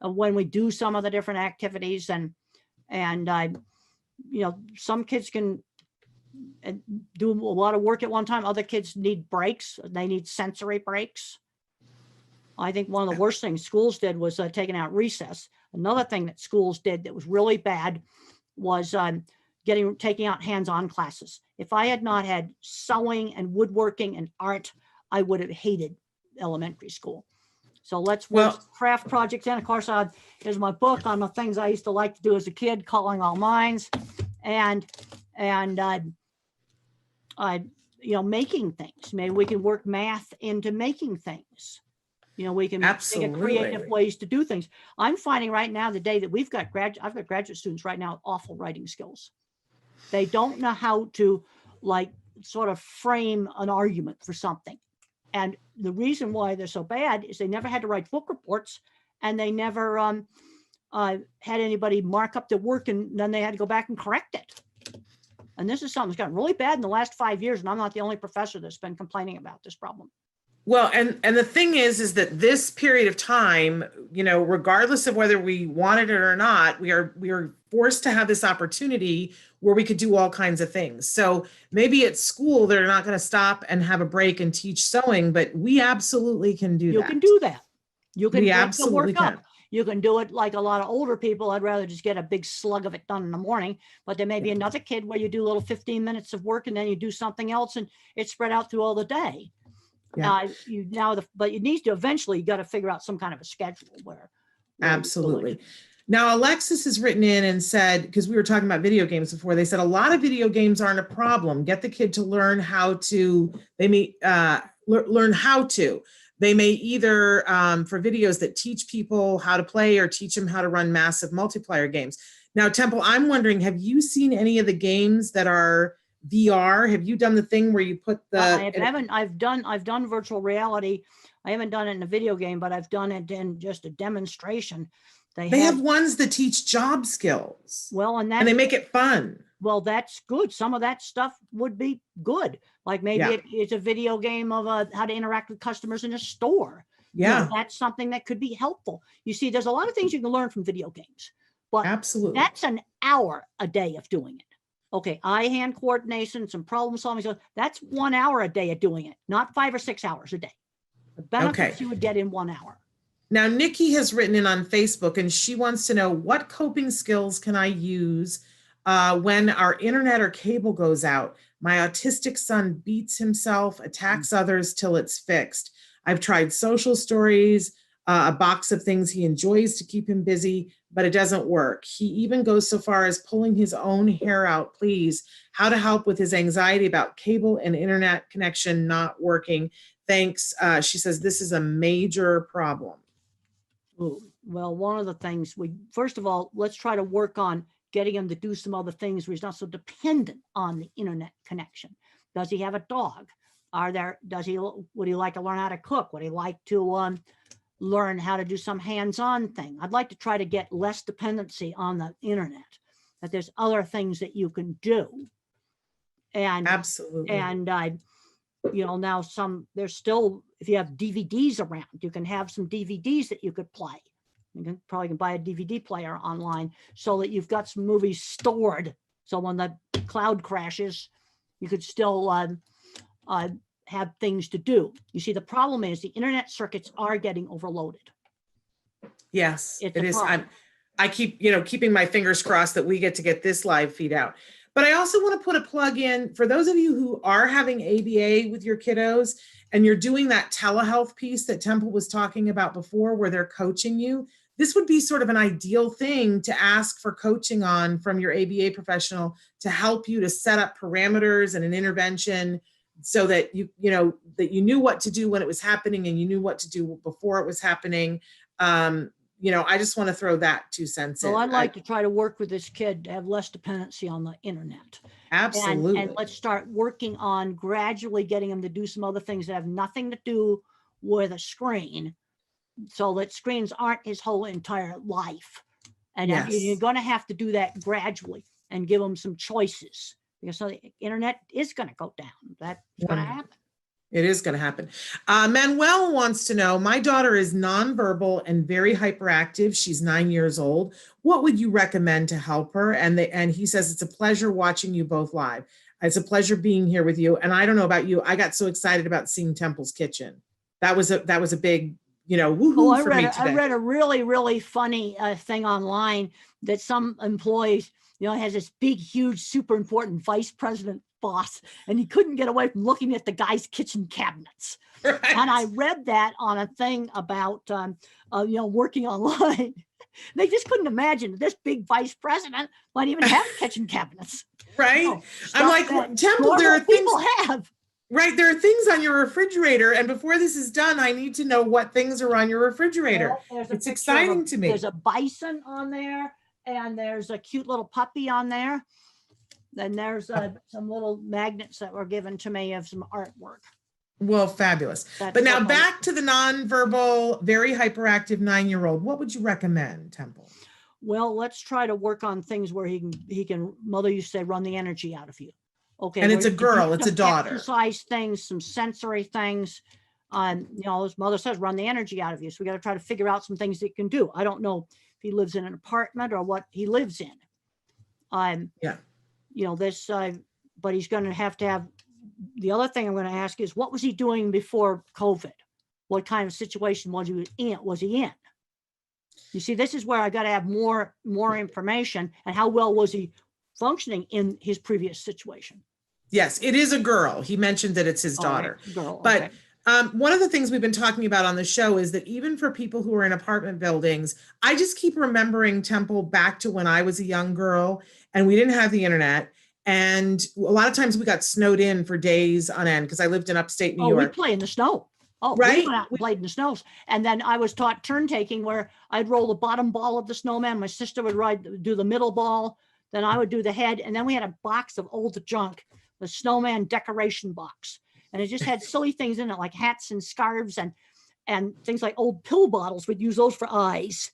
of when we do some of the different activities. And some kids can do a lot of work at one time. Other kids need breaks. They need sensory breaks. I think one of the worst things schools did was taking out recess. Another thing that schools did that was really bad was taking out hands-on classes. If I had not had sewing and woodworking and art, I would have hated elementary school. So let's work craft projects. And of course, here's my book on the things I used to like to do as a kid, Calling All Minds, and making things. Maybe we can work math into making things. We can think of creative ways to do things. I'm finding right now, the day that I've got graduate students right now with awful writing skills. They don't know how to sort of frame an argument for something. And the reason why they're so bad is they never had to write book reports, and they never had anybody mark up their work, and then they had to go back and correct it. And this is something that's gotten really bad in the last 5 years, and I'm not the only professor that's been complaining about this problem. Well, and the thing is that this period of time, regardless of whether we wanted it or not, we are forced to have this opportunity where we could do all kinds of things. So maybe at school, they're not going to stop and have a break and teach sewing, but we absolutely can do that. You can do that. You can break the work up. You can do it like a lot of older people. I'd rather just get a big slug of it done in the morning, but there may be another kid where you do a little 15 minutes of work and then you do something else and it's spread out through all the day. Yeah. But you need to eventually, you got to figure out some kind of a schedule where absolutely. Now, Alexis has written in and said, because we were talking about video games before, they said a lot of video games aren't a problem. Get the kid to learn how to. They may learn how to. They may either for videos that teach people how to play or teach them how to run massive multiplayer games. Now, Temple, I'm wondering, have you seen any of the games that are VR? Have you done the thing where you put the? I haven't. I've done virtual reality. I haven't done it in a video game, but I've done it in just a demonstration. They have ones that teach job skills. Well, and they make it fun. Well, that's good. Some of that stuff would be good. Like maybe it's a video game of how to interact with customers in a store. Yeah, that's something that could be helpful. You see, there's a lot of things you can learn from video games, but absolutely, that's an hour a day of doing it. Okay, eye-hand coordination, some problem solving. So that's 1 hour a day of doing it, not 5 or 6 hours a day. The benefits you would get in 1 hour. Now, Nikki has written in on Facebook and she wants to know, what coping skills can I use when our internet or cable goes out? My autistic son beats himself, attacks others till it's fixed. I've tried social stories, a box of things he enjoys to keep him busy, but it doesn't work. He even goes so far as pulling his own hair out. Please, how to help with his anxiety about cable and internet connection not working. Thanks. She says this is a major problem. Ooh, well, one of the things first of all, let's try to work on getting him to do some other things where he's not so dependent on the internet connection. Does he have a dog? would he like to learn how to cook? Would he like to learn how to do some hands-on thing? I'd like to try to get less dependency on the internet, that there's other things that you can do. And Absolutely. and now there's still, if you have DVDs around, you can have some DVDs that you could play. You can probably buy a DVD player online so that you've got some movies stored. So when the cloud crashes, you could still have things to do. You see, the problem is the internet circuits are getting overloaded. Yes, It's it a is. problem. I keep, keeping my fingers crossed that we get to get this live feed out. But I also want to put a plug in for those of you who are having ABA with your kiddos and you're doing that telehealth piece that Temple was talking about before, where they're coaching you. This would be sort of an ideal thing to ask for coaching on from your ABA professional to help you to set up parameters and an intervention so that you knew what to do when it was happening and you knew what to do before it was happening. I just want to throw that 2 cents in. Well, I'd like to try to work with this kid to have less dependency on the internet. Absolutely. And let's start working on gradually getting him to do some other things that have nothing to do with a screen, so that screens aren't his whole entire life. And Yes. you're going to have to do that gradually and give him some choices, because so the internet is going to go down. That's going to happen. It is going to happen. Manuel wants to know, my daughter is nonverbal and very hyperactive. She's 9 years old. What would you recommend to help her? And he says, it's a pleasure watching you both live. It's a pleasure being here with you. And I don't know about you, I got so excited about seeing Temple's Kitchen. That was a big, woohoo for me today. I read a really, really funny thing online that some employees, has this big, huge, super important vice president boss, and he couldn't get away from looking at the guy's kitchen cabinets. Right. And I read that on a thing about, working online. They just couldn't imagine that this big vice president might even have kitchen cabinets. Right. I'm like, Temple, there are things people have. Right. There are things on your refrigerator. And before this is done, I need to know what things are on your refrigerator. Well, it's exciting to me. There's a bison on there, and there's a cute little puppy on there. Then there's some little magnets that were given to me of some artwork. Well, fabulous. But now back to the nonverbal, very hyperactive 9-year-old. What would you recommend, Temple? Well, let's try to work on things where he can, mother used to say, run the energy out of you. Okay. And it's a girl, it's a daughter. Exercise things, some sensory things. His mother says, run the energy out of you. So we got to try to figure out some things that he can do. I don't know if he lives in an apartment or what he lives in. But he's going to have, the other thing I'm going to ask is, what was he doing before COVID? What kind of situation was he in? You see, this is where I got to have more information, and how well was he functioning in his previous situation? Yes, it is a girl. He mentioned that it's his daughter. Girl, but okay. One of the things we've been talking about on the show is that even for people who are in apartment buildings, I just keep remembering, Temple, back to when I was a young girl and we didn't have the internet. And a lot of times we got snowed in for days on end because I lived in upstate New York. We play in the snow. Oh, right. We went out and played in the snows. And then I was taught turn taking, where I'd roll the bottom ball of the snowman. My sister would do the middle ball. Then I would do the head. And then we had a box of old junk, the snowman decoration box. And it just had silly things in it, like hats and scarves and things like old pill bottles. We'd use those for eyes.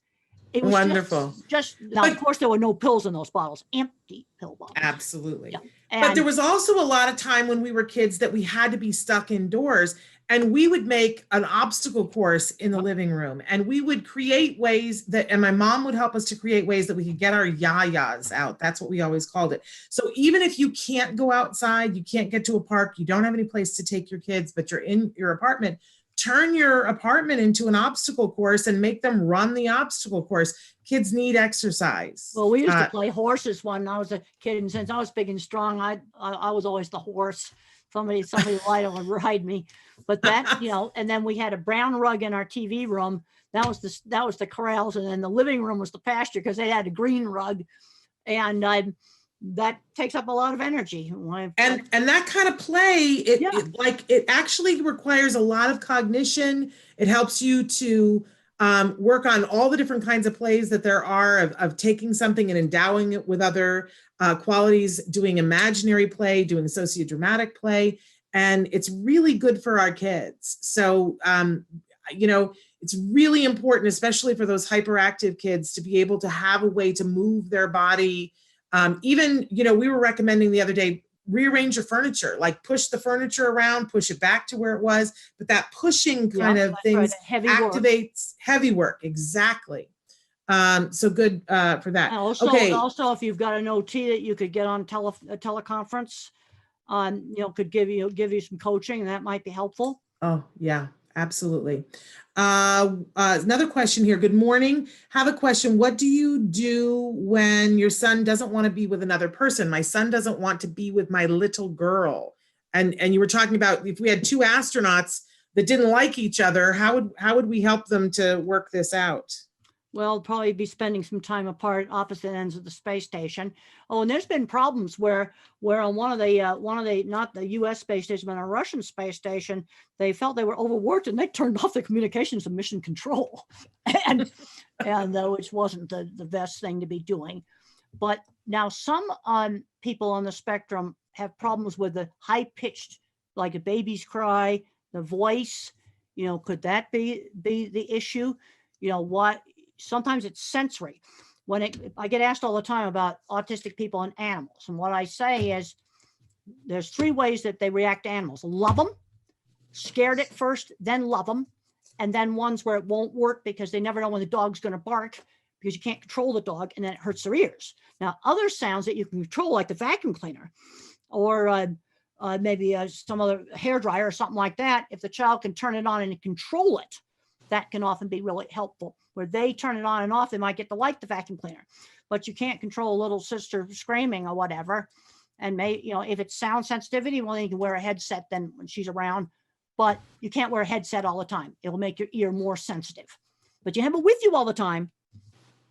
It was wonderful. Now, of course, there were no pills in those bottles, empty pill bottles. Absolutely. Yeah. But there was also a lot of time when we were kids that we had to be stuck indoors, and we would make an obstacle course in the living room, and we would create ways and my mom would help us to create ways that we could get our yayas out. That's what we always called it. So even if you can't go outside, you can't get to a park, you don't have any place to take your kids, but you're in your apartment, turn your apartment into an obstacle course and make them run the obstacle course. Kids need exercise. Well, we used to play horses when I was a kid, and since I was big and strong, I was always the horse. Somebody light would ride me. But that, and then we had a brown rug in our TV room. That was the corrals, and then the living room was the pasture because they had a green rug, and that takes up a lot of energy. And that kind of play, it actually requires a lot of cognition. It helps you to work on all the different kinds of plays that there are of taking something and endowing it with other qualities, doing imaginary play, doing sociodramatic play. and it's really good for our kids. So, it's really important, especially for those hyperactive kids, to be able to have a way to move their body. Even, we were recommending the other day, rearrange your furniture, like push the furniture around, push it back to where it was. But that pushing kind of things activates heavy work. Exactly. So good for that. Also, if you've got an OT that you could get on a teleconference, could give you some coaching, and that might be helpful. Oh, yeah, absolutely. Another question here. Good morning. Have a question. What do you do when your son doesn't want to be with another person? My son doesn't want to be with my little girl. And you were talking about if we had two astronauts that didn't like each other, how would we help them to work this out? Well, probably be spending some time apart, opposite ends of the space station. Oh, and there's been problems where on one of the not the U.S. space station, but a Russian space station, they felt they were overworked and they turned off the communications of mission control, and which wasn't the best thing to be doing. But now some people on the spectrum have problems with the high pitched, like a baby's cry, the voice. Could that be the issue? What? Sometimes it's sensory. I get asked all the time about autistic people and animals. And what I say is there's three ways that they react to animals: love them, scared at first, then love them, and then ones where it won't work because they never know when the dog's going to bark because you can't control the dog and then it hurts their ears. Now, other sounds that you can control, like the vacuum cleaner or maybe some other hair dryer or something like that, if the child can turn it on and control it, that can often be really helpful. Where they turn it on and off, they might get to like the vacuum cleaner, but you can't control a little sister screaming or whatever. And if it's sound sensitivity, well, then you can wear a headset then when she's around, but you can't wear a headset all the time. It'll make your ear more sensitive, but you have it with you all the time,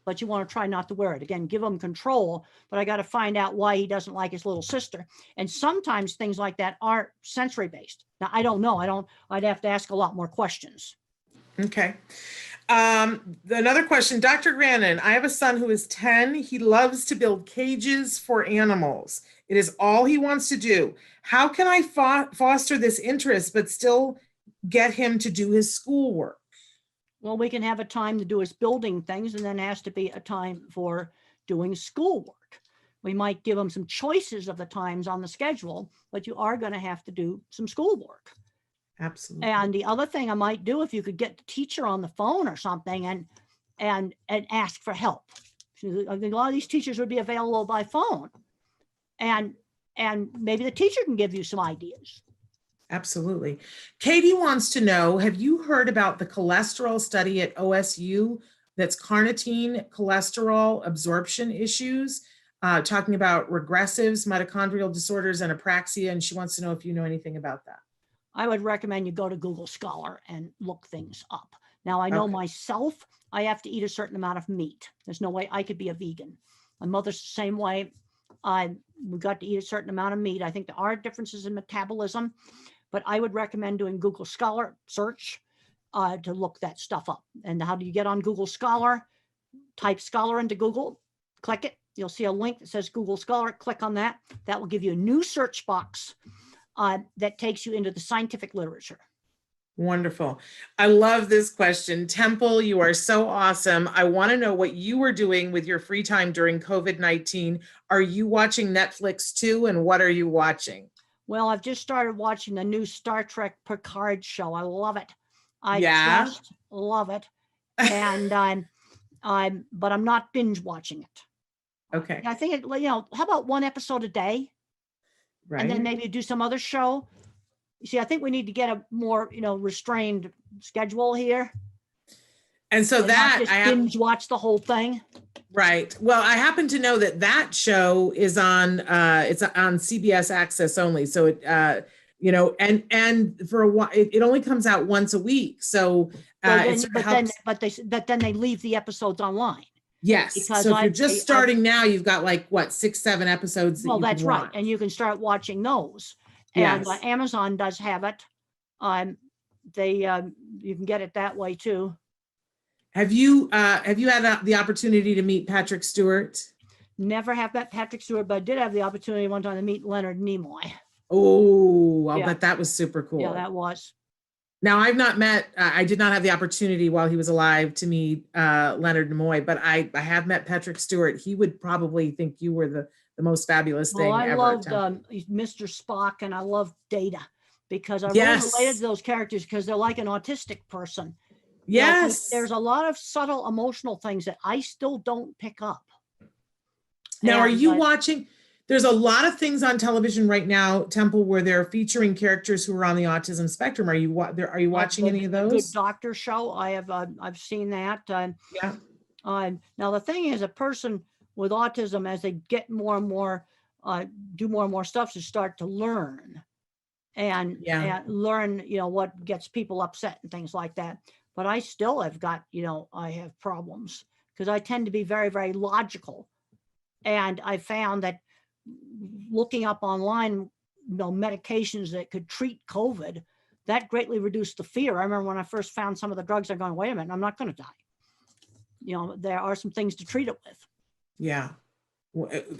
but you want to try not to wear it. Again, give him control, but I got to find out why he doesn't like his little sister. And sometimes things like that aren't sensory based. Now, I don't know. I'd have to ask a lot more questions. Okay. Another question, Dr. Grandin, I have a son who is 10. He loves to build cages for animals. It is all he wants to do. How can I foster this interest, but still get him to do his schoolwork? Well, we can have a time to do his building things, and then has to be a time for doing schoolwork. We might give him some choices of the times on the schedule, but you are going to have to do some schoolwork. Absolutely. And the other thing I might do, if you could get the teacher on the phone or something and ask for help. I think a lot of these teachers would be available by phone, and maybe the teacher can give you some ideas. Absolutely. Katie wants to know, have you heard about the cholesterol study at OSU that's carnitine cholesterol absorption issues, talking about regressives, mitochondrial disorders, and apraxia? And she wants to know if you know anything about that. I would recommend you go to Google Scholar and look things up. Now, I know myself, I have to eat a certain amount of meat. There's no way I could be a vegan. My mother's the same way. We got to eat a certain amount of meat. I think there are differences in metabolism, but I would recommend doing Google Scholar search to look that stuff up. And how do you get on Google Scholar? Type Scholar into Google, click it. You'll see a link that says Google Scholar. Click on that. That will give you a new search box that takes you into the scientific literature. Wonderful. I love this question. Temple, you are so awesome. I want to know what you were doing with your free time during COVID-19. Are you watching Netflix too? And what are you watching? Well, I've just started watching the new Star Trek Picard show. I love it. I just love it. And but I'm not binge watching it. Okay. I think how about one episode a day? Right. And then maybe do some other show. You see, I think we need to get a more, restrained schedule here. And so that I binge watch the whole thing. Right. Well, I happen to know that show is on it's on CBS Access only. So it and for a while it only comes out once a week. So but then they leave the episodes online. Yes. Because so if you're just starting now, you've got 6, 7 episodes. Well, that's right. And you can start watching those. And Amazon does have it. You can get it that way too. Have you had the opportunity to meet Patrick Stewart? Never have met Patrick Stewart, but I did have the opportunity one time to meet Leonard Nimoy. Oh, I'll Yeah. bet that was super cool. Yeah, that was. Now, I've not met, I did not have the opportunity while he was alive to meet Leonard Nimoy, but I have met Patrick Stewart. He would probably think you were the most fabulous Well, thing I ever. loved Temple. Mr. Spock, and I loved Data because I really Yes. related to those characters because they're like an autistic person. You know, Yes. there's a lot of subtle emotional things that I still don't pick up. Now, are And, you watching? There's a lot of things on television right now, Temple, where they're featuring characters who are on the autism spectrum. Are you watching any of the Good those? Doctor show? I've seen that. Yeah. Now the thing is, a person with autism, as they get more and more, do more and more stuff, to start to learn, and learn, what gets people upset and things like that. But I still have got, I have problems because I tend to be very, very logical, and I found that looking up online, medications that could treat COVID, that greatly reduced the fear. I remember when I first found some of the drugs, I'm going, wait a minute, I'm not going to die. There are some things to treat it with. Yeah.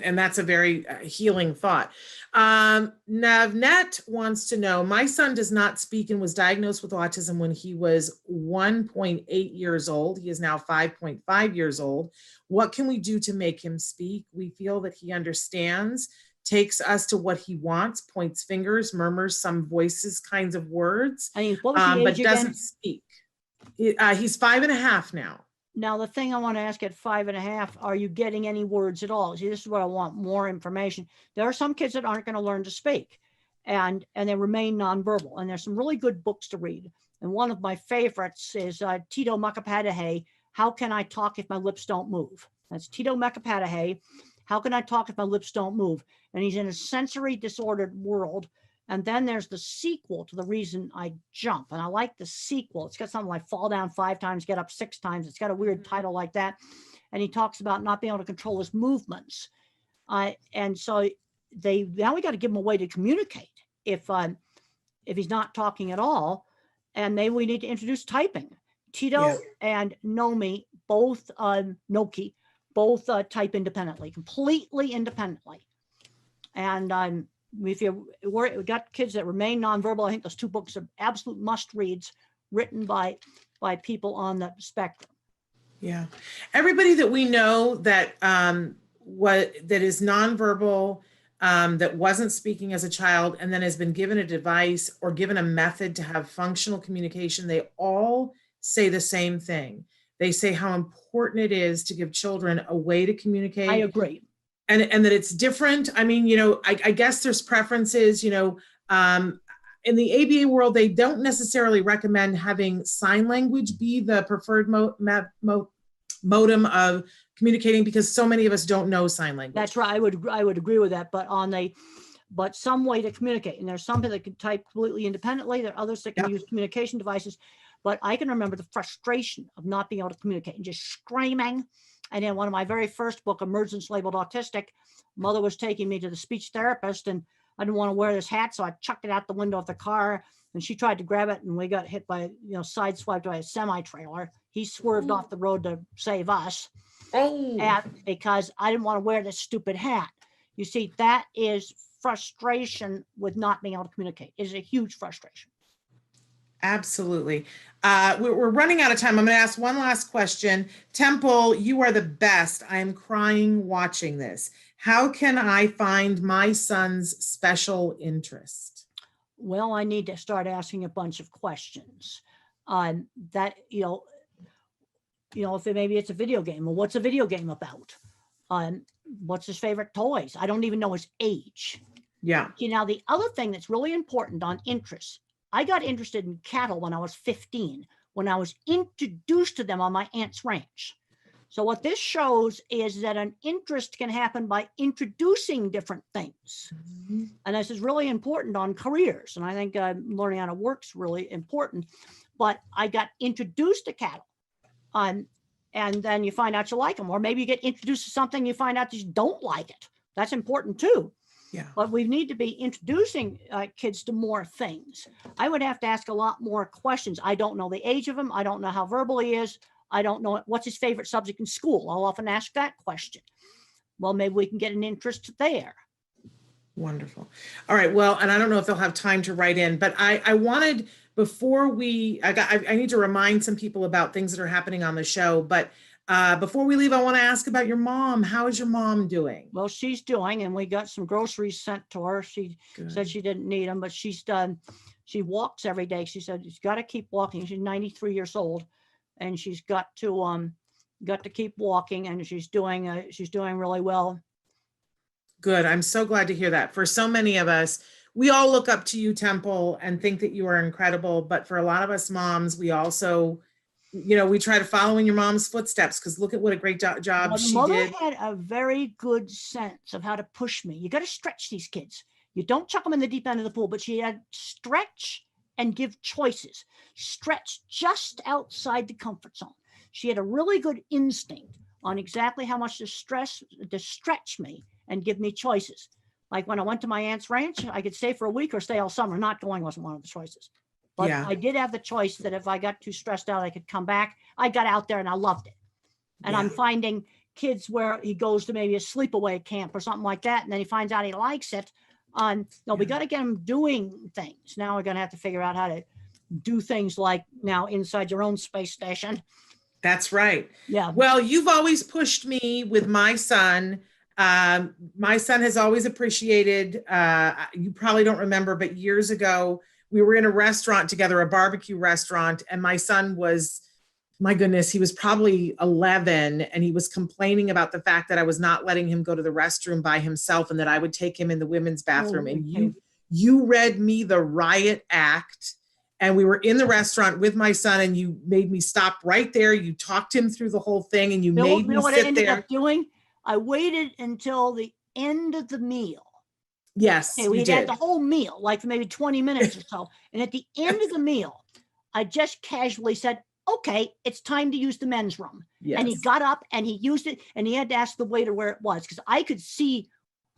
And that's a very healing thought. Navnet wants to know, my son does not speak and was diagnosed with autism when he was 1.8 years old. He is now 5.5 years old. What can we do to make him speak? We feel that he understands, takes us to what he wants, points fingers, murmurs some voices, kinds of words, What was the but age doesn't again? speak. He's 5.5 now. Now, the thing I want to ask at 5.5, are you getting any words at all? See, this is what I want, more information. There are some kids that aren't going to learn to speak, and they remain nonverbal. And there's some really good books to read. And one of my favorites is Tito Mukapadahay, How Can I Talk If My Lips Don't Move? That's Tito Mukapadahay, How Can I Talk If My Lips Don't Move? And he's in a sensory disordered world. And then there's the sequel to The Reason I Jump. And I like the sequel. It's got something like fall down 5 times, get up 6 times. It's got a weird title like that. And he talks about not being able to control his movements. And so now we got to give him a way to communicate if he's not talking at all. And maybe we need to introduce typing. Tito and Nomi, both Noki, both type independently, completely independently. And if we got kids that remain nonverbal, I think those 2 books are absolute must reads, written by people on the spectrum. Yeah, everybody that we know that that is nonverbal, that wasn't speaking as a child, and then has been given a device or given a method to have functional communication, they all say the same thing. They say how important it is to give children a way to communicate. I agree. And that it's different. I mean, I guess there's preferences, in the ABA world, they don't necessarily recommend having sign language be the preferred modem of communicating because so many of us don't know sign language. That's right. I would agree with that, but some way to communicate. And there's some that can type completely independently. There are others that can use communication devices. But I can remember the frustration of not being able to communicate and just screaming. And in one of my very first book, Emergence Labeled Autistic, mother was taking me to the speech therapist, and I didn't want to wear this hat, so I chucked it out the window of the car, and she tried to grab it, and we got hit by, sideswiped by a semi-trailer. He swerved off the road to save us because I didn't want to wear this stupid hat. You see, that is frustration with not being able to communicate. It is a huge frustration. Absolutely. We're running out of time. I'm going to ask one last question. Temple, you are the best. I am crying watching this. How can I find my son's special interest? Well, I need to start asking a bunch of questions. If maybe it's a video game. Well, what's a video game about? What's his favorite toys? I don't even know his age. Yeah. Now, the other thing that's really important on interests, I got interested in cattle when I was 15, when I was introduced to them on my aunt's ranch. So what this shows is that an interest can happen by introducing different things. Mm-hmm. And this is really important on careers. And I think learning how to work is really important. But I got introduced to cattle. And then you find out you like them. Or maybe you get introduced to something, you find out you don't like it. That's important too. Yeah. But we need to be introducing kids to more things. I would have to ask a lot more questions. I don't know the age of him. I don't know how verbal he is. I don't know what's his favorite subject in school. I'll often ask that question. Well, maybe we can get an interest there. Wonderful. All right. Well, and I don't know if they'll have time to write in, but I wanted, before I need to remind some people about things that are happening on the show. But before we leave, I want to ask about your mom. How is your mom doing? Well, she's doing, and we got some groceries sent to her. She Good. said she didn't need them, but she's done. She walks every day. She said she's got to keep walking. She's 93 years old, and she's got to keep walking, and she's doing really well. Good. I'm so glad to hear that. For so many of us, we all look up to you, Temple, and think that you are incredible. But for a lot of us moms, we also, we try to follow in your mom's footsteps, because look at what a great job Well, she mother did. had a very good sense of how to push me. You got to stretch these kids. You don't chuck them in the deep end of the pool, but she had stretch and give choices. Stretch just outside the comfort zone. She had a really good instinct on exactly how much to stretch me and give me choices. Like when I went to my aunt's ranch, I could stay for a week or stay all summer. Not going wasn't one of the choices. But Yeah. I did have the choice that if I got too stressed out, I could come back. I got out there and I loved it. And I'm finding kids where he goes to maybe a sleepaway camp or something like that, and then he finds out he likes it. We got to get him doing things. Now we're going to have to figure out how to do things like now inside your own space station. That's right. Yeah. Well, you've always pushed me with my son. My son has always appreciated, you probably don't remember, but years ago, we were in a restaurant together, a barbecue restaurant, and my son was, my goodness, he was probably 11, and he was complaining about the fact that I was not letting him go to the restroom by himself and that I would take him in the women's bathroom. And you read me the riot act, and we were in the restaurant with my son, and you made me stop right there. You talked him through the whole thing, and you made me what I sit ended there. up doing? I waited until the end of the meal. Yes, Okay, we you had did. the whole meal, like for maybe 20 minutes or so. And at the end of the meal, I just casually said, okay, it's time to use the men's room. Yes. And he got up and he used it, and he had to ask the waiter where it was, because I could see,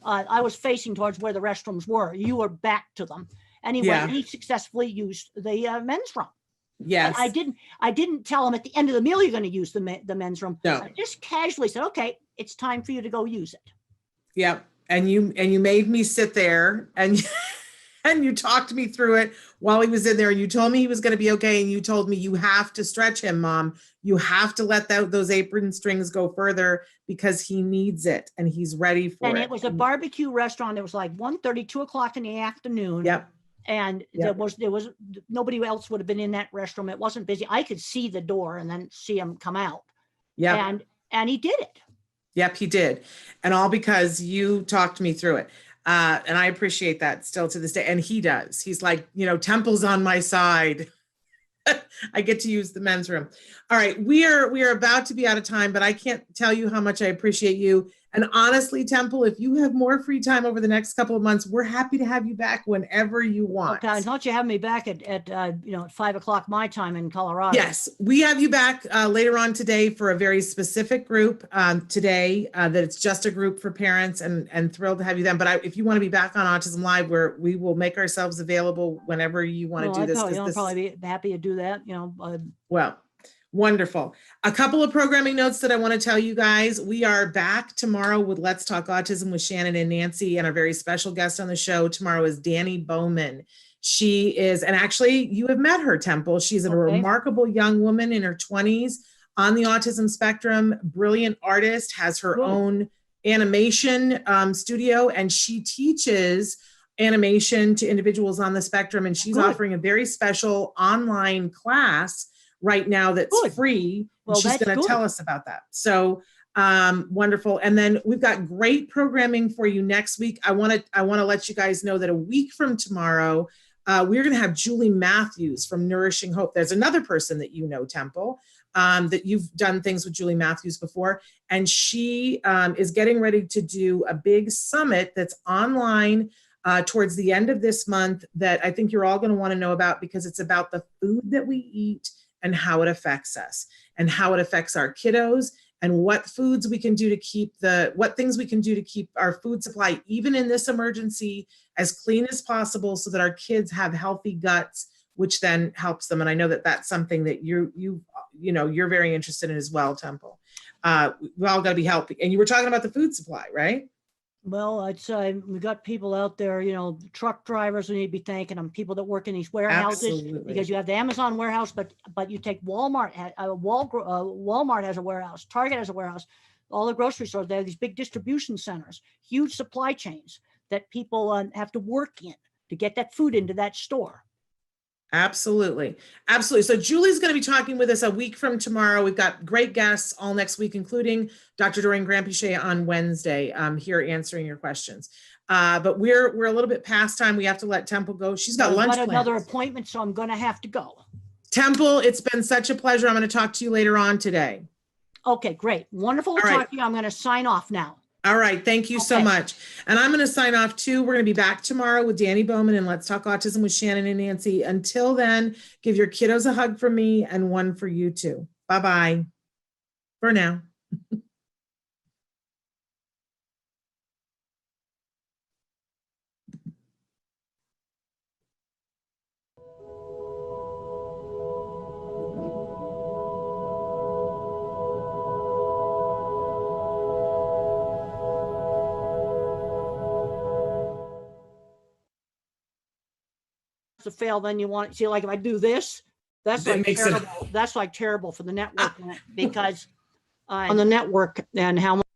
I was facing towards where the restrooms were. You were back to them. And he went, and he successfully used the men's room. Yes. But I didn't tell him at the end of the meal you're going to use the men's room. No. I just casually said, okay, it's time for you to go use it. Yep. And you made me sit there, and and you talked me through it while he was in there, and you told me he was going to be okay, and you told me, you have to stretch him, Mom. You have to let those apron strings go further, because he needs it and he's ready for it. And it was a barbecue restaurant. It was like 1:30, 2 o'clock in the afternoon. Yep. And there was nobody else would have been in that restroom. It wasn't busy. I could see the door and then see him come out. Yeah. And he did it. Yep, he did. And all because you talked me through it. And I appreciate that still to this day. And he does. He's like, Temple's on my side. I get to use the men's room. All right. We are about to be out of time, but I can't tell you how much I appreciate you. And honestly, Temple, if you have more free time over the next couple of months, we're happy to have you back whenever you want. Okay, I thought you have me back at 5 o'clock my time in Colorado. Yes, we have you back later on today for a very specific group today that it's just a group for parents, and thrilled to have you then. But if you want to be back on Autism Live, we will make ourselves available whenever you want to do this. I'll probably be happy to do that. Well, wonderful. A couple of programming notes that I want to tell you guys. We are back tomorrow with Let's Talk Autism with Shannon and Nancy, and our very special guest on the show tomorrow is Danny Bowman. She is, and actually you have met her, Temple. She's a remarkable young woman in her 20s on the autism spectrum, brilliant artist, has her own animation studio, and she teaches animation to individuals on the spectrum. And she's offering a very special online class right now that's free. Well, she's going to tell us about that. So wonderful. And then we've got great programming for you next week. I want to let you guys know that a week from tomorrow, we're going to have Julie Matthews from Nourishing Hope. There's another person that Temple, that you've done things with Julie Matthews before. And she is getting ready to do a big summit that's online towards the end of this month that I think you're all going to want to know about, because it's about the food that we eat and how it affects us and how it affects our kiddos, and what foods we can do to keep what things we can do to keep our food supply, even in this emergency, as clean as possible, so that our kids have healthy guts, which then helps them. And I know that that's something that you're very interested in as well, Temple. We all got to be healthy. And you were talking about the food supply, right? Well, I'd say we got people out there, truck drivers, we need to be thanking them, people that work in these warehouses. Absolutely. Because you have the Amazon warehouse, but you take Walmart, Walmart has a warehouse, Target has a warehouse, all the grocery stores, they have these big distribution centers, huge supply chains that people have to work in to get that food into that store. Absolutely. Absolutely. So Julie's going to be talking with us a week from tomorrow. We've got great guests all next week, including Dr. Doreen Granpichet on Wednesday, here answering your questions. But we're a little bit past time. We have to let Temple go. She's got lunch plans. Another appointment, so I'm going to have to go. Temple, it's been such a pleasure. I'm going to talk to you later on today. Okay, great. Wonderful to talk to you. I'm going to sign off now. All right. Thank you so much. And I'm going to sign off too. We're going to be back tomorrow with Danny Bowman and Let's Talk Autism with Shannon and Nancy. Until then, give your kiddos a hug from me and one for you too. Bye-bye for now. To fail, then you want see, like if I do this, that's like terrible. That's like terrible for the network because on the network and how much.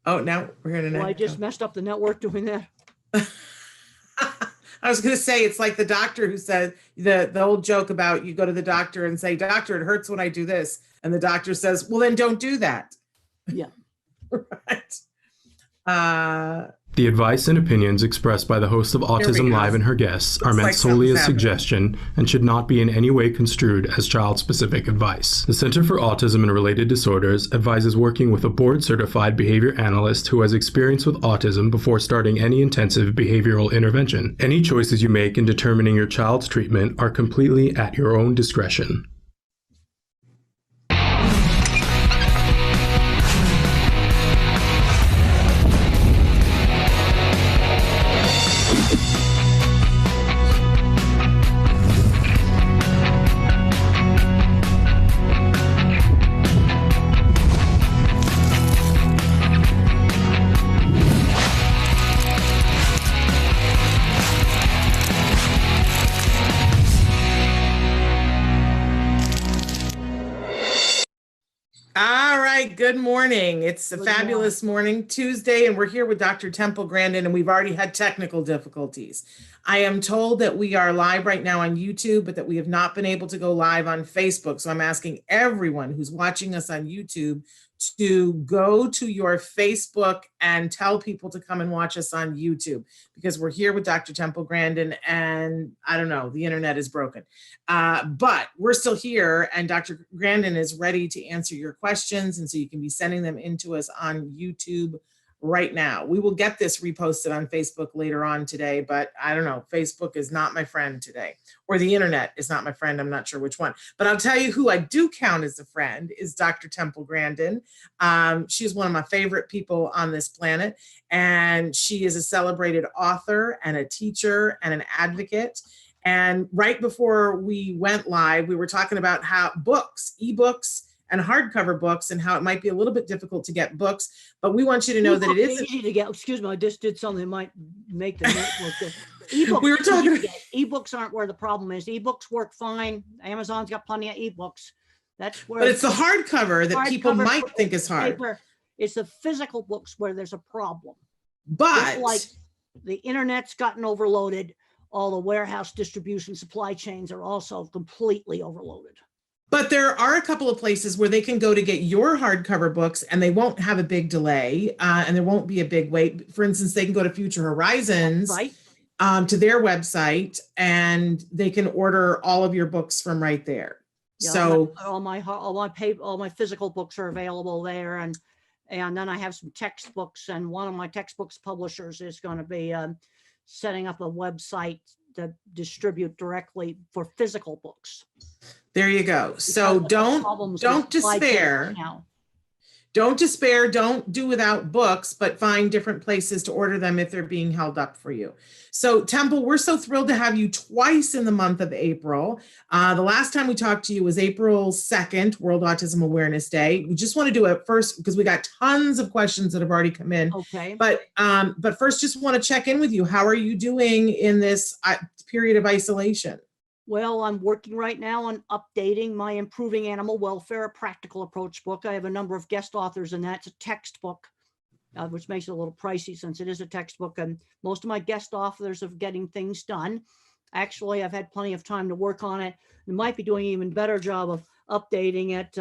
Oh, now we're going to. I just messed up the network doing that. I was going to say it's like the doctor who said the old joke about you go to the doctor and say, "Doctor, it hurts when I do this," and the doctor says, "Well, then don't do that." Yeah. Right. The advice and opinions expressed by the host of Autism Live and her guests are meant solely as suggestion and should not be in any way construed as child-specific advice. The Center for Autism and Related Disorders advises working with a board-certified behavior analyst who has experience with autism before starting any intensive behavioral intervention. Any choices you make in determining your child's treatment are completely at your own discretion. Good morning. It's a fabulous morning, Tuesday, and we're here with Dr. Temple Grandin, and we've already had technical difficulties. I am told that we are live right now on YouTube, but that we have not been able to go live on Facebook. So I'm asking everyone who's watching us on YouTube to go to your Facebook and tell people to come and watch us on YouTube, because we're here with Dr. Temple Grandin and I don't know, the internet is broken. But we're still here and Dr. Grandin is ready to answer your questions. And so you can be sending them into us on YouTube right now. We will get this reposted on Facebook later on today, but I don't know, Facebook is not my friend today, or the internet is not my friend. I'm not sure which one, but I'll tell you who I do count as a friend is Dr. Temple Grandin. She's one of my favorite people on this planet, and she is a celebrated author and a teacher and an advocate. And right before we went live, we were talking about how books, ebooks, and hardcover books, and how it might be a little bit difficult to get books, but we want you to know that it is easy to get. Excuse me, I just did something that might make the network. Ebooks, we were talking. Ebooks aren't where the problem is. Ebooks work fine. Amazon's got plenty of ebooks. That's where. But it's the hardcover that people might think is hard. Paper, it's the physical books where there's a problem. But it's like the internet's gotten overloaded. All the warehouse distribution supply chains are also completely overloaded. But there are a couple of places where they can go to get your hardcover books and they won't have a big delay and there won't be a big wait. For instance, they can go to Future Horizons to their website and they can order all of your books from right there. Yeah, so all my physical books are available there, and then I have some textbooks, and one of my textbooks publishers is going to be setting up a website to distribute directly for physical books. There you go. So don't despair. Don't despair. Don't do without books, but find different places to order them if they're being held up for you. So Temple, we're so thrilled to have you twice in the month of April. The last time we talked to you was April 2nd, World Autism Awareness Day. We just want to do it first because we got tons of questions that have already come in. Okay. But first, just want to check in with you. How are you doing in this period of isolation? Well, I'm working right now on updating my Improving Animal Welfare, a Practical Approach book. I have a number of guest authors in that. It's a textbook, which makes it a little pricey since it is a textbook. And most of my guest authors are getting things done. Actually, I've had plenty of time to work on it. I might be doing an even better job of updating it.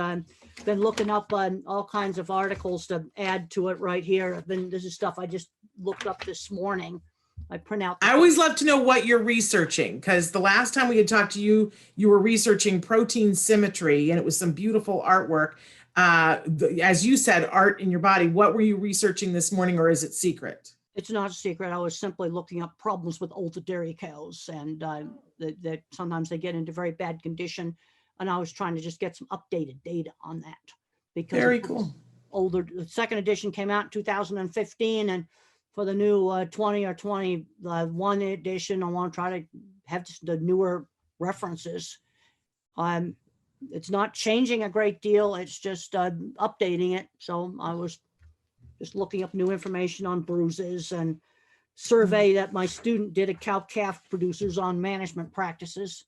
Been looking up on all kinds of articles to add to it right here. This is stuff I just looked up this morning. I print out. I always love to know what you're researching, because the last time we had talked to you, you were researching protein symmetry, and it was some beautiful artwork. As you said, art in your body. What were you researching this morning, or is it secret? It's not a secret. I was simply looking up problems with older dairy cows, and that sometimes they get into very bad condition. And I was trying to just get some updated data on that. Because very cool. The second edition came out in 2015, and for the new 20 or 21 edition, I want to try to have the newer references. It's not changing a great deal. It's just updating it. So I was just looking up new information on bruises and survey that my student did at cow-calf producers on management practices.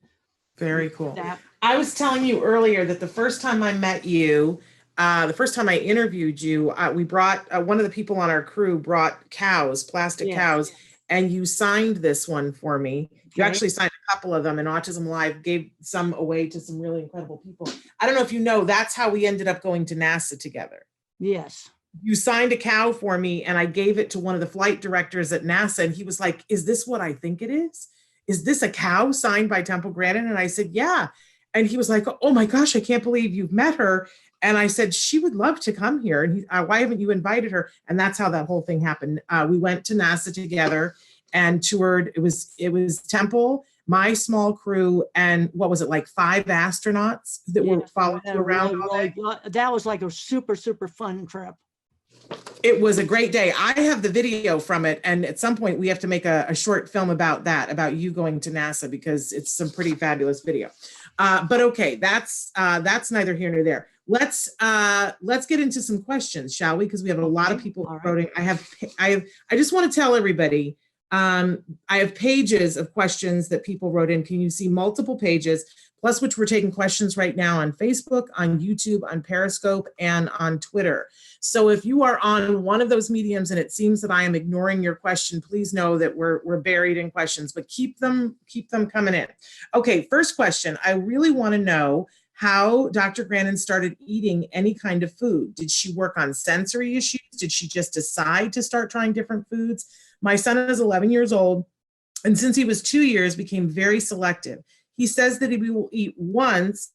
Very cool. I was telling you earlier that the first time I met you, the first time I interviewed you, we brought one of the people on our crew brought cows, plastic cows, and you signed this one for me. You actually signed a couple of them, and Autism Live gave some away to some really incredible people. I don't know if you know, that's how we ended up going to NASA together. Yes. You signed a cow for me, and I gave it to one of the flight directors at NASA, and he was like, "Is this what I think it is? Is this a cow signed by Temple Grandin?" And I said, "Yeah." And he was like, "Oh my gosh, I can't believe you've met her." And I said, "She would love to come here. And why haven't you invited her?" And that's how that whole thing happened. We went to NASA together and toured. It was Temple, my small crew, and what was it, like 5 astronauts that were following you around all day? That was like a super, super fun trip. It was a great day. I have the video from it, and at some point we have to make a short film about that, about you going to NASA, because it's some pretty fabulous video. But okay, that's neither here nor there. Let's get into some questions, shall we? Because we have a lot of people voting. I just want to tell everybody, I have pages of questions that people wrote in. Can you see multiple pages, plus which we're taking questions right now on Facebook, on YouTube, on Periscope, and on Twitter. So if you are on one of those mediums and it seems that I am ignoring your question, please know that we're buried in questions, but keep them coming in. Okay, first question. I really want to know how Dr. Grandin started eating any kind of food. Did she work on sensory issues? Did she just decide to start trying different foods? My son is 11 years old, and since he was 2 years, became very selective. He says that he will eat once.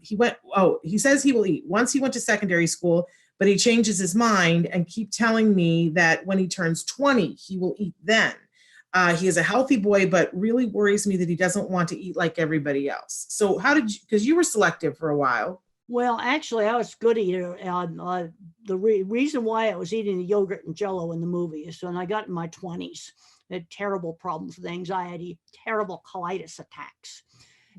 He says he will eat once he went to secondary school, but he changes his mind and keep telling me that when he turns 20, he will eat then. He is a healthy boy, but really worries me that he doesn't want to eat like everybody else. So how did you, because you were selective for a while. Well, actually, I was a good eater. The reason why I was eating the yogurt and Jell-O in the movie is when I got in my 20s, I had terrible problems with anxiety, terrible colitis attacks.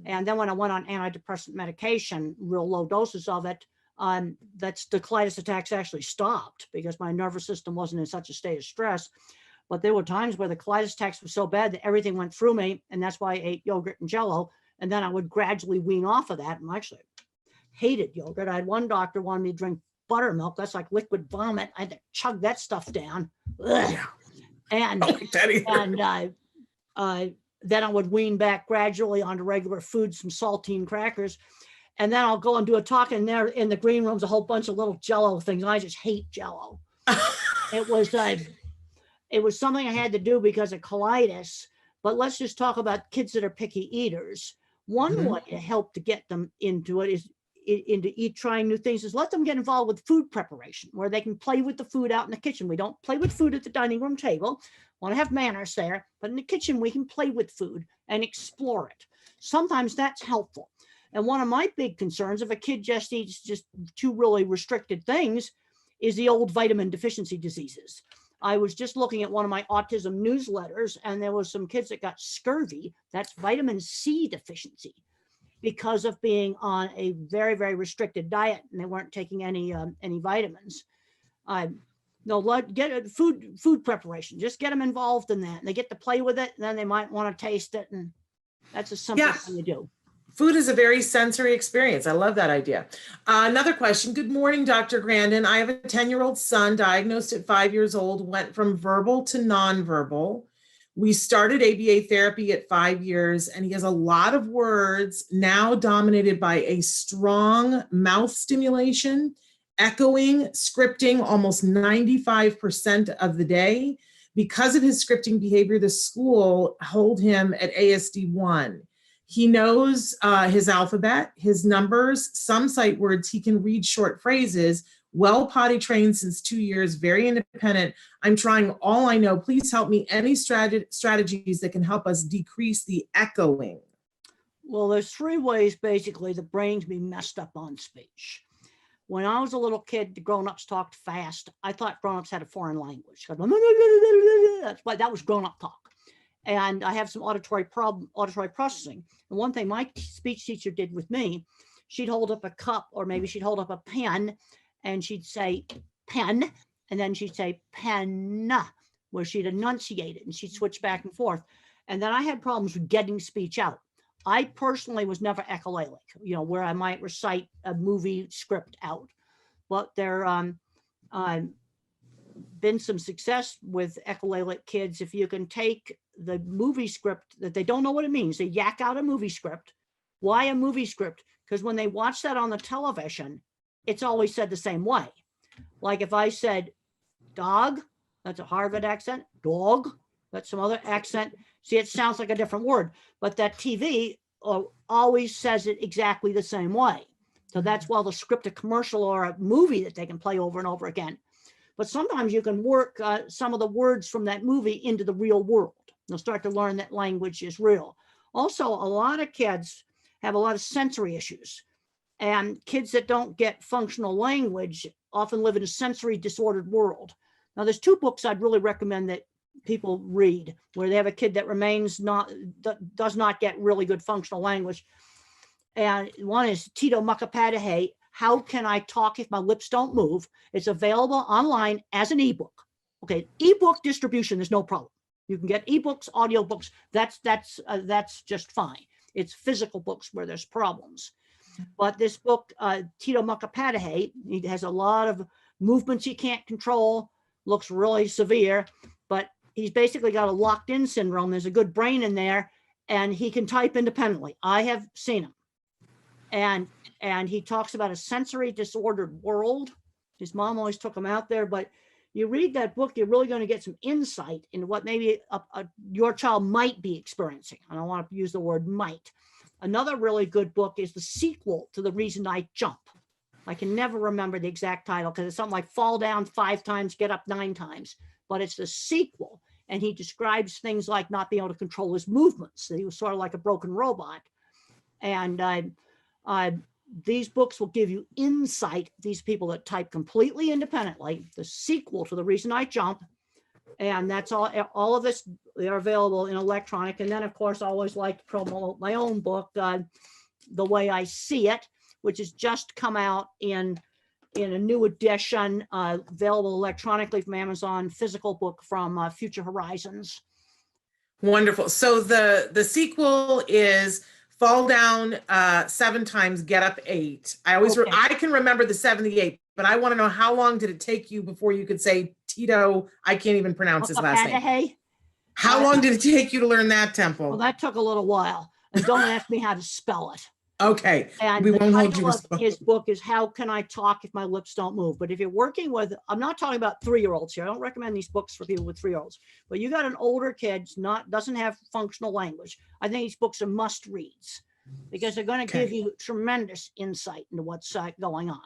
And then when I went on antidepressant medication, real low doses of it, the colitis attacks actually stopped because my nervous system wasn't in such a state of stress. But there were times where the colitis attacks were so bad that everything went through me, and that's why I ate yogurt and Jell-O. And then I would gradually wean off of that. And I actually hated yogurt. I had one doctor wanted me to drink buttermilk. That's like liquid vomit. I had to chug that stuff down. Ugh. And then I would wean back gradually onto regular food, some saltine crackers. And then I'll go and do a talk, and there in the green room's a whole bunch of little Jell-O things. I just hate Jell-O. It was something I had to do because of colitis. But let's just talk about kids that are picky eaters. One way to help to get them into it is trying new things, is let them get involved with food preparation, where they can play with the food out in the kitchen. We don't play with food at the dining room table. Want to have manners there, but in the kitchen we can play with food and explore it. Sometimes that's helpful. And one of my big concerns, if a kid just eats just 2 really restricted things, is the old vitamin deficiency diseases. I was just looking at one of my autism newsletters, and there was some kids that got scurvy. That's vitamin C deficiency because of being on a very, very restricted diet, and they weren't taking any vitamins. No, get food preparation. Just get them involved in that, and they get to play with it. And then they might want to taste it, and that's a simple thing to do. Food is a very sensory experience. I love that idea. Another question. Good morning, Dr. Grandin. I have a 10-year-old son diagnosed at 5 years old, went from verbal to nonverbal. We started ABA therapy at 5 years, and he has a lot of words now dominated by a strong mouth stimulation, echoing, scripting almost 95% of the day. Because of his scripting behavior, the school hold him at ASD 1. He knows his alphabet, his numbers, some sight words. He can read short phrases, well potty trained since 2 years, very independent. I'm trying all I know. Please help me. Any strategies that can help us decrease the echoing? Well, there's 3 ways basically the brain can be messed up on speech. When I was a little kid, the grown-ups talked fast. I thought grown-ups had a foreign language. That's why that was grown-up talk. And I have some auditory processing. And one thing my speech teacher did with me, she'd hold up a cup, or maybe she'd hold up a pen, and she'd say pen, and then she'd say pen, where she'd enunciate it, and she'd switch back and forth. And then I had problems with getting speech out. I personally was never echolalic, where I might recite a movie script out. But there been some success with echolalic kids. If you can take the movie script that they don't know what it means, they yak out a movie script. Why a movie script? Because when they watch that on the television, it's always said the same way. Like if I said dog, that's a Harvard accent. Dog, that's some other accent. See, it sounds like a different word, but that TV always says it exactly the same way. So that's why they'll script a commercial or a movie that they can play over and over again. But sometimes you can work some of the words from that movie into the real world. They'll start to learn that language is real. Also, a lot of kids have a lot of sensory issues. And kids that don't get functional language often live in a sensory disordered world. Now, there's 2 books I'd really recommend that people read, where they have a kid that does not get really good functional language. And one is Tito Mukapadahe, How Can I Talk If My Lips Don't Move? It's available online as an ebook. Okay, ebook distribution is no problem. You can get ebooks, audiobooks. That's just fine. It's physical books where there's problems. But this book, Tito Mukapadahe, he has a lot of movements he can't control, looks really severe, but he's basically got a locked-in syndrome. There's a good brain in there, and he can type independently. I have seen him. And he talks about a sensory disordered world. His mom always took him out there, but you read that book, you're really going to get some insight into what maybe your child might be experiencing. I don't want to use the word might. Another really good book is the sequel to The Reason I Jump. I can never remember the exact title because it's something like fall down 5 times, get up 9 times, but it's the sequel. And he describes things like not being able to control his movements, that he was sort of like a broken robot. And these books will give you insight. These people that type completely independently, the sequel to The Reason I Jump. And that's all of this, they're available in electronic. And then, of course, I always like to promote my own book, The Way I See It, which has just come out in a new edition, available electronically from Amazon, physical book from Future Horizons. Wonderful. So the sequel is fall down 7 times, get up 8. I can remember the 78, but I want to know, how long did it take you before you could say Tito? I can't even pronounce his last name. How long did it take you to learn that, Temple? Well, that took a little while. And don't ask me how to spell it. Okay. And we the won't hold title you of responsible. his book is How Can I Talk If My Lips Don't Move? But if you're working with, I'm not talking about 3-year-olds here. I don't recommend these books for people with 3-year-olds. But you got an older kid, doesn't have functional language. I think these books are must reads because they're going to give you tremendous insight into what's going on.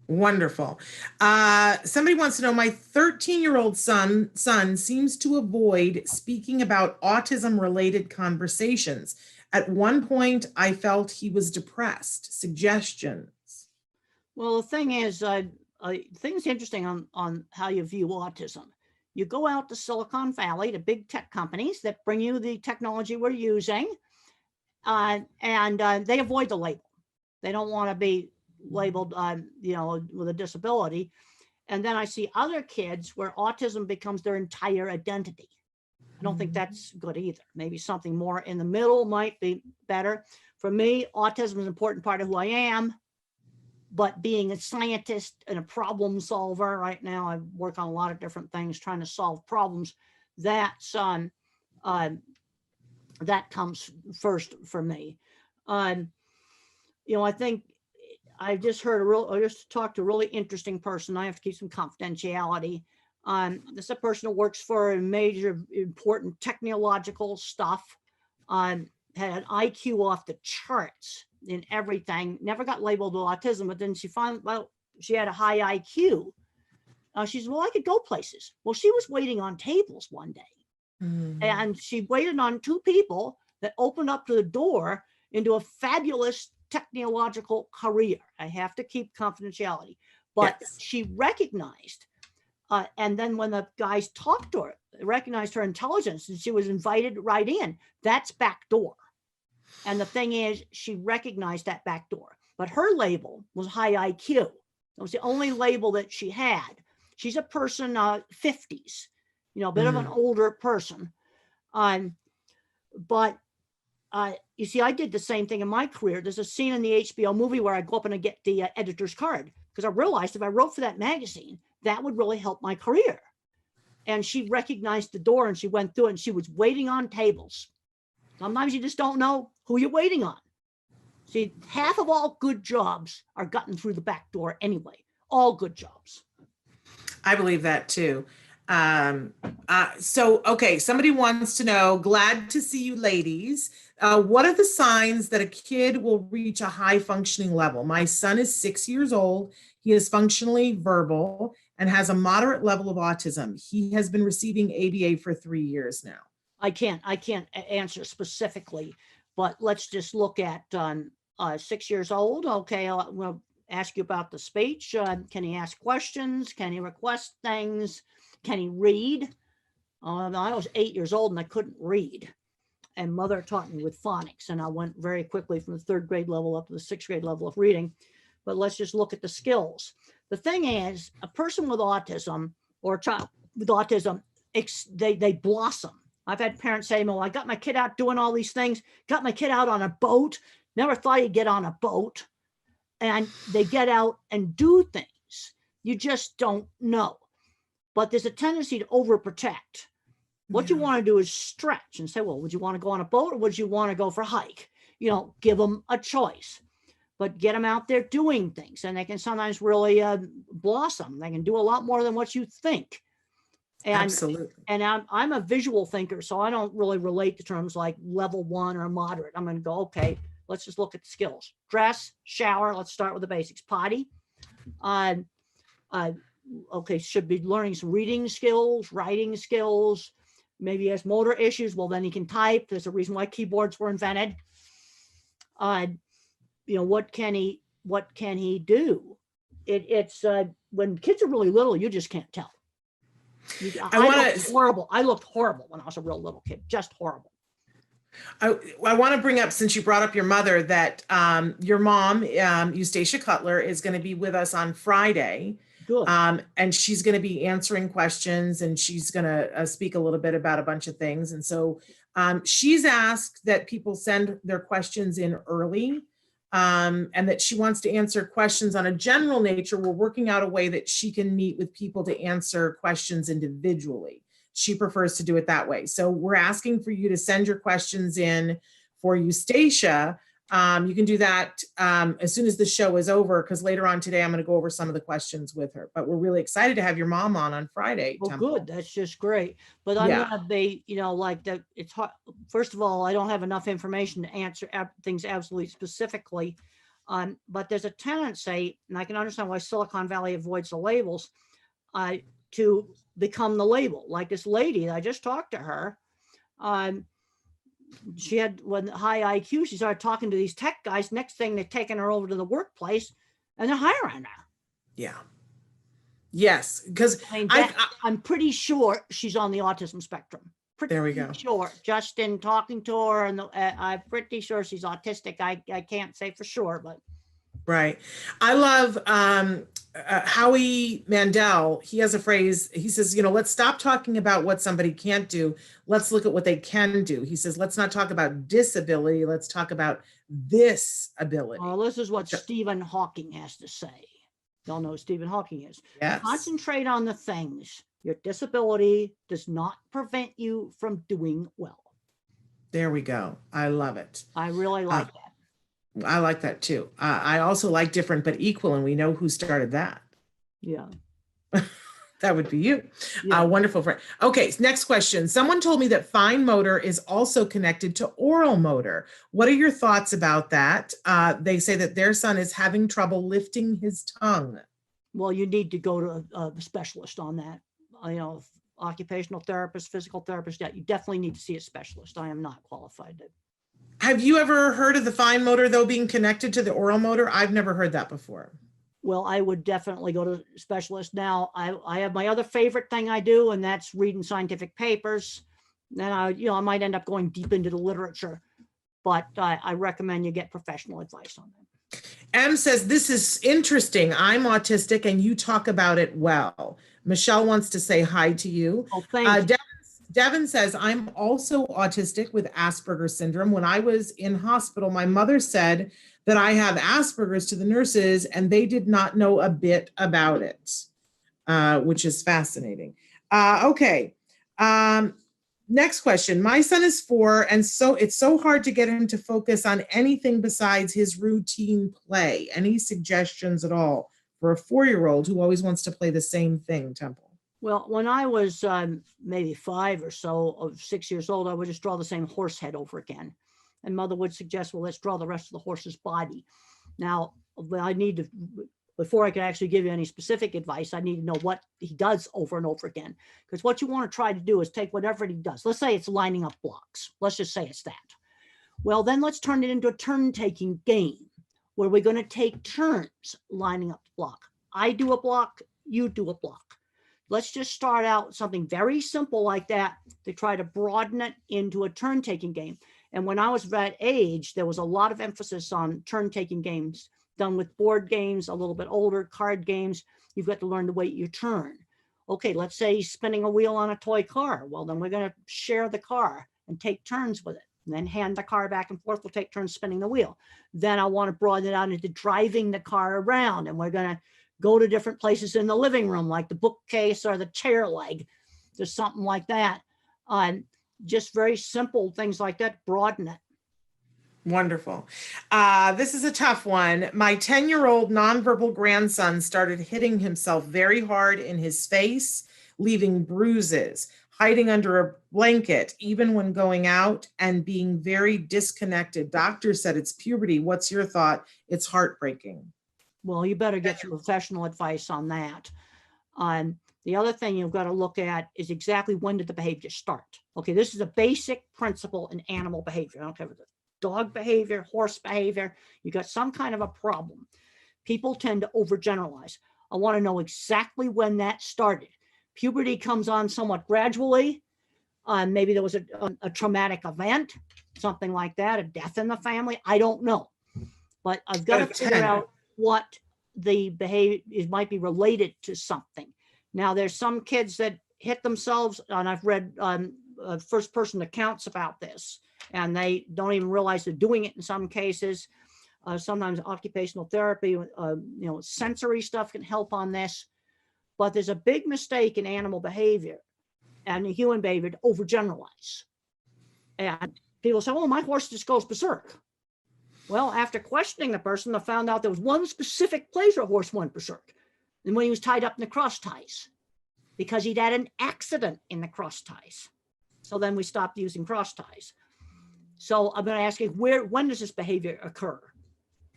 Wonderful. Somebody wants to know, my 13-year-old son seems to avoid speaking about autism-related conversations. At one point, I felt he was depressed. Suggestions? Well, the thing is, things interesting on how you view autism. You go out to Silicon Valley, to big tech companies that bring you the technology we're using, and they avoid the label. They don't want to be labeled, with a disability. And then I see other kids where autism becomes their entire identity. I don't think that's good either. Maybe something more in the middle might be better. For me, autism is an important part of who I am, but being a scientist and a problem solver right now, I work on a lot of different things trying to solve problems. That's that comes first for me. I think I just talked to a really interesting person. I have to keep some confidentiality. This is a person who works for a major important technological stuff, had an IQ off the charts in everything, never got labeled with autism, but then she found, she had a high IQ. She said, well, I could go places. Well, she was waiting on tables one day, and she waited on two people that opened up to the door into a fabulous technological career. I have to keep confidentiality, but yes. She recognized, and then when the guys talked to her, they recognized her intelligence, and she was invited right in. That's back door. And the thing is, she recognized that back door, but her label was high IQ. That was the only label that she had. She's a person, 50s, a bit of an older person. But you see, I did the same thing in my career. There's a scene in the HBO movie where I go up and I get the editor's card, because I realized if I wrote for that magazine, that would really help my career. And she recognized the door and she went through it, and she was waiting on tables. Sometimes you just don't know who you're waiting on. See, half of all good jobs are gotten through the back door anyway. All good jobs. I believe that too. Okay, somebody wants to know, glad to see you ladies. What are the signs that a kid will reach a high functioning level? My son is 6 years old. He is functionally verbal and has a moderate level of autism. He has been receiving ABA for 3 years now. I can't answer specifically, but let's just look at 6 years old. Okay, I'll ask you about the speech. Can he ask questions? Can he request things? Can he read? I was 8 years old and I couldn't read. And mother taught me with phonics, and I went very quickly from the 3rd grade level up to the 6th grade level of reading. But let's just look at the skills. The thing is, a person with autism or a child with autism, they blossom. I've had parents say, well, I got my kid out doing all these things, got my kid out on a boat, never thought he'd get on a boat. And they get out and do things. You just don't know. But there's a tendency to overprotect. What you want to do is stretch and say, well, would you want to go on a boat or would you want to go for a hike? Give them a choice, but get them out there doing things, and they can sometimes really blossom. They can do a lot more than what you think. And, absolutely. And I'm a visual thinker, so I don't really relate to terms like level 1 or moderate. I'm going to go, okay, let's just look at the skills. Dress, shower. Let's start with the basics. Potty. Okay, should be learning some reading skills, writing skills. Maybe he has motor issues. Well, then he can type. There's a reason why keyboards were invented. What can he do? It's when kids are really little, you just can't tell. I looked horrible when I was a real little kid, just horrible. I want to bring up, since you brought up your mother, that your mom, Eustacia Cutler, is going to be with us on Friday. Good. And she's going to be answering questions, and she's going to speak a little bit about a bunch of things. And so she's asked that people send their questions in early, and that she wants to answer questions on a general nature. We're working out a way that she can meet with people to answer questions individually. She prefers to do it that way. So we're asking for you to send your questions in for Eustacia. You can do that as soon as the show is over, because later on today, I'm going to go over some of the questions with her. But we're really excited to have your mom on Friday. Well, Temple. Good. That's just great. But I'm going to be, like that. It's hard. First of all, I don't have enough information to answer things absolutely specifically. But there's a tendency, and I can understand why Silicon Valley avoids the labels, to become the label. Like this lady, I just talked to her. She had high IQ. She started talking to these tech guys. Next thing, they're taking her over to the workplace and they're hiring her. Yeah. Yes, because I mean, I'm pretty sure she's on the autism spectrum. There we go. Sure, just in talking to her, and I'm pretty sure she's autistic. I can't say for sure, but right. I love Howie Mandel. He has a phrase. He says, let's stop talking about what somebody can't do. Let's look at what they can do. He says, let's not talk about disability. Let's talk about this ability. Well, this is what Stephen Hawking has to say. Y'all know who Stephen Hawking is. Yes. Concentrate on the things. Your disability does not prevent you from doing well. There we go. I love it. I really like that. I like that too. I also like different but equal, and we know who started that. Yeah. That would be you. Yeah. Wonderful friend. Okay, next question. Someone told me that fine motor is also connected to oral motor. What are your thoughts about that? They say that their son is having trouble lifting his tongue. Well, you need to go to a specialist on that. Occupational therapist, physical therapist, yeah, you definitely need to see a specialist. I am not qualified to. Have you ever heard of the fine motor, though, being connected to the oral motor? I've never heard that before. Well, I would definitely go to a specialist. Now, I have my other favorite thing I do, and that's reading scientific papers. Then I might end up going deep into the literature, but I recommend you get professional advice on that. M says, this is interesting. I'm autistic and you talk about it well. Michelle wants to say hi to you. Oh, thank you. Devin says, I'm also autistic with Asperger's syndrome. When I was in hospital, my mother said that I have Asperger's to the nurses, and they did not know a bit about it, which is fascinating. Okay. Next question. My son is 4, and so it's so hard to get him to focus on anything besides his routine play. Any suggestions at all for a 4-year-old who always wants to play the same thing, Temple? Well, when I was maybe 5 or so, or 6 years old, I would just draw the same horse head over again. And mother would suggest, well, let's draw the rest of the horse's body. Now, I need to, before I can actually give you any specific advice, I need to know what he does over and over again. Because what you want to try to do is take whatever he does. Let's say it's lining up blocks. Let's just say it's that. Well, then let's turn it into a turn-taking game where we're going to take turns lining up the block. I do a block, you do a block. Let's just start out with something very simple like that to try to broaden it into a turn-taking game. And when I was that age, there was a lot of emphasis on turn-taking games done with board games, a little bit older card games. You've got to learn to wait your turn. Okay, let's say he's spinning a wheel on a toy car. Well, then we're going to share the car and take turns with it. And then hand the car back and forth. We'll take turns spinning the wheel. Then I want to broaden it out into driving the car around. And we're going to go to different places in the living room, like the bookcase or the chair leg. There's something like that. Just very simple things like that, broaden it. Wonderful. This is a tough one. My 10-year-old nonverbal grandson started hitting himself very hard in his face, leaving bruises, hiding under a blanket, even when going out, and being very disconnected. Doctor said it's puberty. What's your thought? It's heartbreaking. Well, you better get some professional advice on that. The other thing you've got to look at is exactly when did the behavior start? Okay, this is a basic principle in animal behavior. I don't care if it's dog behavior, horse behavior, you got some kind of a problem. People tend to overgeneralize. I want to know exactly when that started. Puberty comes on somewhat gradually. Maybe there was a traumatic event, something like that, a death in the family. I don't know. But I've got to figure out what the behavior might be related to something. Now, there's some kids that hit themselves, and I've read first-person accounts about this, and they don't even realize they're doing it in some cases. Sometimes occupational therapy, sensory stuff can help on this. But there's a big mistake in animal behavior and human behavior to overgeneralize. And people say, oh, my horse just goes berserk. Well, after questioning the person, I found out there was one specific place where a horse went berserk. And when he was tied up in the cross ties, because he'd had an accident in the cross ties. So then we stopped using cross ties. So I'm going to ask you, when does this behavior occur?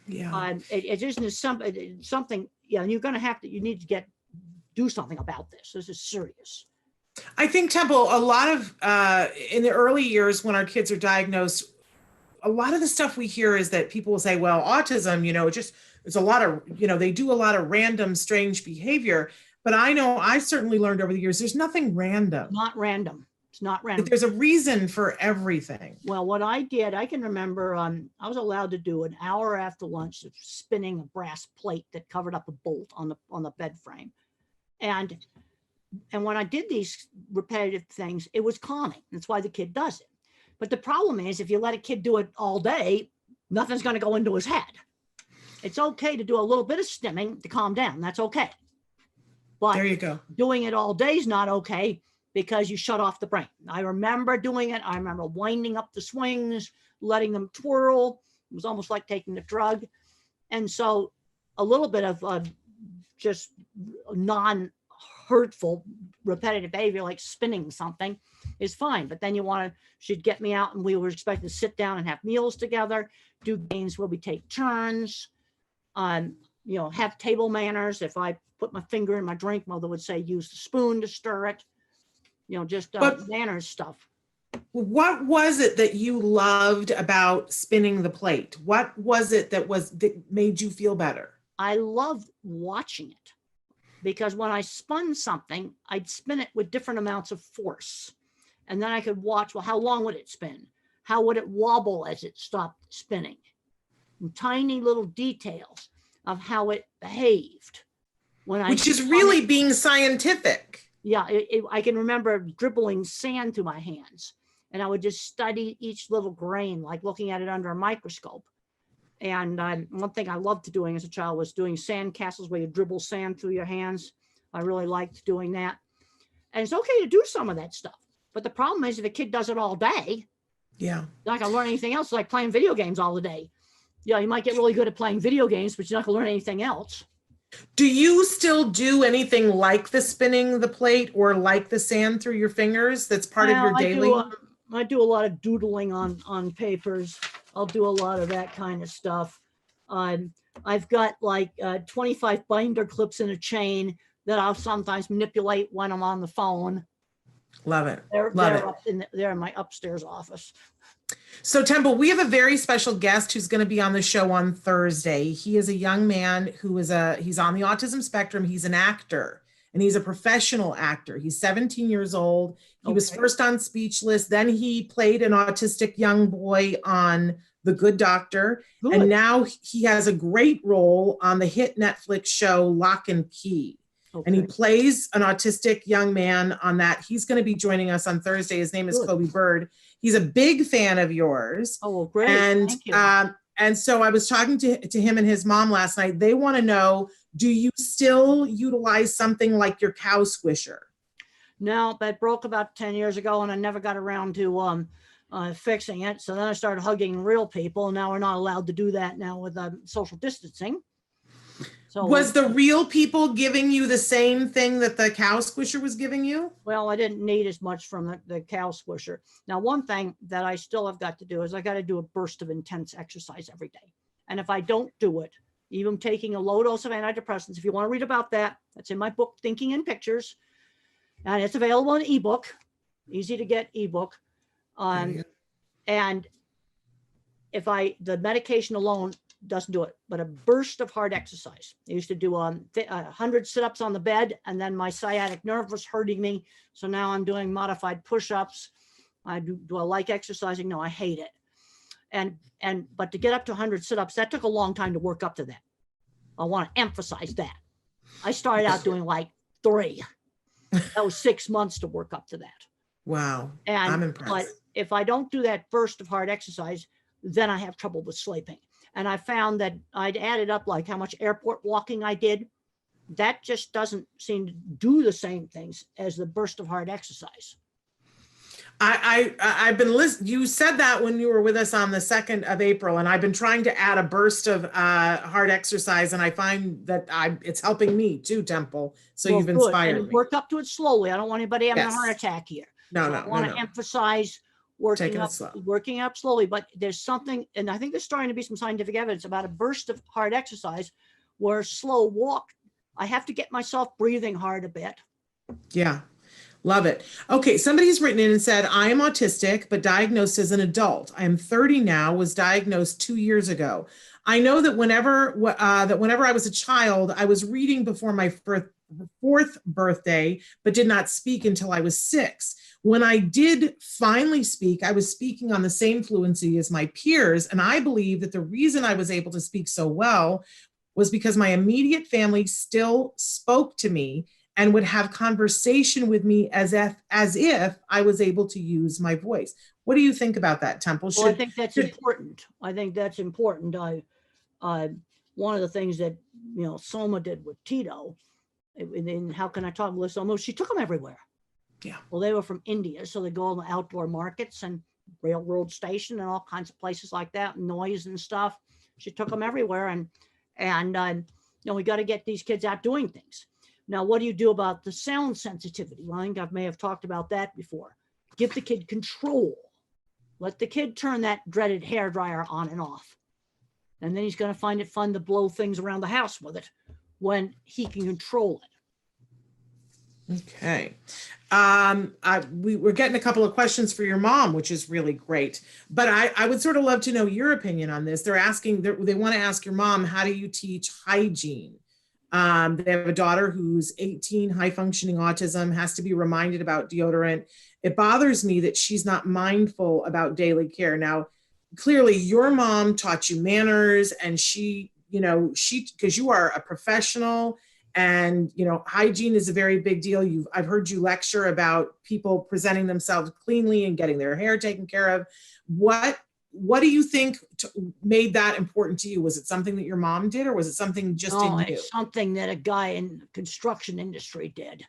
Yeah. It isn't something, and you're going to you need to do something about this. This is serious. I think, Temple, a lot of, in the early years when our kids are diagnosed, a lot of the stuff we hear is that people will say, well, autism, it's a lot of, they do a lot of random, strange behavior. But I know I've certainly learned over the years, there's nothing random. Not random. It's not That random. there's a reason for everything. Well, what I did, I can remember I was allowed to do an hour after lunch of spinning a brass plate that covered up a bolt on the bed frame. And when I did these repetitive things, it was calming. That's why the kid does it. But the problem is, if you let a kid do it all day, nothing's going to go into his head. It's okay to do a little bit of stimming to calm down. That's okay. But There you go. doing it all day is not okay, because you shut off the brain. I remember doing it. I remember winding up the swings, letting them twirl. It was almost like taking a drug. And so a little bit of just non-hurtful repetitive behavior, like spinning something, is fine. But then she'd get me out, and we were expected to sit down and have meals together, do games where we take turns, have table manners. If I put my finger in my drink, mother would say, use the spoon to stir it. Just manners stuff. What was it that you loved about spinning the plate? What was it that made you feel better? I loved watching it, because when I spun something, I'd spin it with different amounts of force. And then I could watch, well, how long would it spin? How would it wobble as it stopped spinning? And tiny little details of how it behaved. Which is really being scientific. Yeah, I can remember dribbling sand through my hands, and I would just study each little grain, like looking at it under a microscope. And one thing I loved doing as a child was doing sand castles, where you dribble sand through your hands. I really liked doing that. And it's okay to do some of that stuff. But the problem is, if a kid does it all day, yeah, they're not going to learn anything else, like playing video games all the day. Yeah, you might get really good at playing video games, but you're not going to learn anything else. Do you still do anything like the spinning the plate or like the sand through your fingers? That's part of your daily? I do a lot of doodling on papers. I'll do a lot of that kind of stuff. I've got like 25 binder clips in a chain that I'll sometimes manipulate when I'm on the phone. Love it. They're in my upstairs office. So Temple, we have a very special guest who's going to be on the show on Thursday. He is a young man he's on the autism spectrum. He's an actor, and he's a professional actor. He's 17 years old. He was first on Speechless. Then he played an autistic young boy on The Good Doctor. Good. And now he has a great role on the hit Netflix show Lock and Key. Okay. And he plays an autistic young man on that. He's going to be joining us on Thursday. His name is Kobe Bird. He's a big fan of yours. Oh, well, great. And, thank you. And so I was talking to him and his mom last night. They want to know, do you still utilize something like your cow squisher? No, that broke about 10 years ago, and I never got around to fixing it. So then I started hugging real people. Now we're not allowed to do that now with social distancing. So was the real people giving you the same thing that the cow squisher was giving you? Well, I didn't need as much from the cow squisher. Now, one thing that I still have got to do is I got to do a burst of intense exercise every day. And if I don't do it, even taking a low dose of antidepressants, if you want to read about that, that's in my book, Thinking in Pictures. And it's available in ebook, easy to get ebook. And if the medication alone doesn't do it, but a burst of hard exercise. I used to do 100 sit-ups on the bed, and then my sciatic nerve was hurting me. So now I'm doing modified push-ups. Do I like exercising? No, I hate it. But to get up to 100 sit-ups, that took a long time to work up to that. I want to emphasize that. I started out doing like 3. That was 6 months to work up to that. Wow, and I'm impressed. But if I don't do that burst of hard exercise, then I have trouble with sleeping. And I found that I'd added up like how much airport walking I did. That just doesn't seem to do the same things as the burst of hard exercise. I've been listening. You said that when you were with us on the 2nd of April, and I've been trying to add a burst of hard exercise, and I find that it's helping me too, Temple. So well, you've inspired me. Work up to it slowly. I don't want anybody having a heart attack here. No, I want to emphasize working up slowly. But there's something, and I think there's starting to be some scientific evidence about a burst of hard exercise where slow walk, I have to get myself breathing hard a bit. Yeah. Love it. Okay, somebody's written in and said, I am autistic, but diagnosed as an adult. I am 30 now, was diagnosed 2 years ago. I know that whenever I was a child, I was reading before my 4th birthday, but did not speak until I was 6. When I did finally speak, I was speaking on the same fluency as my peers. And I believe that the reason I was able to speak so well was because my immediate family still spoke to me and would have conversation with me as if I was able to use my voice. What do you think about that, Temple? Well, I think that's important. I think that's important. One of the things that, Soma did with Tito, and how can I talk with Soma? She took them everywhere. Yeah. Well, they were from India, so they go on the outdoor markets and railroad station and all kinds of places like that, noise and stuff. She took them everywhere, and we got to get these kids out doing things. Now, what do you do about the sound sensitivity? Well, I think I may have talked about that before. Give the kid control. Let the kid turn that dreaded hairdryer on and off. And then he's going to find it fun to blow things around the house with it when he can control it. Okay. We're getting a couple of questions for your mom, which is really great. But I would sort of love to know your opinion on this. They're asking, they want to ask your mom, how do you teach hygiene? They have a daughter who's 18, high functioning autism, has to be reminded about deodorant. It bothers me that she's not mindful about daily care. Now, clearly your mom taught you manners, and she, because you are a professional, and, hygiene is a very big deal. I've heard you lecture about people presenting themselves cleanly and getting their hair taken care of. What do you think made that important to you? Was it something that your mom did, or was it something just in you? It's something that a guy in the construction industry did.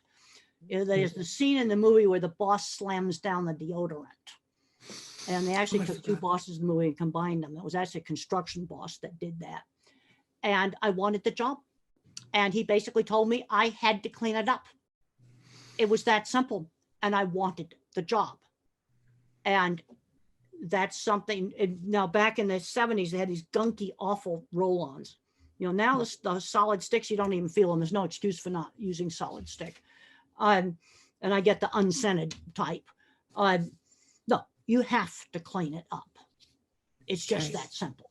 There's the scene in the movie where the boss slams down the deodorant. And they actually took two bosses in the movie and combined them. It was actually a construction boss that did that. And I wanted the job. And he basically told me I had to clean it up. It was that simple. And I wanted the job. And that's something. Now, back in the 70s, they had these gunky, awful roll-ons. Now the solid sticks, you don't even feel them. There's no excuse for not using solid stick. And I get the unscented type. No, you have to clean it up. It's just that simple.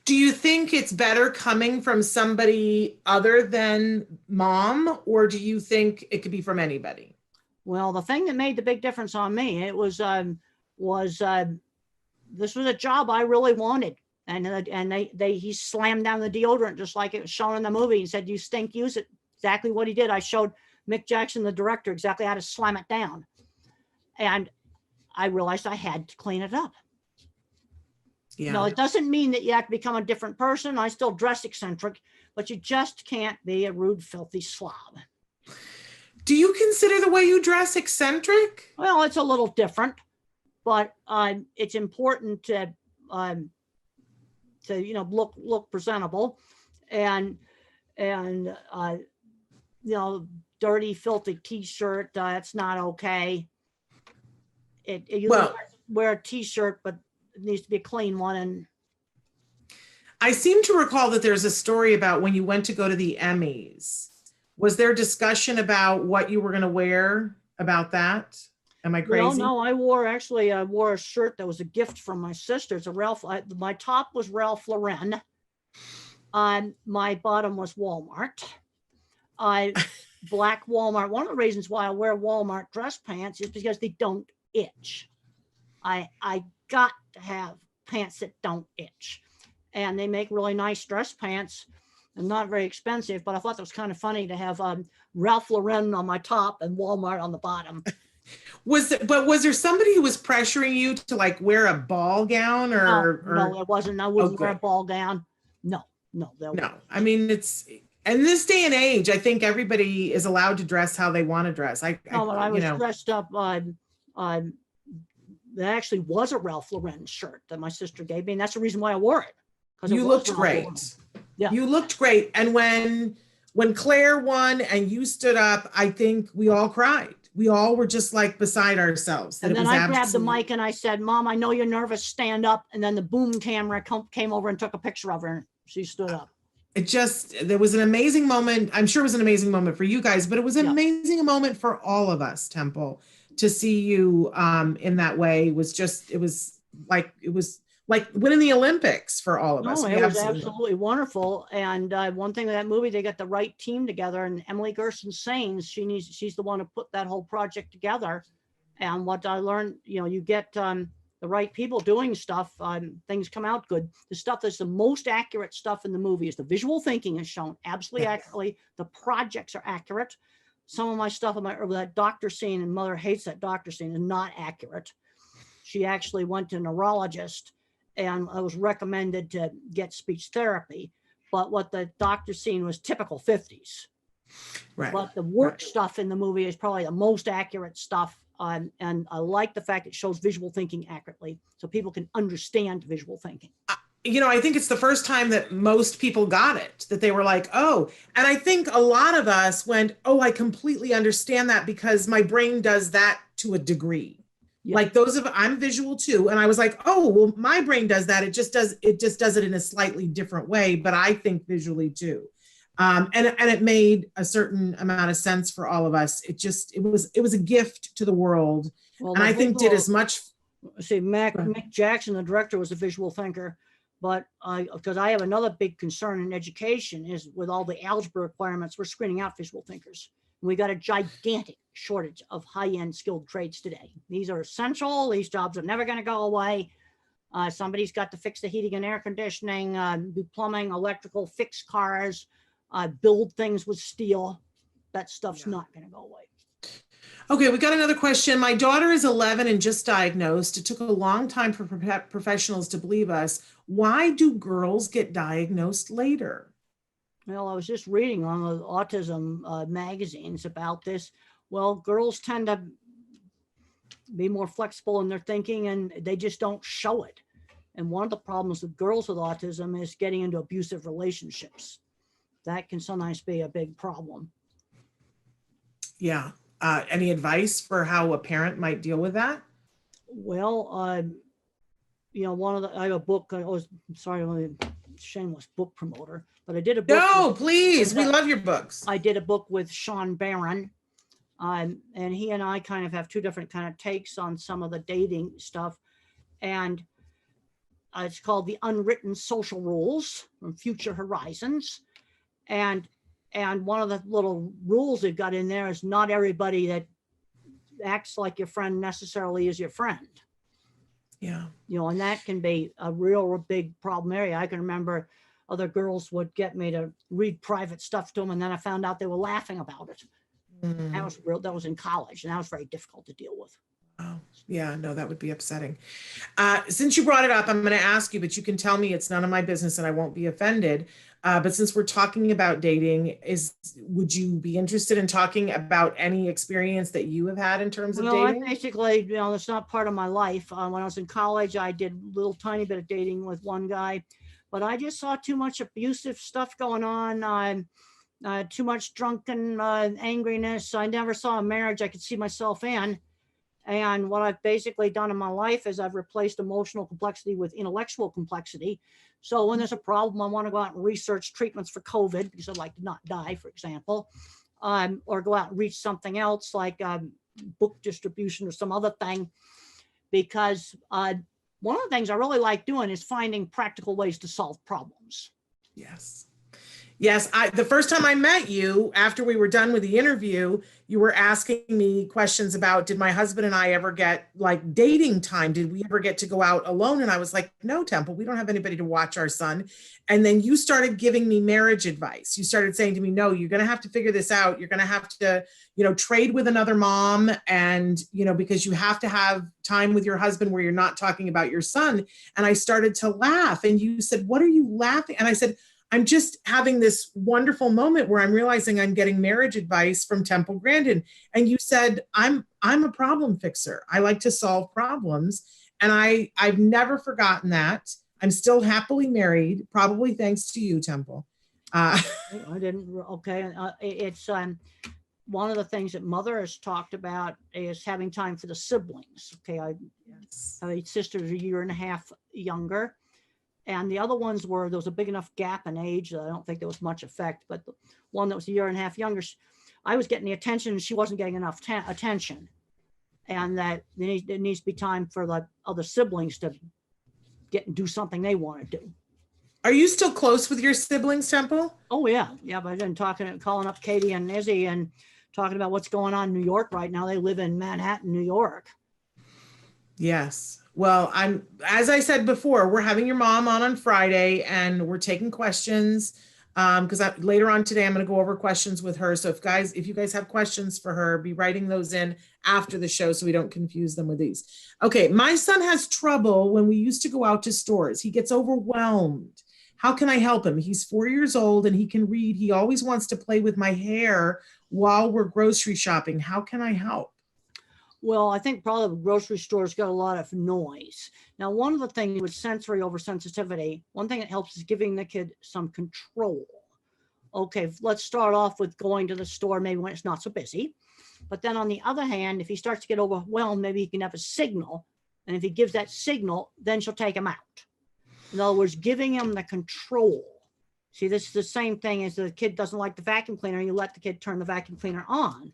Do you think it's better coming from somebody other than mom, or do you think it could be from anybody? Well, the thing that made the big difference on me, it was this was a job I really wanted. And he slammed down the deodorant just like it was shown in the movie and said, "You stink, use it." Exactly what he did. I showed Mick Jackson, the director, exactly how to slam it down. And I realized I had to clean it up. Yeah. No, it doesn't mean that you have to become a different person. I still dress eccentric, but you just can't be a rude, filthy slob. Do you consider the way you dress eccentric? Well, it's a little different, but it's important to look presentable, and dirty, filthy T-shirt. That's not okay. Wear a T-shirt, but it needs to be a clean one. And I seem to recall that there's a story about when you went to go to the Emmys. Was there discussion about what you were going to wear about that? Am I crazy? No, I wore a shirt that was a gift from my sister. It's my top was Ralph Lauren. My bottom was Walmart. Black Walmart. One of the reasons why I wear Walmart dress pants is because they don't itch. I got to have pants that don't itch. And they make really nice dress pants and not very expensive, but I thought that was kind of funny to have Ralph Lauren on my top and Walmart on the bottom. Was there somebody who was pressuring you to wear a ball gown or? No, there wasn't. I wouldn't wear a ball gown. No. I mean, in this day and age, I think everybody is allowed to dress how they want to dress. I was dressed up. There actually was a Ralph Lauren shirt that my sister gave me, and that's the reason why I wore it. You looked great. Yeah, you looked great. And when Claire won and you stood up, I think we all cried. We all were just beside ourselves. And then I grabbed the mic and I said, "Mom, I know you're nervous. Stand up." And then the boom camera came over and took a picture of her, and she stood up. There was an amazing moment. I'm sure it was an amazing moment for you guys, but it was an amazing moment for all of us, Temple, to see you in that way. It was like winning the Olympics for all of us. No, We it was absolutely- absolutely wonderful. And one thing with that movie, they got the right team together, and Emily Gerson Sains, she's the one who put that whole project together. And what I learned, you get the right people doing stuff, things come out good. The stuff that's the most accurate stuff in the movie is the visual thinking is shown absolutely accurately. The projects are accurate. Some of my stuff that doctor scene, and Mother hates that doctor scene, is not accurate. She actually went to a neurologist, and I was recommended to get speech therapy. But what the doctor scene was typical 50s. Right. But the work stuff in the movie is probably the most accurate stuff. And I like the fact it shows visual thinking accurately, so people can understand visual thinking. I think it's the first time that most people got it, that they were like, oh, and I think a lot of us went, oh, I completely understand that because my brain does that to a degree. Yeah. Like I'm visual too. And I was like, oh, well, my brain does that. It just does it in a slightly different way, but I think visually too. And it made a certain amount of sense for all of us. It was a gift to the world. Well, and I think did as much. See, Mick Jackson, the director, was a visual thinker, but because I have another big concern in education is with all the algebra requirements, we're screening out visual thinkers. And we got a gigantic shortage of high-end skilled trades today. These are essential. These jobs are never going to go away. Somebody's got to fix the heating and air conditioning, do plumbing, electrical, fix cars, build things with steel. That stuff's not going to go away. Okay, we got another question. My daughter is 11 and just diagnosed. It took a long time for professionals to believe us. Why do girls get diagnosed later? Well, I was just reading on the autism magazines about this. Well, girls tend to be more flexible in their thinking, and they just don't show it. And one of the problems with girls with autism is getting into abusive relationships. That can sometimes be a big problem. Yeah. Any advice for how a parent might deal with that? Well, I have a book. I'm a shameless book promoter, but I did a book. No, please. We love your books. I did a book with Sean Barron, and he and I kind of have two different kind of takes on some of the dating stuff. And it's called The Unwritten Social Rules from Future Horizons. And one of the little rules they've got in there is not everybody that acts like your friend necessarily is your friend. Yeah. And that can be a real big problem area. I can remember other girls would get me to read private stuff to them, and then I found out they were laughing about it. That was in college, and that was very difficult to deal with. Oh, yeah, no, that would be upsetting. Since you brought it up, I'm going to ask you, but you can tell me it's none of my business and I won't be offended. But since we're talking about dating, would you be interested in talking about any experience that you have had in terms of dating? Basically, it's not part of my life. When I was in college, I did a little tiny bit of dating with one guy, but I just saw too much abusive stuff going on. Too much drunken angriness. I never saw a marriage I could see myself in. And what I've basically done in my life is I've replaced emotional complexity with intellectual complexity. So when there's a problem, I want to go out and research treatments for COVID because I'd like to not die, for example, or go out and reach something else like book distribution or some other thing. Because one of the things I really like doing is finding practical ways to solve problems. Yes. Yes, the first time I met you, after we were done with the interview, you were asking me questions about, did my husband and I ever get like dating time? Did we ever get to go out alone? And I was like, no, Temple, we don't have anybody to watch our son. And then you started giving me marriage advice. You started saying to me, no, you're going to have to figure this out. You're going to have to, trade with another mom. And, because you have to have time with your husband where you're not talking about your son. And I started to laugh. And you said, what are you laughing? And I said, I'm just having this wonderful moment where I'm realizing I'm getting marriage advice from Temple Grandin. And you said, I'm a problem fixer. I like to solve problems. And I've never forgotten that. I'm still happily married, probably thanks to you, Temple. I didn't. Okay. It's one of the things that Mother has talked about is having time for the siblings. Okay. My sister's a year and a half younger. And the other ones there was a big enough gap in age that I don't think there was much effect. But the one that was a year and a half younger, I was getting the attention and she wasn't getting enough attention. And that there needs to be time for the other siblings to get and do something they want to do. Are you still close with your siblings, Temple? Oh yeah, yeah. But I've been calling up Katie and Izzy and talking about what's going on in New York right now. They live in Manhattan, New York. Yes. Well, as I said before, we're having your mom on Friday, and we're taking questions. Because later on today, I'm going to go over questions with her. So if you guys have questions for her, be writing those in after the show so we don't confuse them with these. Okay, my son has trouble when we used to go out to stores. He gets overwhelmed. How can I help him? He's 4 years old and he can read. He always wants to play with my hair while we're grocery shopping. How can I help? Well, I think probably the grocery store's got a lot of noise. Now, one of the things with sensory oversensitivity, one thing that helps is giving the kid some control. Okay, let's start off with going to the store maybe when it's not so busy. But then on the other hand, if he starts to get overwhelmed, maybe he can have a signal. And if he gives that signal, then she'll take him out. In other words, giving him the control. See, this is the same thing as the kid doesn't like the vacuum cleaner. You let the kid turn the vacuum cleaner on.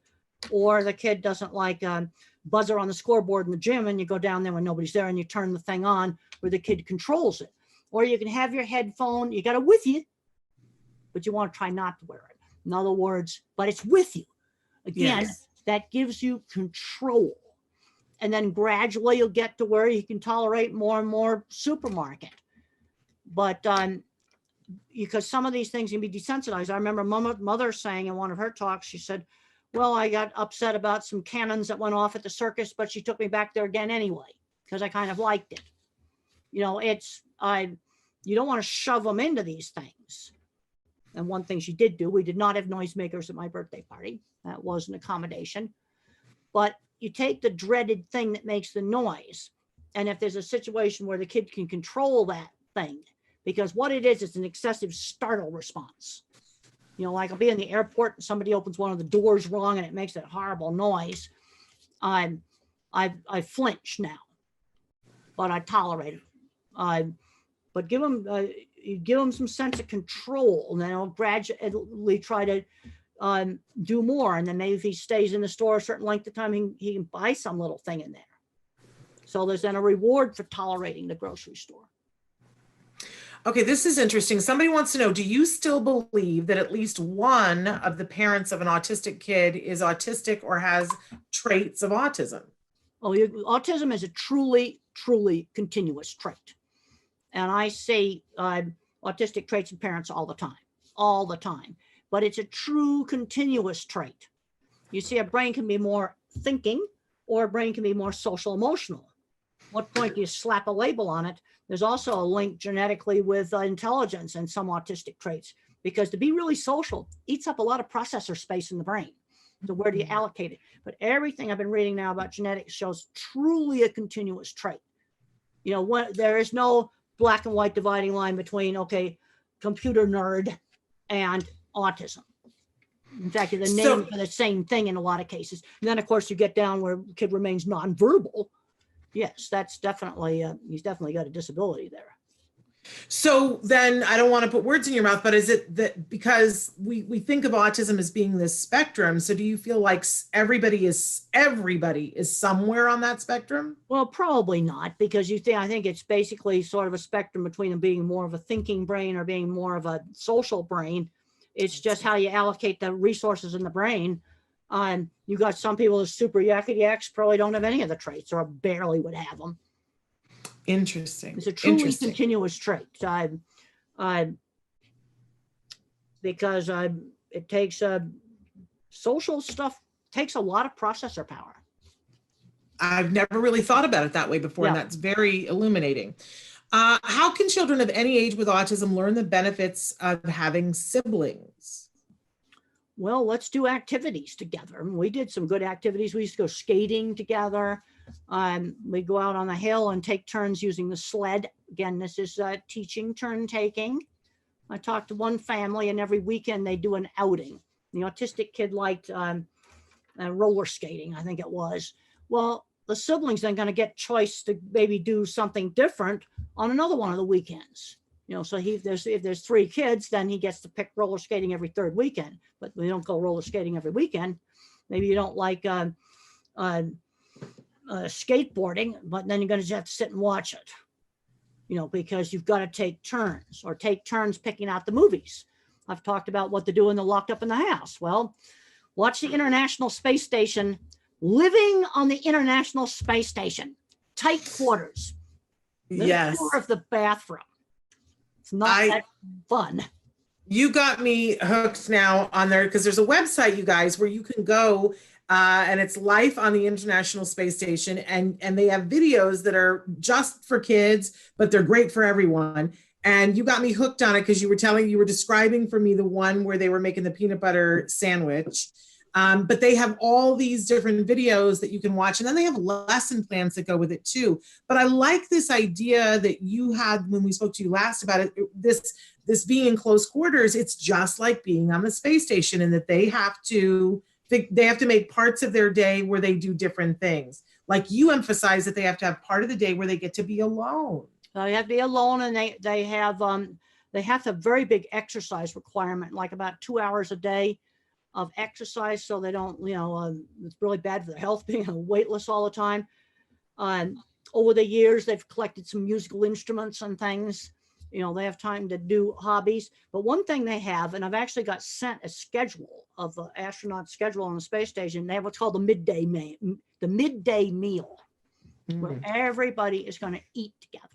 Or the kid doesn't like buzzer on the scoreboard in the gym, and you go down there when nobody's there and you turn the thing on where the kid controls it. Or you can have your headphone, you got it with you, but you want to try not to wear it. In other words, but it's with you. Again, yes. That gives you control. And then gradually you'll get to where you can tolerate more and more supermarket. But because some of these things can be desensitized. I remember mother saying in one of her talks, she said, well, I got upset about some cannons that went off at the circus, but she took me back there again anyway, because I kind of liked it. You know, you don't want to shove them into these things. And one thing she did do, we did not have noisemakers at my birthday party. That was an accommodation. But you take the dreaded thing that makes the noise. And if there's a situation where the kid can control that thing, because what it is, it's an excessive startle response. You know, like I'll be in the airport and somebody opens one of the doors wrong and it makes that horrible noise. I flinch now, but I tolerate it. But give them some sense of control, and then I'll gradually try to do more. And then maybe if he stays in the store a certain length of time, he can buy some little thing in there. So there's then a reward for tolerating the grocery store. Okay, this is interesting. Somebody wants to know, do you still believe that at least one of the parents of an autistic kid is autistic or has traits of autism? Oh, autism is a truly, truly continuous trait. And I see autistic traits in parents all the time. But it's a true continuous trait. You see, a brain can be more thinking or a brain can be more social emotional. What point do you slap a label on it? There's also a link genetically with intelligence and some autistic traits, because to be really social eats up a lot of processor space in the brain. So where do you allocate it? But everything I've been reading now about genetics shows truly a continuous trait. You know, there is no black and white dividing line between, okay, computer nerd and autism. In fact, the name for the same thing in a lot of cases. And then, of course, you get down where the kid remains nonverbal. Yes, that's definitely, he's definitely got a disability there. So then, I don't want to put words in your mouth, but is it that because we think of autism as being this spectrum, so do you feel like everybody is somewhere on that spectrum? Well, probably not, because I think it's basically sort of a spectrum between them being more of a thinking brain or being more of a social brain. It's just how you allocate the resources in the brain. You got some people who super yakety-yaks probably don't have any of the traits or barely would have them. Interesting. It's a truly continuous trait. Because it takes social stuff takes a lot of processor power. I've never really thought about it that way before, and that's very illuminating. How can children of any age with autism learn the benefits of having siblings? Well, let's do activities together. We did some good activities. We used to go skating together. We go out on the hill and take turns using the sled. Again, this is teaching turn taking. I talked to one family, and every weekend they do an outing. The autistic kid liked roller skating, I think it was. Well, the siblings then going to get choice to maybe do something different on another one of the weekends. You know, so if there's 3 kids, then he gets to pick roller skating every 3rd weekend. But we don't go roller skating every weekend. Maybe you don't like skateboarding, but then you're going to have to sit and watch it. because you've got to take turns picking out the movies. I've talked about what to do when they're locked up in the house. Well, watch the International Space Station, living on the International Space Station, tight quarters, Yes. floor of the bathroom. It's not that fun. You got me hooked now on there, because there's a website, you guys, where you can go and it's Life on the International Space Station, and they have videos that are just for kids, but they're great for everyone. And you got me hooked on it because you were describing for me the one where they were making the peanut butter sandwich. But they have all these different videos that you can watch, and then they have lesson plans that go with it too. But I like this idea that you had when we spoke to you last about it, this being in close quarters. It's just like being on the space station, and that they have to make parts of their day where they do different things. Like you emphasize that they have to have part of the day where they get to be alone. They have to be alone, and they have a very big exercise requirement, like about 2 hours a day of exercise, so they don't, it's really bad for their health being weightless all the time. Over the years, they've collected some musical instruments and things. They have time to do hobbies. But one thing they have, and I've actually got sent a schedule of the astronaut schedule on the space station. They have what's called the midday meal, where everybody is going to eat together,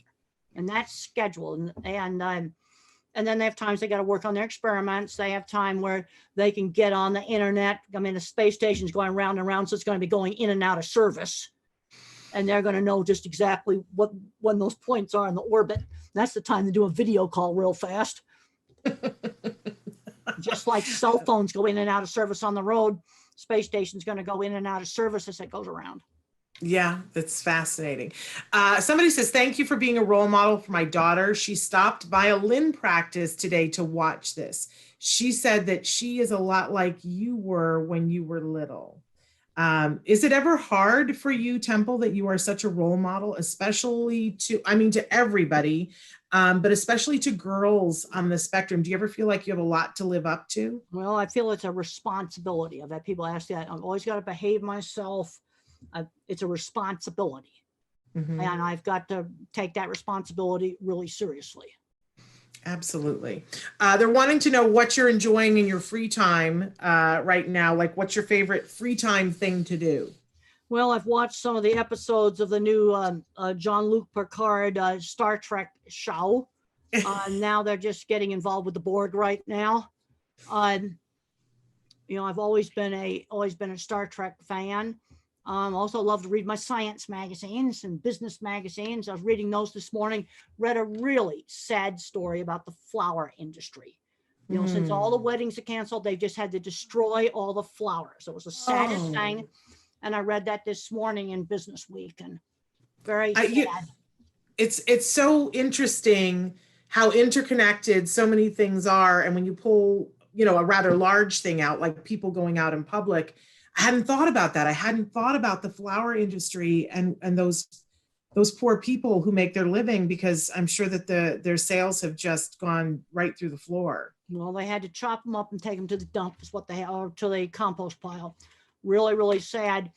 and that's scheduled. And then they have times they got to work on their experiments. They have time where they can get on the internet. I mean, the space station is going round and round, so it's going to be going in and out of service. And they're going to know just exactly when those points are in the orbit. That's the time to do a video call real fast. Just like cell phones go in and out of service on the road, space station's going to go in and out of service as it goes around. Yeah, that's fascinating. Somebody says, thank you for being a role model for my daughter. She stopped violin practice today to watch this. She said that she is a lot like you were when you were little. Is it ever hard for you, Temple, that you are such a role model, especially to everybody, but especially to girls on the spectrum? Do you ever feel like you have a lot to live up to? Well, I feel it's a responsibility. I've had people ask that. I've always got to behave myself. It's a responsibility. And I've got to take that responsibility really seriously. Absolutely. They're wanting to know what you're enjoying in your free time right now. Like, what's your favorite free time thing to do? Well, I've watched some of the episodes of the new Jean-Luc Picard Star Trek show. Now they're just getting involved with the Borg right now. I've always been a Star Trek fan. Also love to read my science magazines and business magazines. I was reading those this morning, read a really sad story about the flower industry. Since all the weddings are canceled, they've just had to destroy all the flowers. It was the saddest thing. And I read that this morning in Business Week, and very sad. It's so interesting how interconnected so many things are. And when you pull, a rather large thing out, like people going out in public, I hadn't thought about that. I hadn't thought about the flower industry and those poor people who make their living, because I'm sure that their sales have just gone right through the floor. Well, they had to chop them up and take them to the dump, is what or to the compost pile. Really, really sad.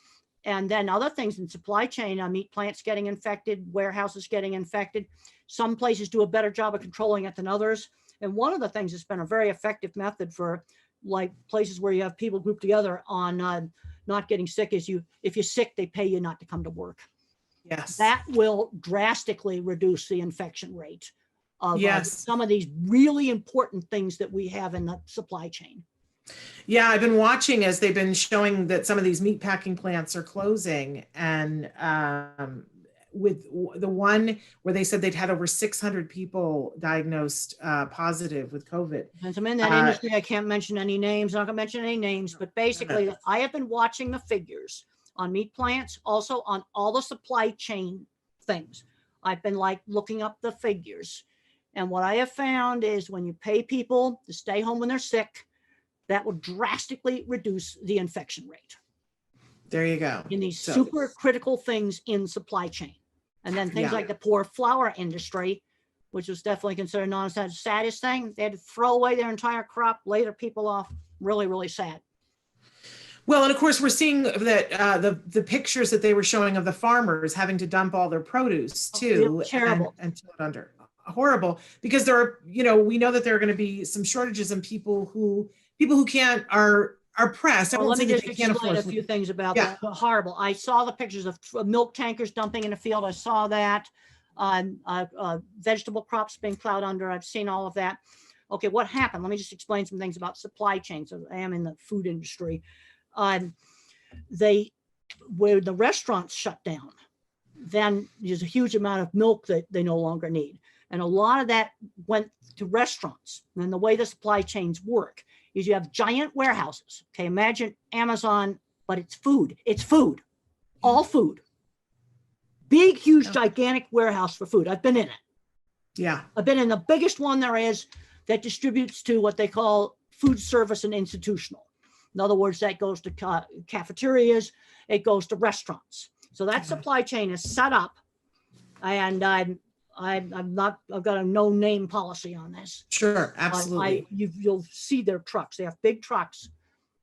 And then other things in supply chain, meat plants getting infected, warehouses getting infected. Some places do a better job of controlling it than others. And one of the things that's been a very effective method for like places where you have people grouped together on not getting sick is if you're sick, they pay you not to come to work. Yes. That will drastically reduce the infection rate of some of these really important things that we have in the supply chain. Yeah, I've been watching as they've been showing that some of these meat packing plants are closing, and with the one where they said they'd had over 600 people diagnosed positive with COVID. And I'm in that industry. I can't mention any names. I'm not going to mention any names, but basically I have been watching the figures on meat plants, also on all the supply chain things. I've been looking up the figures. And what I have found is when you pay people to stay home when they're sick, that will drastically reduce the infection rate. There you go. In these super critical things in supply chain. And then things like the poor flower industry, which was definitely considered the saddest thing. They had to throw away their entire crop, lay their people off. Really, really sad. Well, and of course, we're seeing that the pictures that they were showing of the farmers having to dump all their produce too, It's terrible. and throw it under. Horrible, because there are, we know that there are going to be some shortages, and people who can't are pressed. I Well, won't let say me that just they can't explain afford a few things about Yeah. that. Horrible. I saw the pictures of milk tankers dumping in the field. I saw that. Vegetable crops being plowed under. I've seen all of that. Okay, what happened? Let me just explain some things about supply chains. So I am in the food industry. Where the restaurants shut down, then there's a huge amount of milk that they no longer need. And a lot of that went to restaurants. And the way the supply chains work is you have giant warehouses. Okay, imagine Amazon, but it's food. It's food, all food. Big, huge, gigantic warehouse for food. I've been in it. Yeah. I've been in the biggest one there is that distributes to what they call food service and institutional. In other words, that goes to cafeterias, it goes to restaurants. So that supply chain is set up, and I've got a no name policy on this. Sure, absolutely. You'll see their trucks. They have big trucks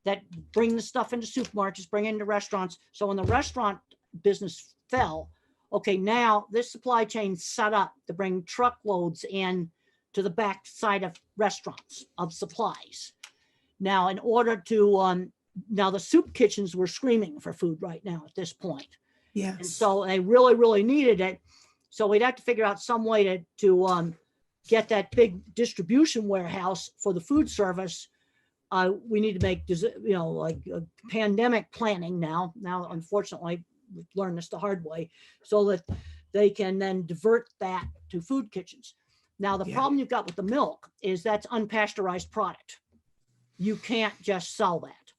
that bring the stuff into supermarkets, bring it into restaurants. So when the restaurant business fell, okay, now this supply chain set up to bring truckloads in to the back side of restaurants of supplies. Now, in order to, now the soup kitchens were screaming for food right now at this point. Yes. And so they really, really needed it. So we'd have to figure out some way to get that big distribution warehouse for the food service. We need to make, like pandemic planning now. Now, unfortunately, we've learned this the hard way, so that they can then divert that to food kitchens. Now, the problem you've got with the milk is that's unpasteurized product. You can't just sell that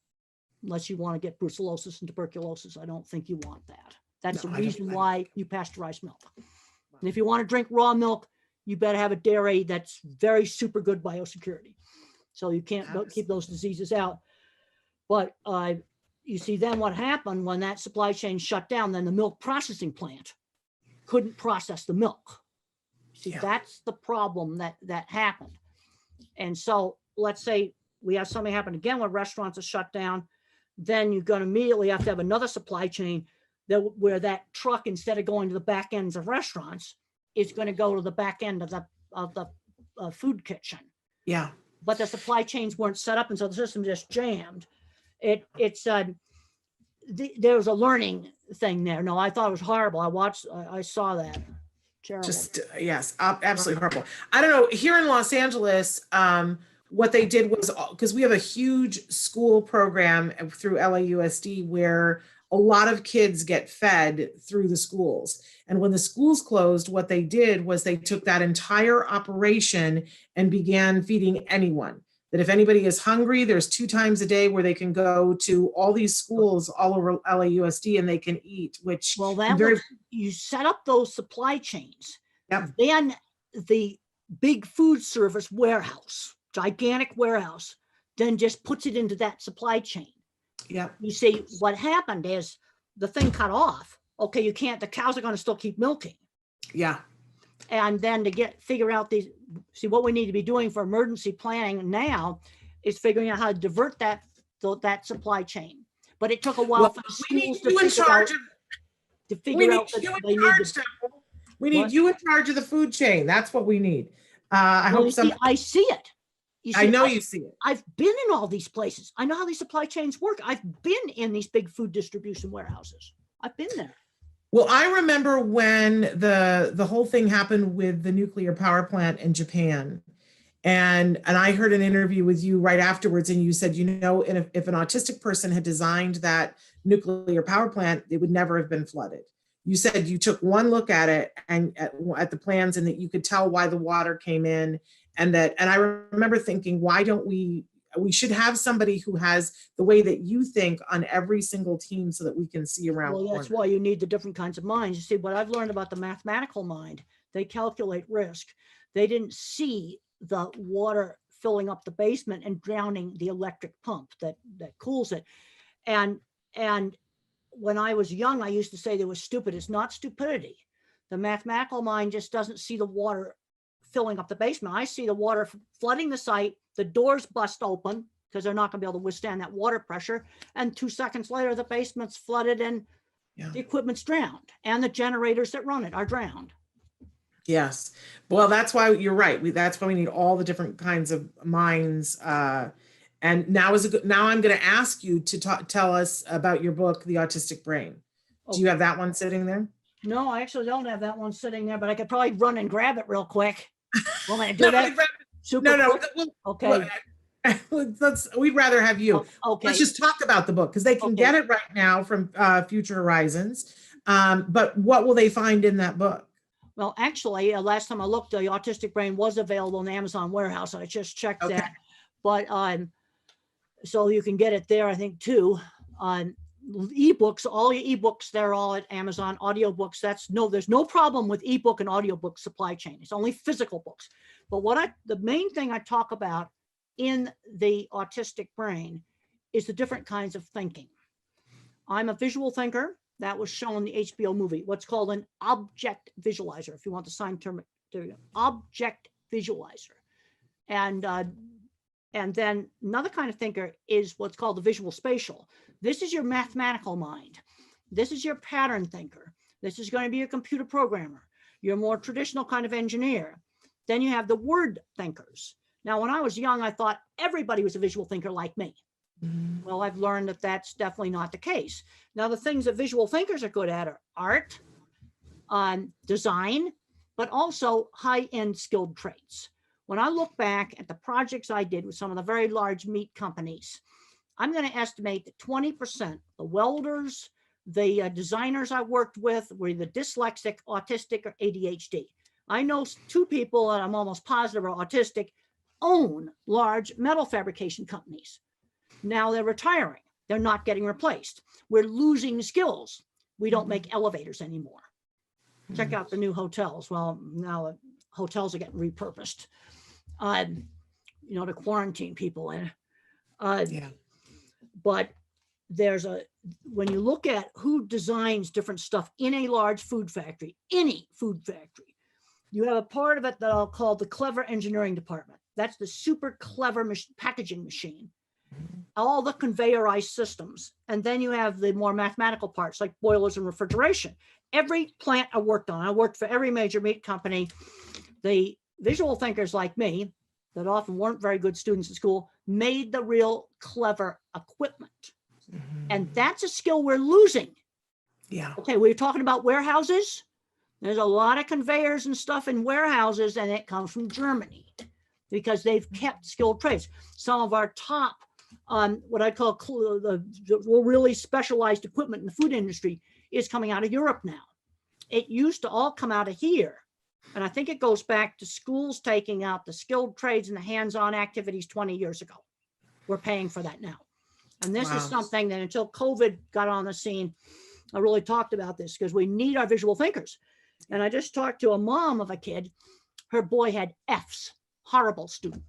unless you want to get brucellosis and tuberculosis. I don't think you want that. That's the reason why you pasteurize milk. And if you want to drink raw milk, you better have a dairy that's very super good biosecurity. So you can't keep those diseases out. But you see then what happened when that supply chain shut down, then the milk processing plant couldn't process the milk. See, that's the problem that happened. And so let's say we have something happen again when restaurants are shut down, then you're going to immediately have to have another supply chain where that truck, instead of going to the back ends of restaurants, is going to go to the back end of the food kitchen. Yeah. But the supply chains weren't set up, and so the system just jammed. There was a learning thing there. No, I thought it was horrible. I saw that. Terrible. Just yes, absolutely horrible. I don't know. Here in Los Angeles, what they did was, because we have a huge school program through LAUSD where a lot of kids get fed through the schools. And when the schools closed, what they did was they took that entire operation and began feeding anyone. That if anybody is hungry, there's 2 times a day where they can go to all these schools all over LAUSD and they can eat, which you set up those supply chains. Yep. Then the big food service warehouse, gigantic warehouse, then just puts it into that supply chain. Yeah. You see, what happened is the thing cut off. Okay, the cows are going to still keep milking. Yeah. And then to figure out what we need to be doing for emergency planning now is figuring out how to divert that supply chain. But it took a while for the schools to figure out that they need to. We need you in charge of the food chain. That's what we need. I see it. I know you see it. I've been in all these places. I know how these supply chains work. I've been in these big food distribution warehouses. I've been there. Well, I remember when the whole thing happened with the nuclear power plant in Japan. And I heard an interview with you right afterwards, and you said, if an autistic person had designed that nuclear power plant, it would never have been flooded. You said you took one look at it and at the plans, and that you could tell why the water came in. And I remember thinking, why don't we should have somebody who has the way that you think on every single team so that we can see around. Well, that's why you need the different kinds of minds. You see, what I've learned about the mathematical mind, they calculate risk. They didn't see the water filling up the basement and drowning the electric pump that cools it. And when I was young, I used to say they were stupid. It's not stupidity. The mathematical mind just doesn't see the water filling up the basement. I see the water flooding the site, the doors bust open, because they're not going to be able to withstand that water pressure. And 2 seconds later, the basement's flooded and the equipment's drowned, and the generators that run it are drowned. Yes. Well, that's why you're right. That's why we need all the different kinds of minds. And now I'm going to ask you to tell us about your book, The Autistic Brain. Do you have that one sitting there? No, I actually don't have that one sitting there, but I could probably run and grab it real quick. Want me to do that? No. Okay. We'd rather have you. Okay. Let's just talk about the book because they can get it right now from Future Horizons. But what will they find in that book? Well, actually, last time I looked, the Autistic Brain was available in the Amazon warehouse. I just checked that. But so you can get it there, I think, too. Ebooks, all your ebooks, they're all at Amazon. Audiobooks, there's no problem with ebook and audiobook supply chain. It's only physical books. But the main thing I talk about in the Autistic Brain is the different kinds of thinking. I'm a visual thinker. That was shown in the HBO movie, what's called an object visualizer, if you want the sign term, object visualizer. And then another kind of thinker is what's called the visual spatial. This is your mathematical mind. This is your pattern thinker. This is going to be a computer programmer. You're a more traditional kind of engineer. Then you have the word thinkers. Now, when I was young, I thought everybody was a visual thinker like me. Well, I've learned that that's definitely not the case. Now, the things that visual thinkers are good at are art, design, but also high-end skilled trades. When I look back at the projects I did with some of the very large meat companies, I'm going to estimate that 20%, the welders, the designers I worked with were either dyslexic, autistic, or ADHD. I know 2 people that I'm almost positive are autistic own large metal fabrication companies. Now they're retiring. They're not getting replaced. We're losing skills. We don't make elevators anymore. Check out the new hotels. Well, now the hotels are getting repurposed, to quarantine people in. But when you look at who designs different stuff in a large food factory, any food factory, you have a part of it that I'll call the clever engineering department. That's the super clever packaging machine. All the conveyorized systems. And then you have the more mathematical parts like boilers and refrigeration. Every plant I worked on, I worked for every major meat company. The visual thinkers like me, that often weren't very good students at school, made the real clever equipment. And that's a skill we're losing. Yeah. Okay, we were talking about warehouses. There's a lot of conveyors and stuff in warehouses, and it comes from Germany because they've kept skilled trades. Some of our top what I call the really specialized equipment in the food industry is coming out of Europe now. It used to all come out of here. And I think it goes back to schools taking out the skilled trades and the hands-on activities 20 years ago. We're paying for that now. And this is something that until COVID got on the scene, I really talked about this because we need our visual thinkers. And I just talked to a mom of a kid. Her boy had F's, horrible student.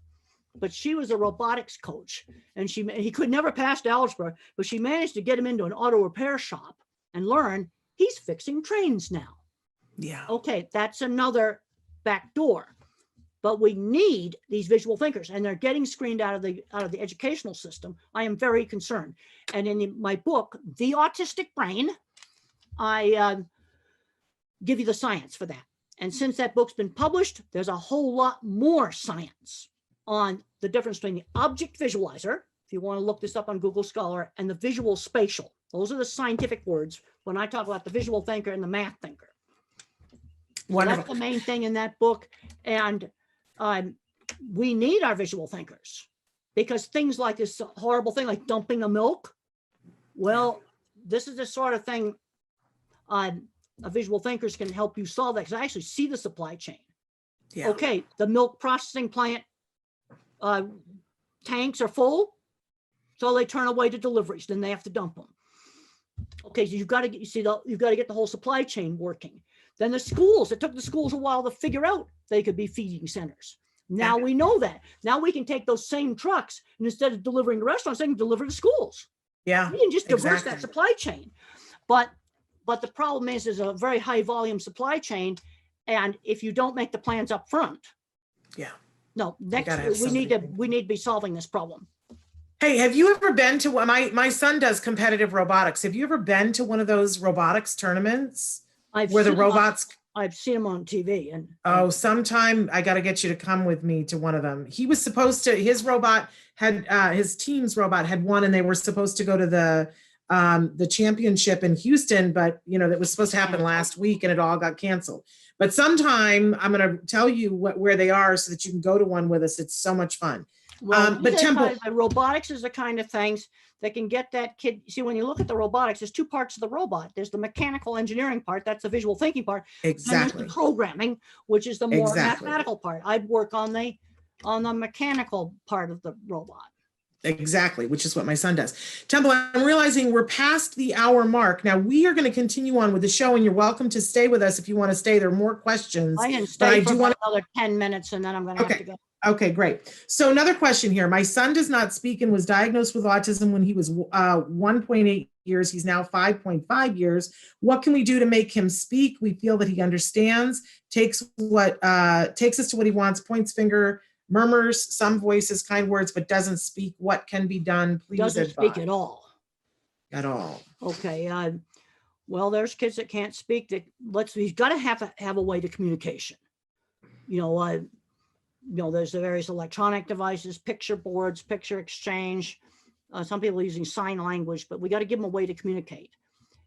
But she was a robotics coach and he could never pass algebra, but she managed to get him into an auto repair shop and learn he's fixing trains now. Yeah. Okay, that's another back door. But we need these visual thinkers, and they're getting screened out of the educational system. I am very concerned. And in my book, The Autistic Brain, I give you the science for that. And since that book's been published, there's a whole lot more science on the difference between the object visualizer, if you want to look this up on Google Scholar, and the visual spatial. Those are the scientific words when I talk about the visual thinker and the math thinker. So that's the main thing in that book. And we need our visual thinkers because things like this horrible thing like dumping the milk, well, this is the sort of thing visual thinkers can help you solve that because I actually see the supply chain. Yeah. Okay, the milk processing plant tanks are full, so they turn away the deliveries. Then they have to dump them. Okay, so you've got to get the whole supply chain working. Then the schools. It took the schools a while to figure out they could be feeding centers. Now we know that. Now we can take those same trucks and instead of delivering to restaurants, they can deliver to schools. Yeah, we can just reverse that supply chain. But the problem is there's a very high volume supply chain, and if you don't make the plans up front, we need to be solving this problem. Hey, have you ever been to my son does competitive robotics. Have you ever been to one of those robotics tournaments where the robots? I've seen them on TV. And oh, sometime I got to get you to come with me to one of them. He was supposed to, his robot had, his team's robot had won, and they were supposed to go to the championship in Houston, but that was supposed to happen last week and it all got canceled. But sometime I'm going to tell you where they are so that you can go to one with us. It's so much fun. Well, but Temple, robotics is the kind of things that can get that kid. See, when you look at the robotics, there's two parts of the robot. There's the mechanical engineering part, that's the visual thinking part. Exactly. And there's the programming, which is the more mathematical part. I'd work on the mechanical part of the robot. Exactly, which is what my son does. Temple, I'm realizing we're past the hour mark. Now we are going to continue on with the show, and you're welcome to stay with us if you want to stay. There are more questions. I can stay for another 10 minutes, and then I'm going to have to go. Okay, great. So another question here. My son does not speak and was diagnosed with autism when he was 1.8 years. He's now 5.5 years. What can we do to make him speak? We feel that he understands, takes us to what he wants, points finger, murmurs some voices, kind words, but doesn't speak. What can be done? Please doesn't advise. Speak at all. At all. Okay. Well, there's kids that can't speak. He's got to have a way to communication. There's the various electronic devices, picture boards, picture exchange. Some people are using sign language, but we got to give them a way to communicate.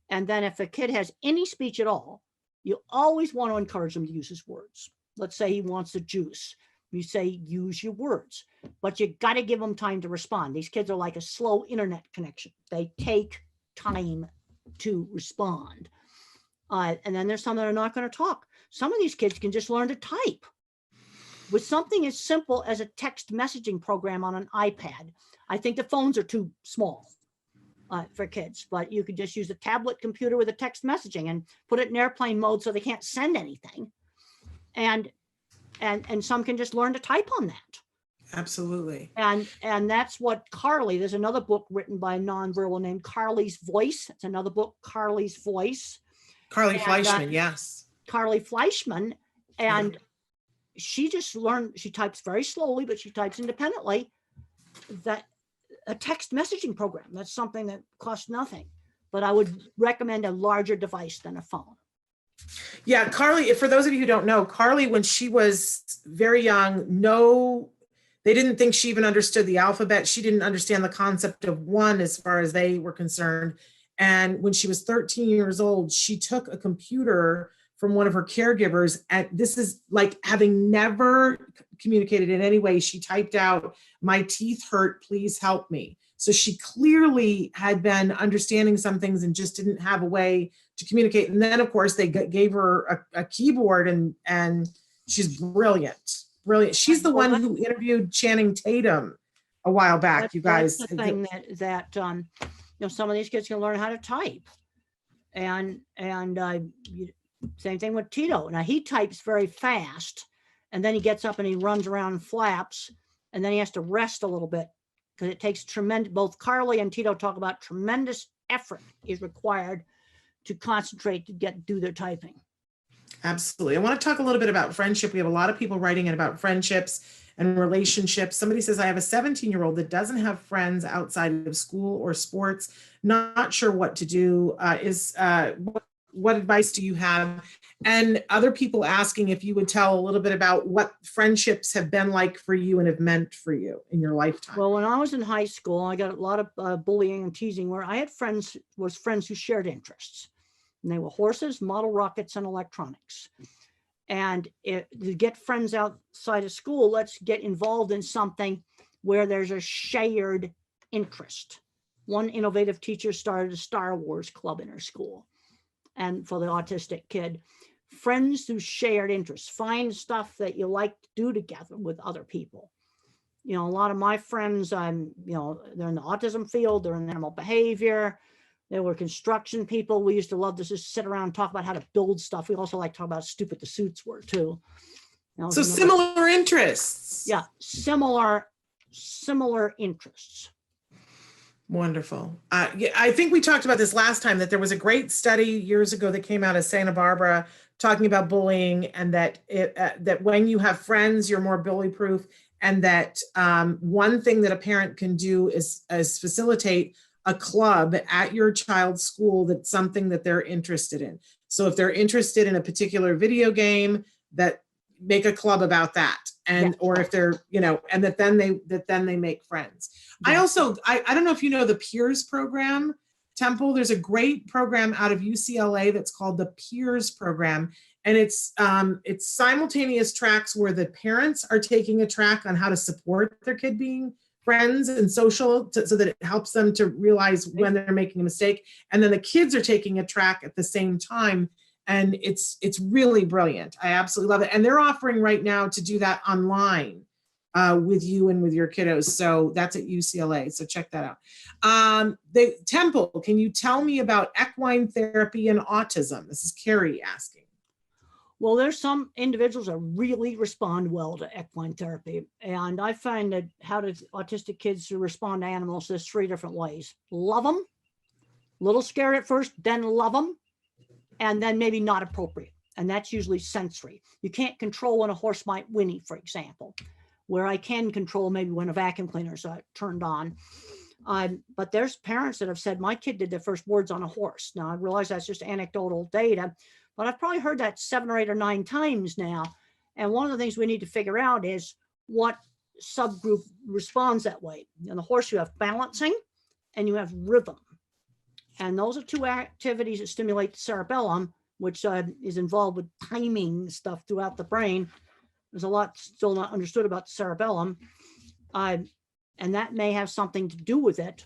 And then if a kid has any speech at all, you always want to encourage him to use his words. Let's say he wants a juice. You say, use your words, but you got to give them time to respond. These kids are like a slow internet connection. They take time to respond. And then there's some that are not going to talk. Some of these kids can just learn to type. With something as simple as a text messaging program on an iPad. I think the phones are too small for kids, but you could just use a tablet computer with a text messaging and put it in airplane mode so they can't send anything. And some can just learn to type on that. Absolutely. And that's what Carly, there's another book written by a nonverbal named Carly's Voice. It's another book, Carly's Voice. Carly Fleischman, yes. Carly Fleischman. And she just learned, she types very slowly, but she types independently. That a text messaging program, that's something that costs nothing. But I would recommend a larger device than a phone. Yeah, Carly, for those of you who don't know, Carly, when she was very young, they didn't think she even understood the alphabet. She didn't understand the concept of one as far as they were concerned. And when she was 13 years old, she took a computer from one of her caregivers. And this is like having never communicated in any way. She typed out, "My teeth hurt, please help me." So she clearly had been understanding some things and just didn't have a way to communicate. And then of course they gave her a keyboard and she's brilliant. Brilliant. She's the one who interviewed Channing Tatum a while back, you guys. That's the thing that some of these kids can learn how to type. And same thing with Tito. Now he types very fast and then he gets up and he runs around and flaps and then he has to rest a little bit because it takes tremendous, both Carly and Tito talk about tremendous effort is required to concentrate to do their typing. Absolutely. I want to talk a little bit about friendship. We have a lot of people writing in about friendships and relationships. Somebody says, I have a 17-year-old that doesn't have friends outside of school or sports, not sure what to do. What advice do you have? And other people asking if you would tell a little bit about what friendships have been like for you and have meant for you in your lifetime. Well, when I was in high school, I got a lot of bullying and teasing where I had friends who shared interests. And they were horses, model rockets, and electronics. And to get friends outside of school, let's get involved in something where there's a shared interest. One innovative teacher started a Star Wars club in her school. And for the autistic kid, friends who shared interests, find stuff that you like to do together with other people. A lot of my friends, they're in the autism field, they're in animal behavior. They were construction people. We used to love to just sit around and talk about how to build stuff. We also like to talk about how stupid the suits were too. So similar interests. Yeah, similar interests. Wonderful. I think we talked about this last time, that there was a great study years ago that came out of Santa Barbara talking about bullying, and that that when you have friends, you're more bully proof. and that one thing that a parent can do is facilitate a club at your child's school that's something that they're interested in. So if they're interested in a particular video game, that make a club about that. And or if they're, and that then they make friends. I also, I don't know if you know the Peers program, Temple. There's a great program out of UCLA that's called the Peers program. And it's simultaneous tracks where the parents are taking a track on how to support their kid being friends and social so that it helps them to realize when they're making a mistake. And then the kids are taking a track at the same time. And it's really brilliant. I absolutely love it. And they're offering right now to do that online with you and with your kiddos. So that's at UCLA. So check that out. Temple, can you tell me about equine therapy and autism? This is Carrie asking. Well, there's some individuals that really respond well to equine therapy. And I find that how do autistic kids respond to animals, there's 3 different ways. Love them, a little scared at first, then love them, and then maybe not appropriate. And that's usually sensory. You can't control when a horse might whinny, for example, where I can control maybe when a vacuum cleaner's turned on. But there's parents that have said, my kid did their first words on a horse. Now I realize that's just anecdotal data, but I've probably heard that 7 or 8 or 9 times now. And one of the things we need to figure out is what subgroup responds that way. In the horse, you have balancing and you have rhythm. And those are 2 activities that stimulate the cerebellum, which is involved with timing stuff throughout the brain. There's a lot still not understood about the cerebellum. And that may have something to do with it.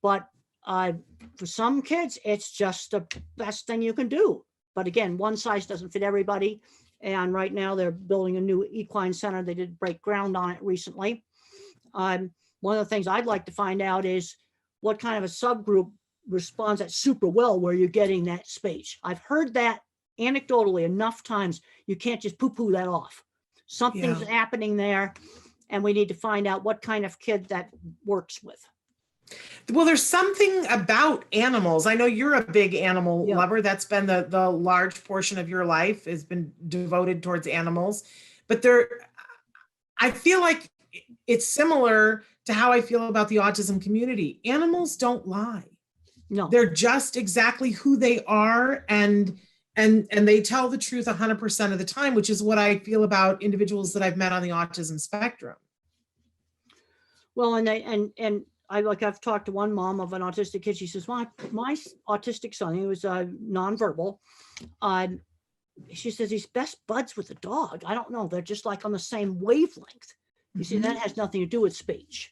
But for some kids, it's just the best thing you can do. But again, one size doesn't fit everybody. And right now they're building a new equine center. They did break ground on it recently. One of the things I'd like to find out is what kind of a subgroup responds that super well where you're getting that speech. I've heard that anecdotally enough times, you can't just poo-poo that off. Something's happening there, and we need to find out what kind of kid that works with. Well, there's something about animals. I know you're a big animal lover. That's been the large portion of your life has been devoted towards animals. But I feel like it's similar to how I feel about the autism community. Animals don't lie. No, they're just exactly who they are, and they tell the truth 100% of the time, which is what I feel about individuals that I've met on the autism spectrum. Well, and I've talked to one mom of an autistic kid. She says, my autistic son, he was nonverbal. She says he's best buds with a dog. I don't know. They're just like on the same wavelength. You see, that has nothing to do with speech.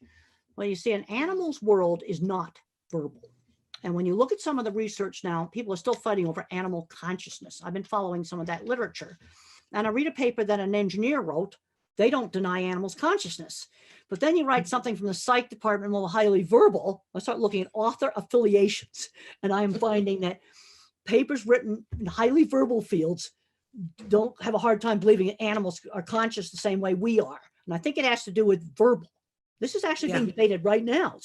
Well, you see, an animal's world is not verbal. And when you look at some of the research now, people are still fighting over animal consciousness. I've been following some of that literature. And I read a paper that an engineer wrote. They don't deny animals' consciousness. But then you write something from the psych department, well, highly verbal. I start looking at author affiliations. And I am finding that papers written in highly verbal fields don't have a hard time believing that animals are conscious the same way we are. And I think it has to do with verbal. This is actually being debated right now.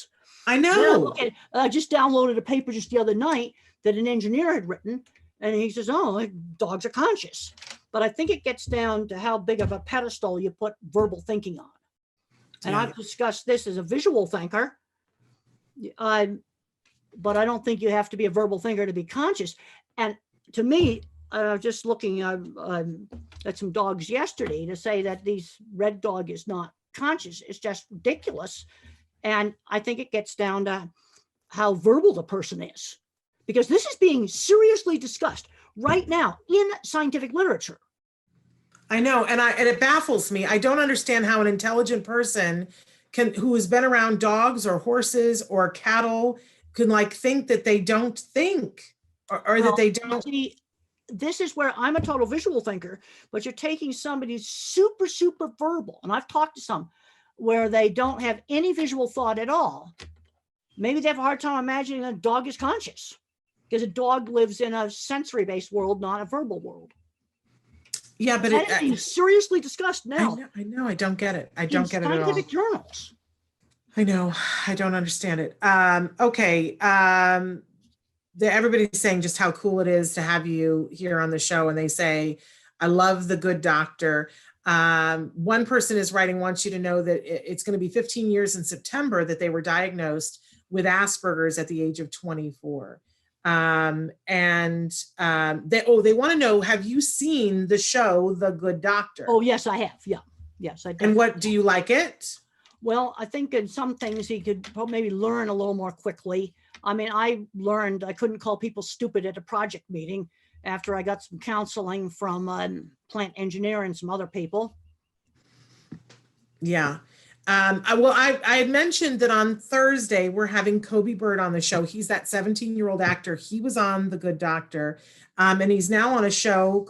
I know. I just downloaded a paper just the other night that an engineer had written, and he says, oh, dogs are conscious. But I think it gets down to how big of a pedestal you put verbal thinking on. And I've discussed this as a visual thinker, but I don't think you have to be a verbal thinker to be conscious. And to me, just looking at some dogs yesterday, to say that this red dog is not conscious is just ridiculous. And I think it gets down to how verbal the person is, because this is being seriously discussed right now in scientific literature. I know, and it baffles me. I don't understand how an intelligent person who has been around dogs or horses or cattle can think that they don't think or that they don't. See, this is where I'm a total visual thinker, but you're taking somebody who's super, super verbal. And I've talked to some where they don't have any visual thought at all. Maybe they have a hard time imagining a dog is conscious, because a dog lives in a sensory-based world, not a verbal world. Yeah, but it's being seriously discussed now. I know. I don't get it. I don't get it at all. Scientific journals. I know. I don't understand it. Okay. Everybody's saying just how cool it is to have you here on the show, and they say, I love The Good Doctor. One person is writing, wants you to know that it's going to be 15 years in September that they were diagnosed with Asperger's at the age of 24. They want to know, have you seen the show The Good Doctor? Oh, yes, I have. Yeah. Yes, I did. And what, do you like it? Well, I think in some things he could maybe learn a little more quickly. I mean, I learned I couldn't call people stupid at a project meeting after I got some counseling from plant engineer and some other people. Yeah. I had mentioned that on Thursday, we're having Kobe Bird on the show. He's that 17-year-old actor. He was on The Good Doctor. And he's now on a show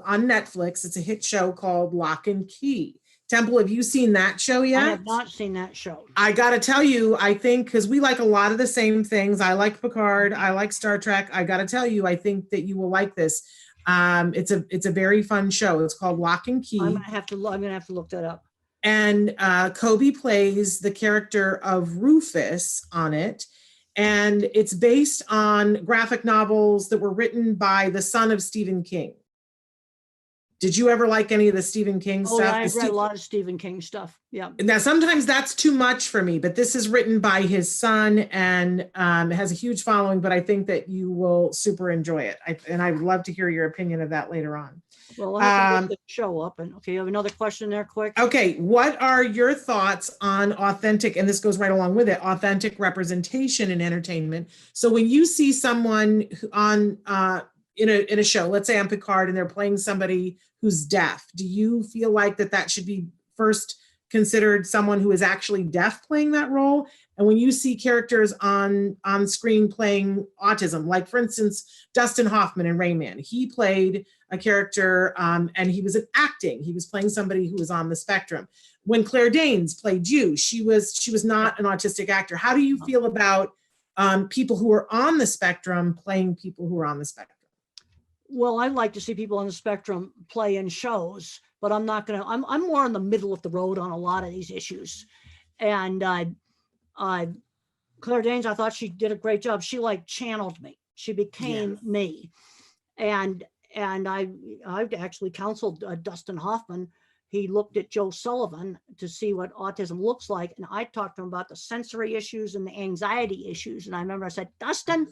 on Netflix. It's a hit show called Lock and Key. Temple, have you seen that show yet? I have not seen that show. I got to tell you, I think, because we like a lot of the same things. I like Picard. I like Star Trek. I got to tell you, I think that you will like this. It's a very fun show. It's called Lock and Key. I'm gonna have to look that up. And Kobe plays the character of Rufus on it. And it's based on graphic novels that were written by the son of Stephen King. Did you ever like any of the Stephen King stuff? Yeah, I've read a lot of Stephen King stuff. Yeah. Now, sometimes that's too much for me, but this is written by his son and has a huge following, but I think that you will super enjoy it. I'd love to hear your opinion of that later on. Well, I have to get the show up. And okay, you have another question there, quick? Okay, what are your thoughts on authentic, and this goes right along with it, authentic representation in entertainment? So when you see someone on in a show, let's say on Picard, and they're playing somebody who's deaf, do you feel like that should be first considered someone who is actually deaf playing that role? And when you see characters on screen playing autism, like for instance, Dustin Hoffman in Rain Man, he played a character and he was acting. He was playing somebody who was on the spectrum. When Claire Danes played you, she was not an autistic actor. How do you feel about people who are on the spectrum playing people who are on the spectrum? Well, I'd like to see people on the spectrum play in shows, but I'm not going to, I'm more in the middle of the road on a lot of these issues. And Claire Danes, I thought she did a great job. She like channeled me. She became me. And I've actually counseled Dustin Hoffman. He looked at Joe Sullivan to see what autism looks like. And I talked to him about the sensory issues and the anxiety issues. And I remember I said, Dustin,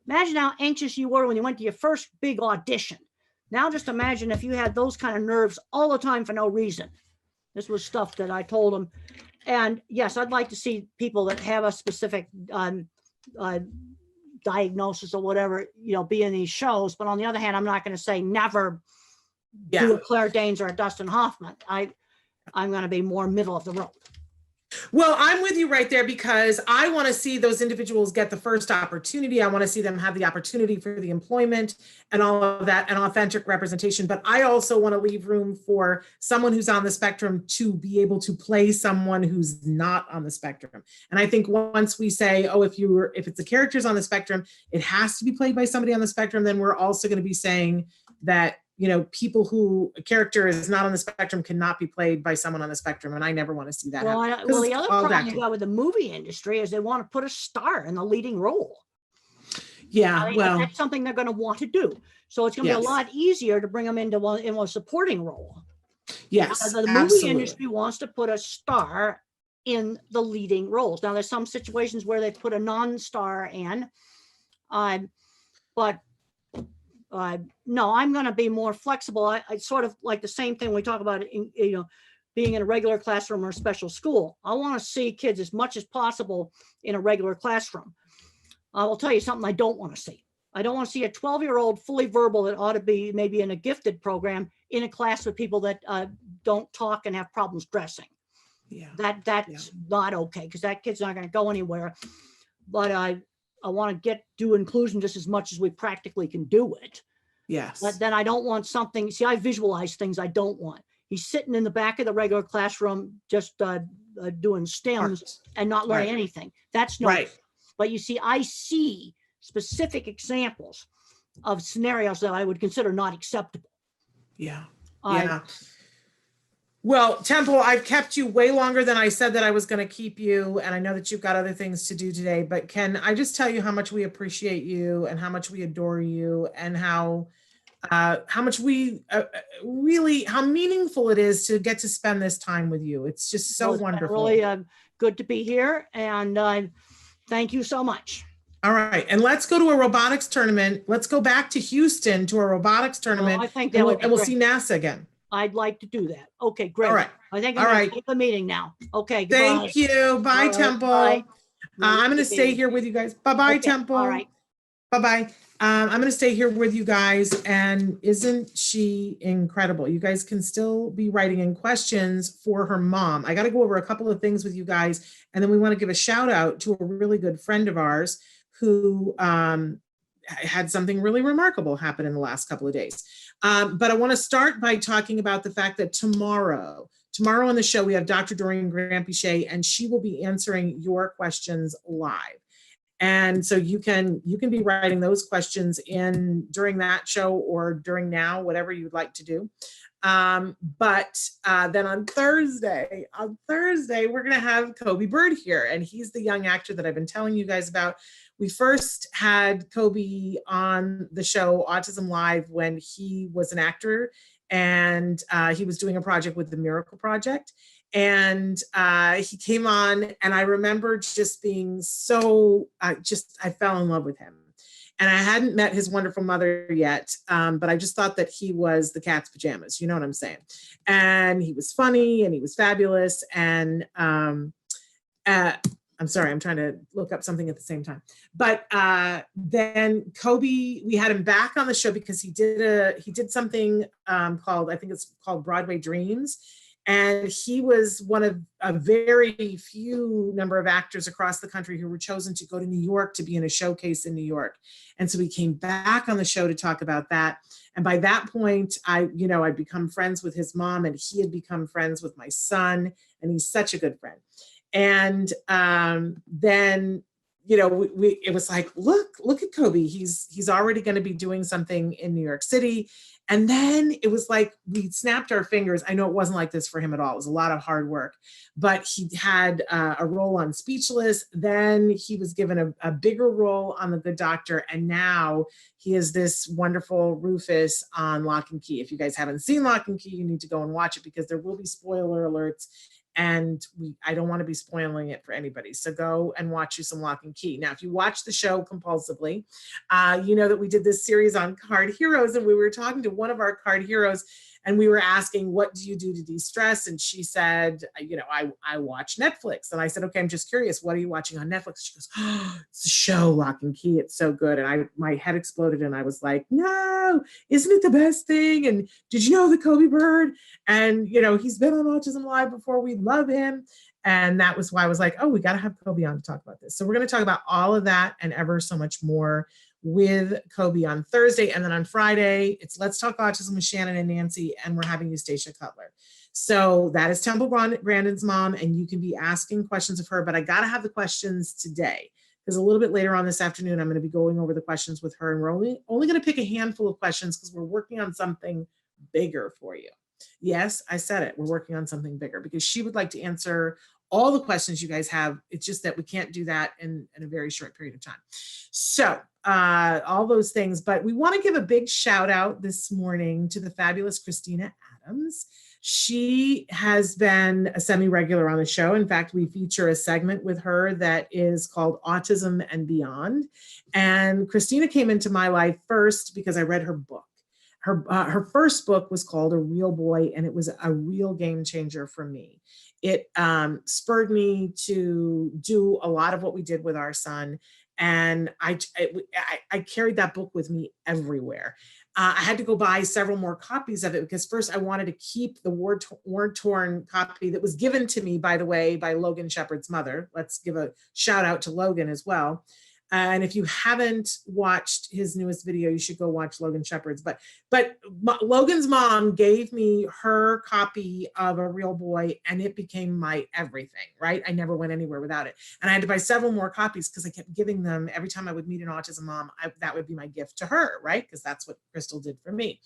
imagine how anxious you were when you went to your first big audition. Now just imagine if you had those kind of nerves all the time for no reason. This was stuff that I told him. And yes, I'd like to see people that have a specific diagnosis or whatever, be in these shows. But on the other hand, I'm not going to say never do a Claire Danes or a Dustin Hoffman. I'm going to be more middle of the road. Well, I'm with you right there because I want to see those individuals get the first opportunity. I want to see them have the opportunity for the employment and all of that and authentic representation. But I also want to leave room for someone who's on the spectrum to be able to play someone who's not on the spectrum. And I think once we say, oh, if it's the characters on the spectrum, it has to be played by somebody on the spectrum, then we're also going to be saying that people who a character is not on the spectrum cannot be played by someone on the spectrum. And I never want to see that happen. Well, the other problem you got with the movie industry is they want to put a star in the leading role. Yeah, well, that's something they're going to want to do. So it's going to be a lot easier to bring them into a supporting role. Yes, the movie industry wants to put a star in the leading roles. Now, there's some situations where they put a non-star in, but no, I'm going to be more flexible. I sort of like the same thing we talk about, being in a regular classroom or a special school. I want to see kids as much as possible in a regular classroom. I will tell you something I don't want to see. I don't want to see a 12-year-old fully verbal that ought to be maybe in a gifted program in a class with people that don't talk and have problems dressing. Yeah, that's not okay because that kid's not going to go anywhere. But I want to do inclusion just as much as we practically can do it. Yes. But then I don't want something, see, I visualize things I don't want. He's sitting in the back of the regular classroom, just doing stems and not learning anything. That's no, but you see, I see specific examples of scenarios that I would consider not acceptable. Yeah. Well, Temple, I've kept you way longer than I said that I was going to keep you. And I know that you've got other things to do today, but can I just tell you how much we appreciate you and how much we adore you and how how much we really, how meaningful it is to get to spend this time with you. It's just so Well, it's been wonderful. really good to be here, and thank you so much. All right, and let's go to a robotics tournament. Let's go back to Houston to a robotics tournament, I think that would be and we'll great. see NASA again. I'd like to do that. Okay, great. All right. I think All I'm going right. to keep the meeting now. Okay, goodbye. Thank you. Bye, All right, Temple. bye. I'm going to stay here with you guys. Bye-bye, Okay, Temple. all right. Bye-bye. I'm going to stay here with you guys. And isn't she incredible? You guys can still be writing in questions for her mom. I got to go over a couple of things with you guys. And then we want to give a shout out to a really good friend of ours who had something really remarkable happen in the last couple of days. But I want to start by talking about the fact that tomorrow on the show, we have Dr. Doreen Grant-Pichet, and she will be answering your questions live. And so you can be writing those questions in during that show or during now, whatever you'd like to do. But then on Thursday, we're going to have Kobe Bird here, and he's the young actor that I've been telling you guys about. We first had Kobe on the show Autism Live when he was an actor, and he was doing a project with the Miracle Project. And he came on, and I remember just being so, I fell in love with him. And I hadn't met his wonderful mother yet, but I just thought that he was the cat's pajamas, you know what I'm saying? And he was funny, and he was fabulous. And I'm sorry, I'm trying to look up something at the same time. But then Kobe, we had him back on the show because he did something called, I think it's called Broadway Dreams. And he was one of a very few number of actors across the country who were chosen to go to New York to be in a showcase in New York. And so he came back on the show to talk about that. And by that point, I'd become friends with his mom, and he had become friends with my son, and he's such a good friend. And then, it was like, look at Kobe. He's already going to be doing something in New York City. And then it was like we snapped our fingers. I know it wasn't like this for him at all. It was a lot of hard work, but he had a role on Speechless. Then he was given a bigger role on The Good Doctor. And now he is this wonderful Rufus on Lock and Key. If you guys haven't seen Lock and Key, you need to go and watch it because there will be spoiler alerts. And I don't want to be spoiling it for anybody. So go and watch you some Lock and Key. Now, if you watch the show compulsively, you know that we did this series on card heroes, and we were talking to one of our card heroes, and we were asking, what do you do to de-stress? And she said, I watch Netflix. And I said, okay, I'm just curious, what are you watching on Netflix? She goes, oh, it's a show, Lock and Key. It's so good. And my head exploded, and I was like, no, isn't it the best thing? And did you know the Kobe Bird? And, he's been on Autism Live before. We love him. And that was why I was like, oh, we got to have Kobe on to talk about this. So we're going to talk about all of that and ever so much more with Kobe on Thursday. And then on Friday, it's Let's Talk Autism with Shannon and Nancy, and we're having Eustacia Cutler. So that is Temple Grandin's mom, and you can be asking questions of her, but I got to have the questions today because a little bit later on this afternoon, I'm going to be going over the questions with her, and we're only going to pick a handful of questions because we're working on something bigger for you. Yes, I said it. We're working on something bigger because she would like to answer all the questions you guys have. It's just that we can't do that in a very short period of time. So all those things, but we want to give a big shout out this morning to the fabulous Christina Adams. She has been a semi-regular on the show. In fact, we feature a segment with her that is called Autism and Beyond. And Christina came into my life first because I read her book. Her first book was called A Real Boy, and it was a real game changer for me. It spurred me to do a lot of what we did with our son. And I carried that book with me everywhere. I had to go buy several more copies of it because first I wanted to keep the war-torn copy that was given to me, by the way, by Logan Shepard's mother. Let's give a shout out to Logan as well. And if you haven't watched his newest video, you should go watch Logan Shepard's. But Logan's mom gave me her copy of A Real Boy, and it became my everything, right? I never went anywhere without it. And I had to buy several more copies because I kept giving them every time I would meet an autism mom. That would be my gift to her, right? Because that's what Crystal did for me.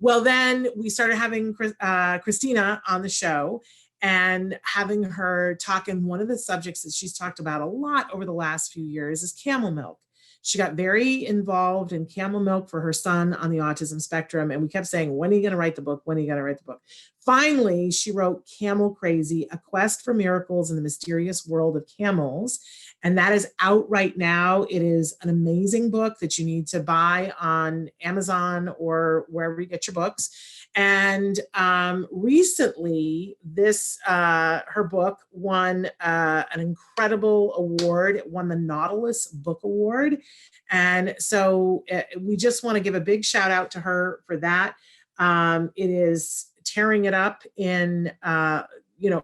Well, then we started having Christina on the show, and having her talk in one of the subjects that she's talked about a lot over the last few years is camel milk. She got very involved in camel milk for her son on the autism spectrum. And we kept saying, when are you going to write the book? When are you going to write the book? Finally, she wrote Camel Crazy, A Quest for Miracles in the Mysterious World of Camels. And that is out right now. It is an amazing book that you need to buy on Amazon or wherever you get your books. And recently, her book won an incredible award. It won the Nautilus Book Award. And so we just want to give a big shout out to her for that. It is tearing it up in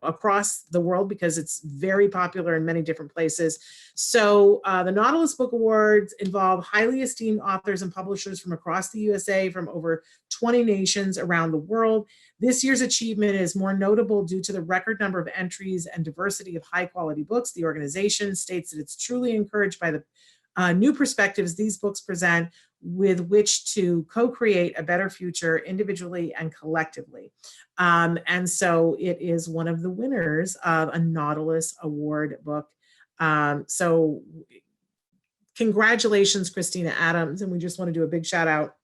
across the world because it's very popular in many different places. So the Nautilus Book Awards involve highly esteemed authors and publishers from across the USA from over 20 nations around the world. This year's achievement is more notable due to the record number of entries and diversity of high quality books. The organization states that it's truly encouraged by the new perspectives these books present with which to co-create a better future individually and collectively. And so it is one of the winners of a Nautilus Award book. So congratulations, Christina Adams. And we just want to do a big shout out,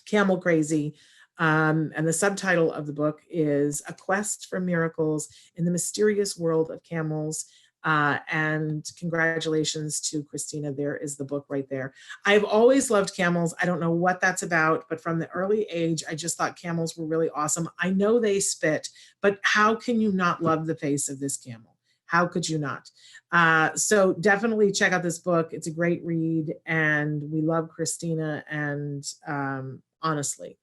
Camel Crazy. And the subtitle of the book is A Quest for Miracles in the Mysterious World of Camels. And congratulations to Christina. There is the book right there. I've always loved camels. I don't know what that's about, but from the early age, I just thought camels were really awesome. I know they spit, but how can you not love the face of this camel? How could you not? So definitely check out this book. It's a great read and we love Christina. And honestly,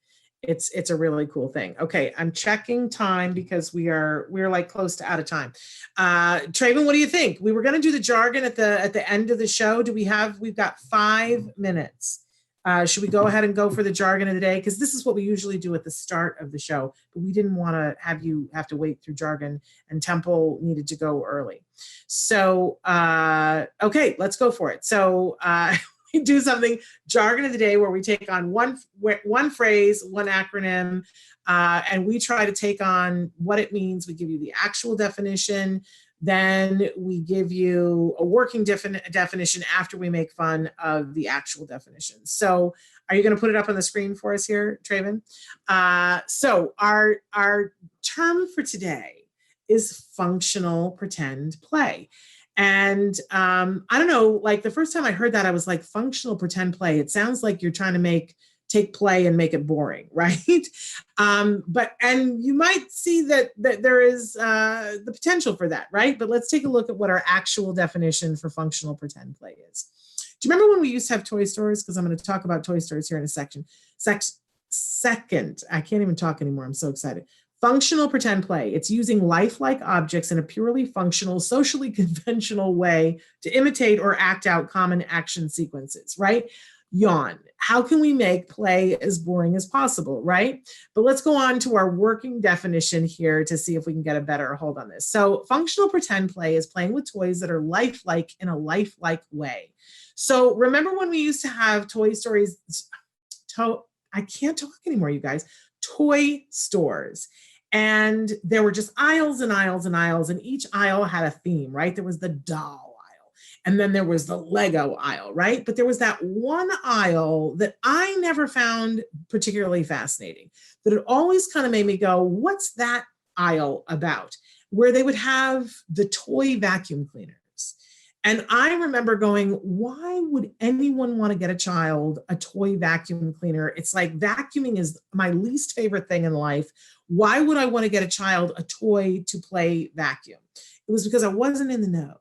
it's a really cool thing. Okay, I'm checking time because we're like close to out of time. Traven, what do you think? We were going to do the jargon at the end of the show. We've got 5 minutes. Should we go ahead and go for the jargon of the day? Because this is what we usually do at the start of the show, but we didn't want to have you have to wait through jargon, and Temple needed to go early. So, okay, let's go for it. So, do something jargon of the day where we take on one phrase, one acronym, and we try to take on what it means. We give you the actual definition, then we give you a working definition after we make fun of the actual definition. So are you going to put it up on the screen for us here, Traven? So our term for today is functional pretend play. And I don't know, like the first time I heard that, I was like, functional pretend play. It sounds like you're trying to take play and make it boring, right? And you might see that there is the potential for that, right? But let's take a look at what our actual definition for functional pretend play is. Do you remember when we used to have toy stores? Because I'm going to talk about toy stores here in a second. I can't even talk anymore. I'm so excited. Functional pretend play. It's using lifelike objects in a purely functional, socially conventional way to imitate or act out common action sequences, right? Yawn. How can we make play as boring as possible, right? But let's go on to our working definition here to see if we can get a better hold on this. So functional pretend play is playing with toys that are lifelike in a lifelike way. So remember when we used to have Toy Stories, I can't talk anymore, you guys, toy stores. And there were just aisles and aisles and aisles, and each aisle had a theme, right? There was the doll aisle, and then there was the Lego aisle, right? But there was that one aisle that I never found particularly fascinating, that it always kind of made me go, what's that aisle about? Where they would have the toy vacuum cleaners. And I remember going, why would anyone want to get a child a toy vacuum cleaner? It's like vacuuming is my least favorite thing in life. Why would I want to get a child a toy to play vacuum? It was because I wasn't in the know.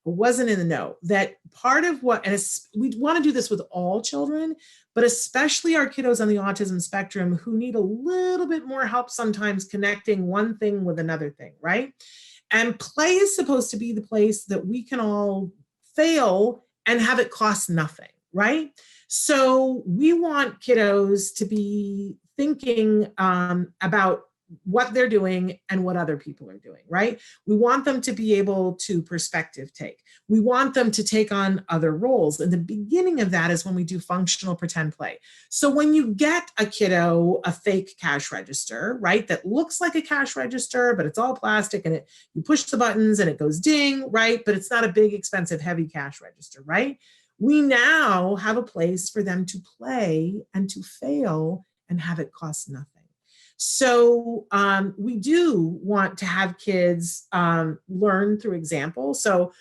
I wasn't in the know that part of what, and we want to do this with all children, but especially our kiddos on the autism spectrum who need a little bit more help sometimes connecting one thing with another thing, right? And play is supposed to be the place that we can all fail and have it cost nothing, right? So we want kiddos to be thinking about what they're doing and what other people are doing, right? We want them to be able to perspective take. We want them to take on other roles. And the beginning of that is when we do functional pretend play. So when you get a kiddo a fake cash register, right, that looks like a cash register, but it's all plastic and you push the buttons and it goes ding, right? But it's not a big, expensive, heavy cash register, right? We now have a place for them to play and to fail and have it cost nothing. So we do want to have kids learn through example. So,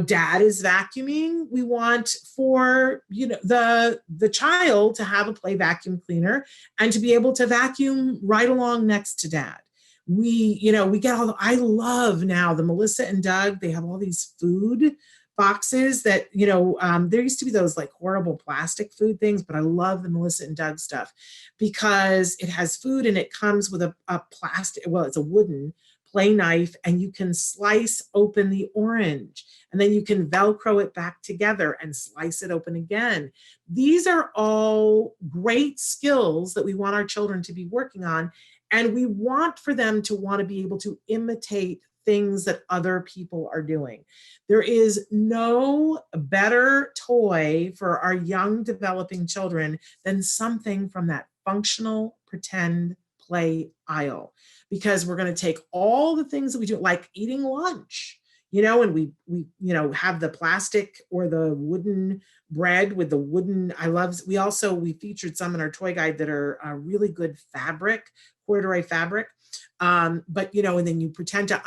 dad is vacuuming. We want for, the child to have a play vacuum cleaner and to be able to vacuum right along next to dad. We get I love now the Melissa and Doug, they have all these food boxes that, there used to be those like horrible plastic food things, but I love the Melissa and Doug stuff because it has food and it comes with a plastic, well, it's a wooden play knife, and you can slice open the orange and then you can Velcro it back together and slice it open again. These are all great skills that we want our children to be working on. And we want for them to want to be able to imitate things that other people are doing. There is no better toy for our young developing children than something from that functional pretend play aisle, because we're going to take all the things that we do, like eating lunch, and we have the plastic or the wooden bread with the wooden, we featured some in our toy guide that are really good fabric, corduroy fabric. But and then you pretend to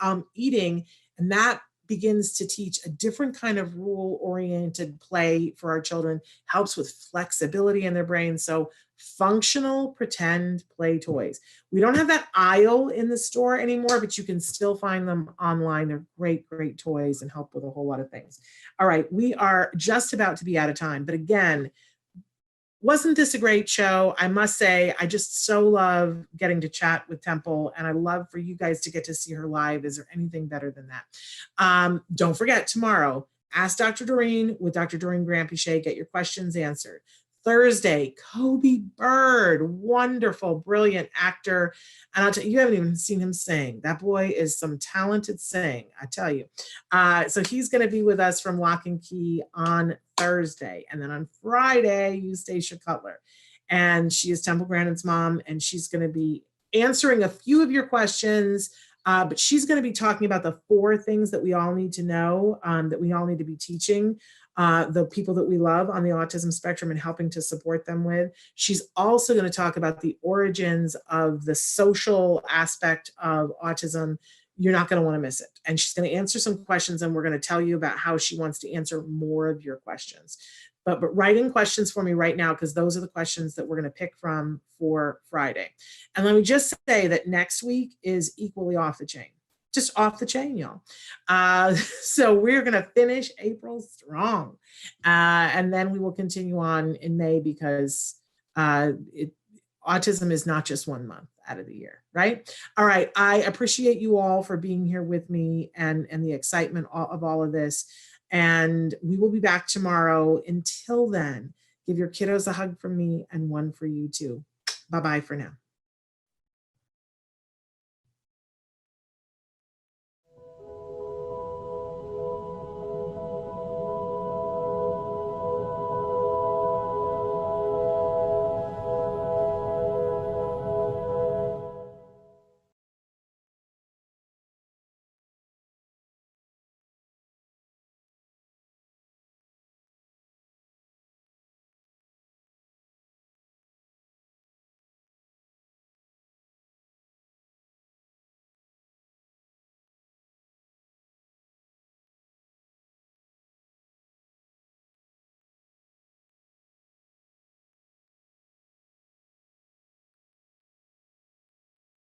I'm eating, and that begins to teach a different kind of rule-oriented play for our children, helps with flexibility in their brains. So functional pretend play toys. We don't have that aisle in the store anymore, but you can still find them online. They're great, great toys and help with a whole lot of things. All right, we are just about to be out of time, but again, wasn't this a great show? I must say, I just so love getting to chat with Temple, and I love for you guys to get to see her live. Is there anything better than that? Don't forget, tomorrow, Ask Dr. Doreen with Dr. Doreen Granpeesheh. Get your questions answered. Thursday, Kobe Bird, wonderful, brilliant actor. And I'll tell you, you haven't even seen him sing. That boy is some talented sing, I tell you. So he's going to be with us from Lock and Key on Thursday. And then on Friday, Eustacia Cutler. And she is Temple Grandin's mom, and she's going to be answering a few of your questions. But she's going to be talking about the 4 things that we all need to know, that we all need to be teaching the people that we love on the autism spectrum and helping to support them with. She's also going to talk about the origins of the social aspect of autism. You're not going to want to miss it. And she's going to answer some questions, and we're going to tell you about how she wants to answer more of your questions. But write in questions for me right now, because those are the questions that we're going to pick from for Friday. And let me just say that next week is equally off the chain. Just off the chain, y'all. So we're going to finish April strong. And then we will continue on in May, because autism is not just 1 month out of the year, right? All right. I appreciate you all for being here with me and the excitement of all of this. And we will be back tomorrow. Until then, give your kiddos a hug from me and one for you too. Bye-bye for now.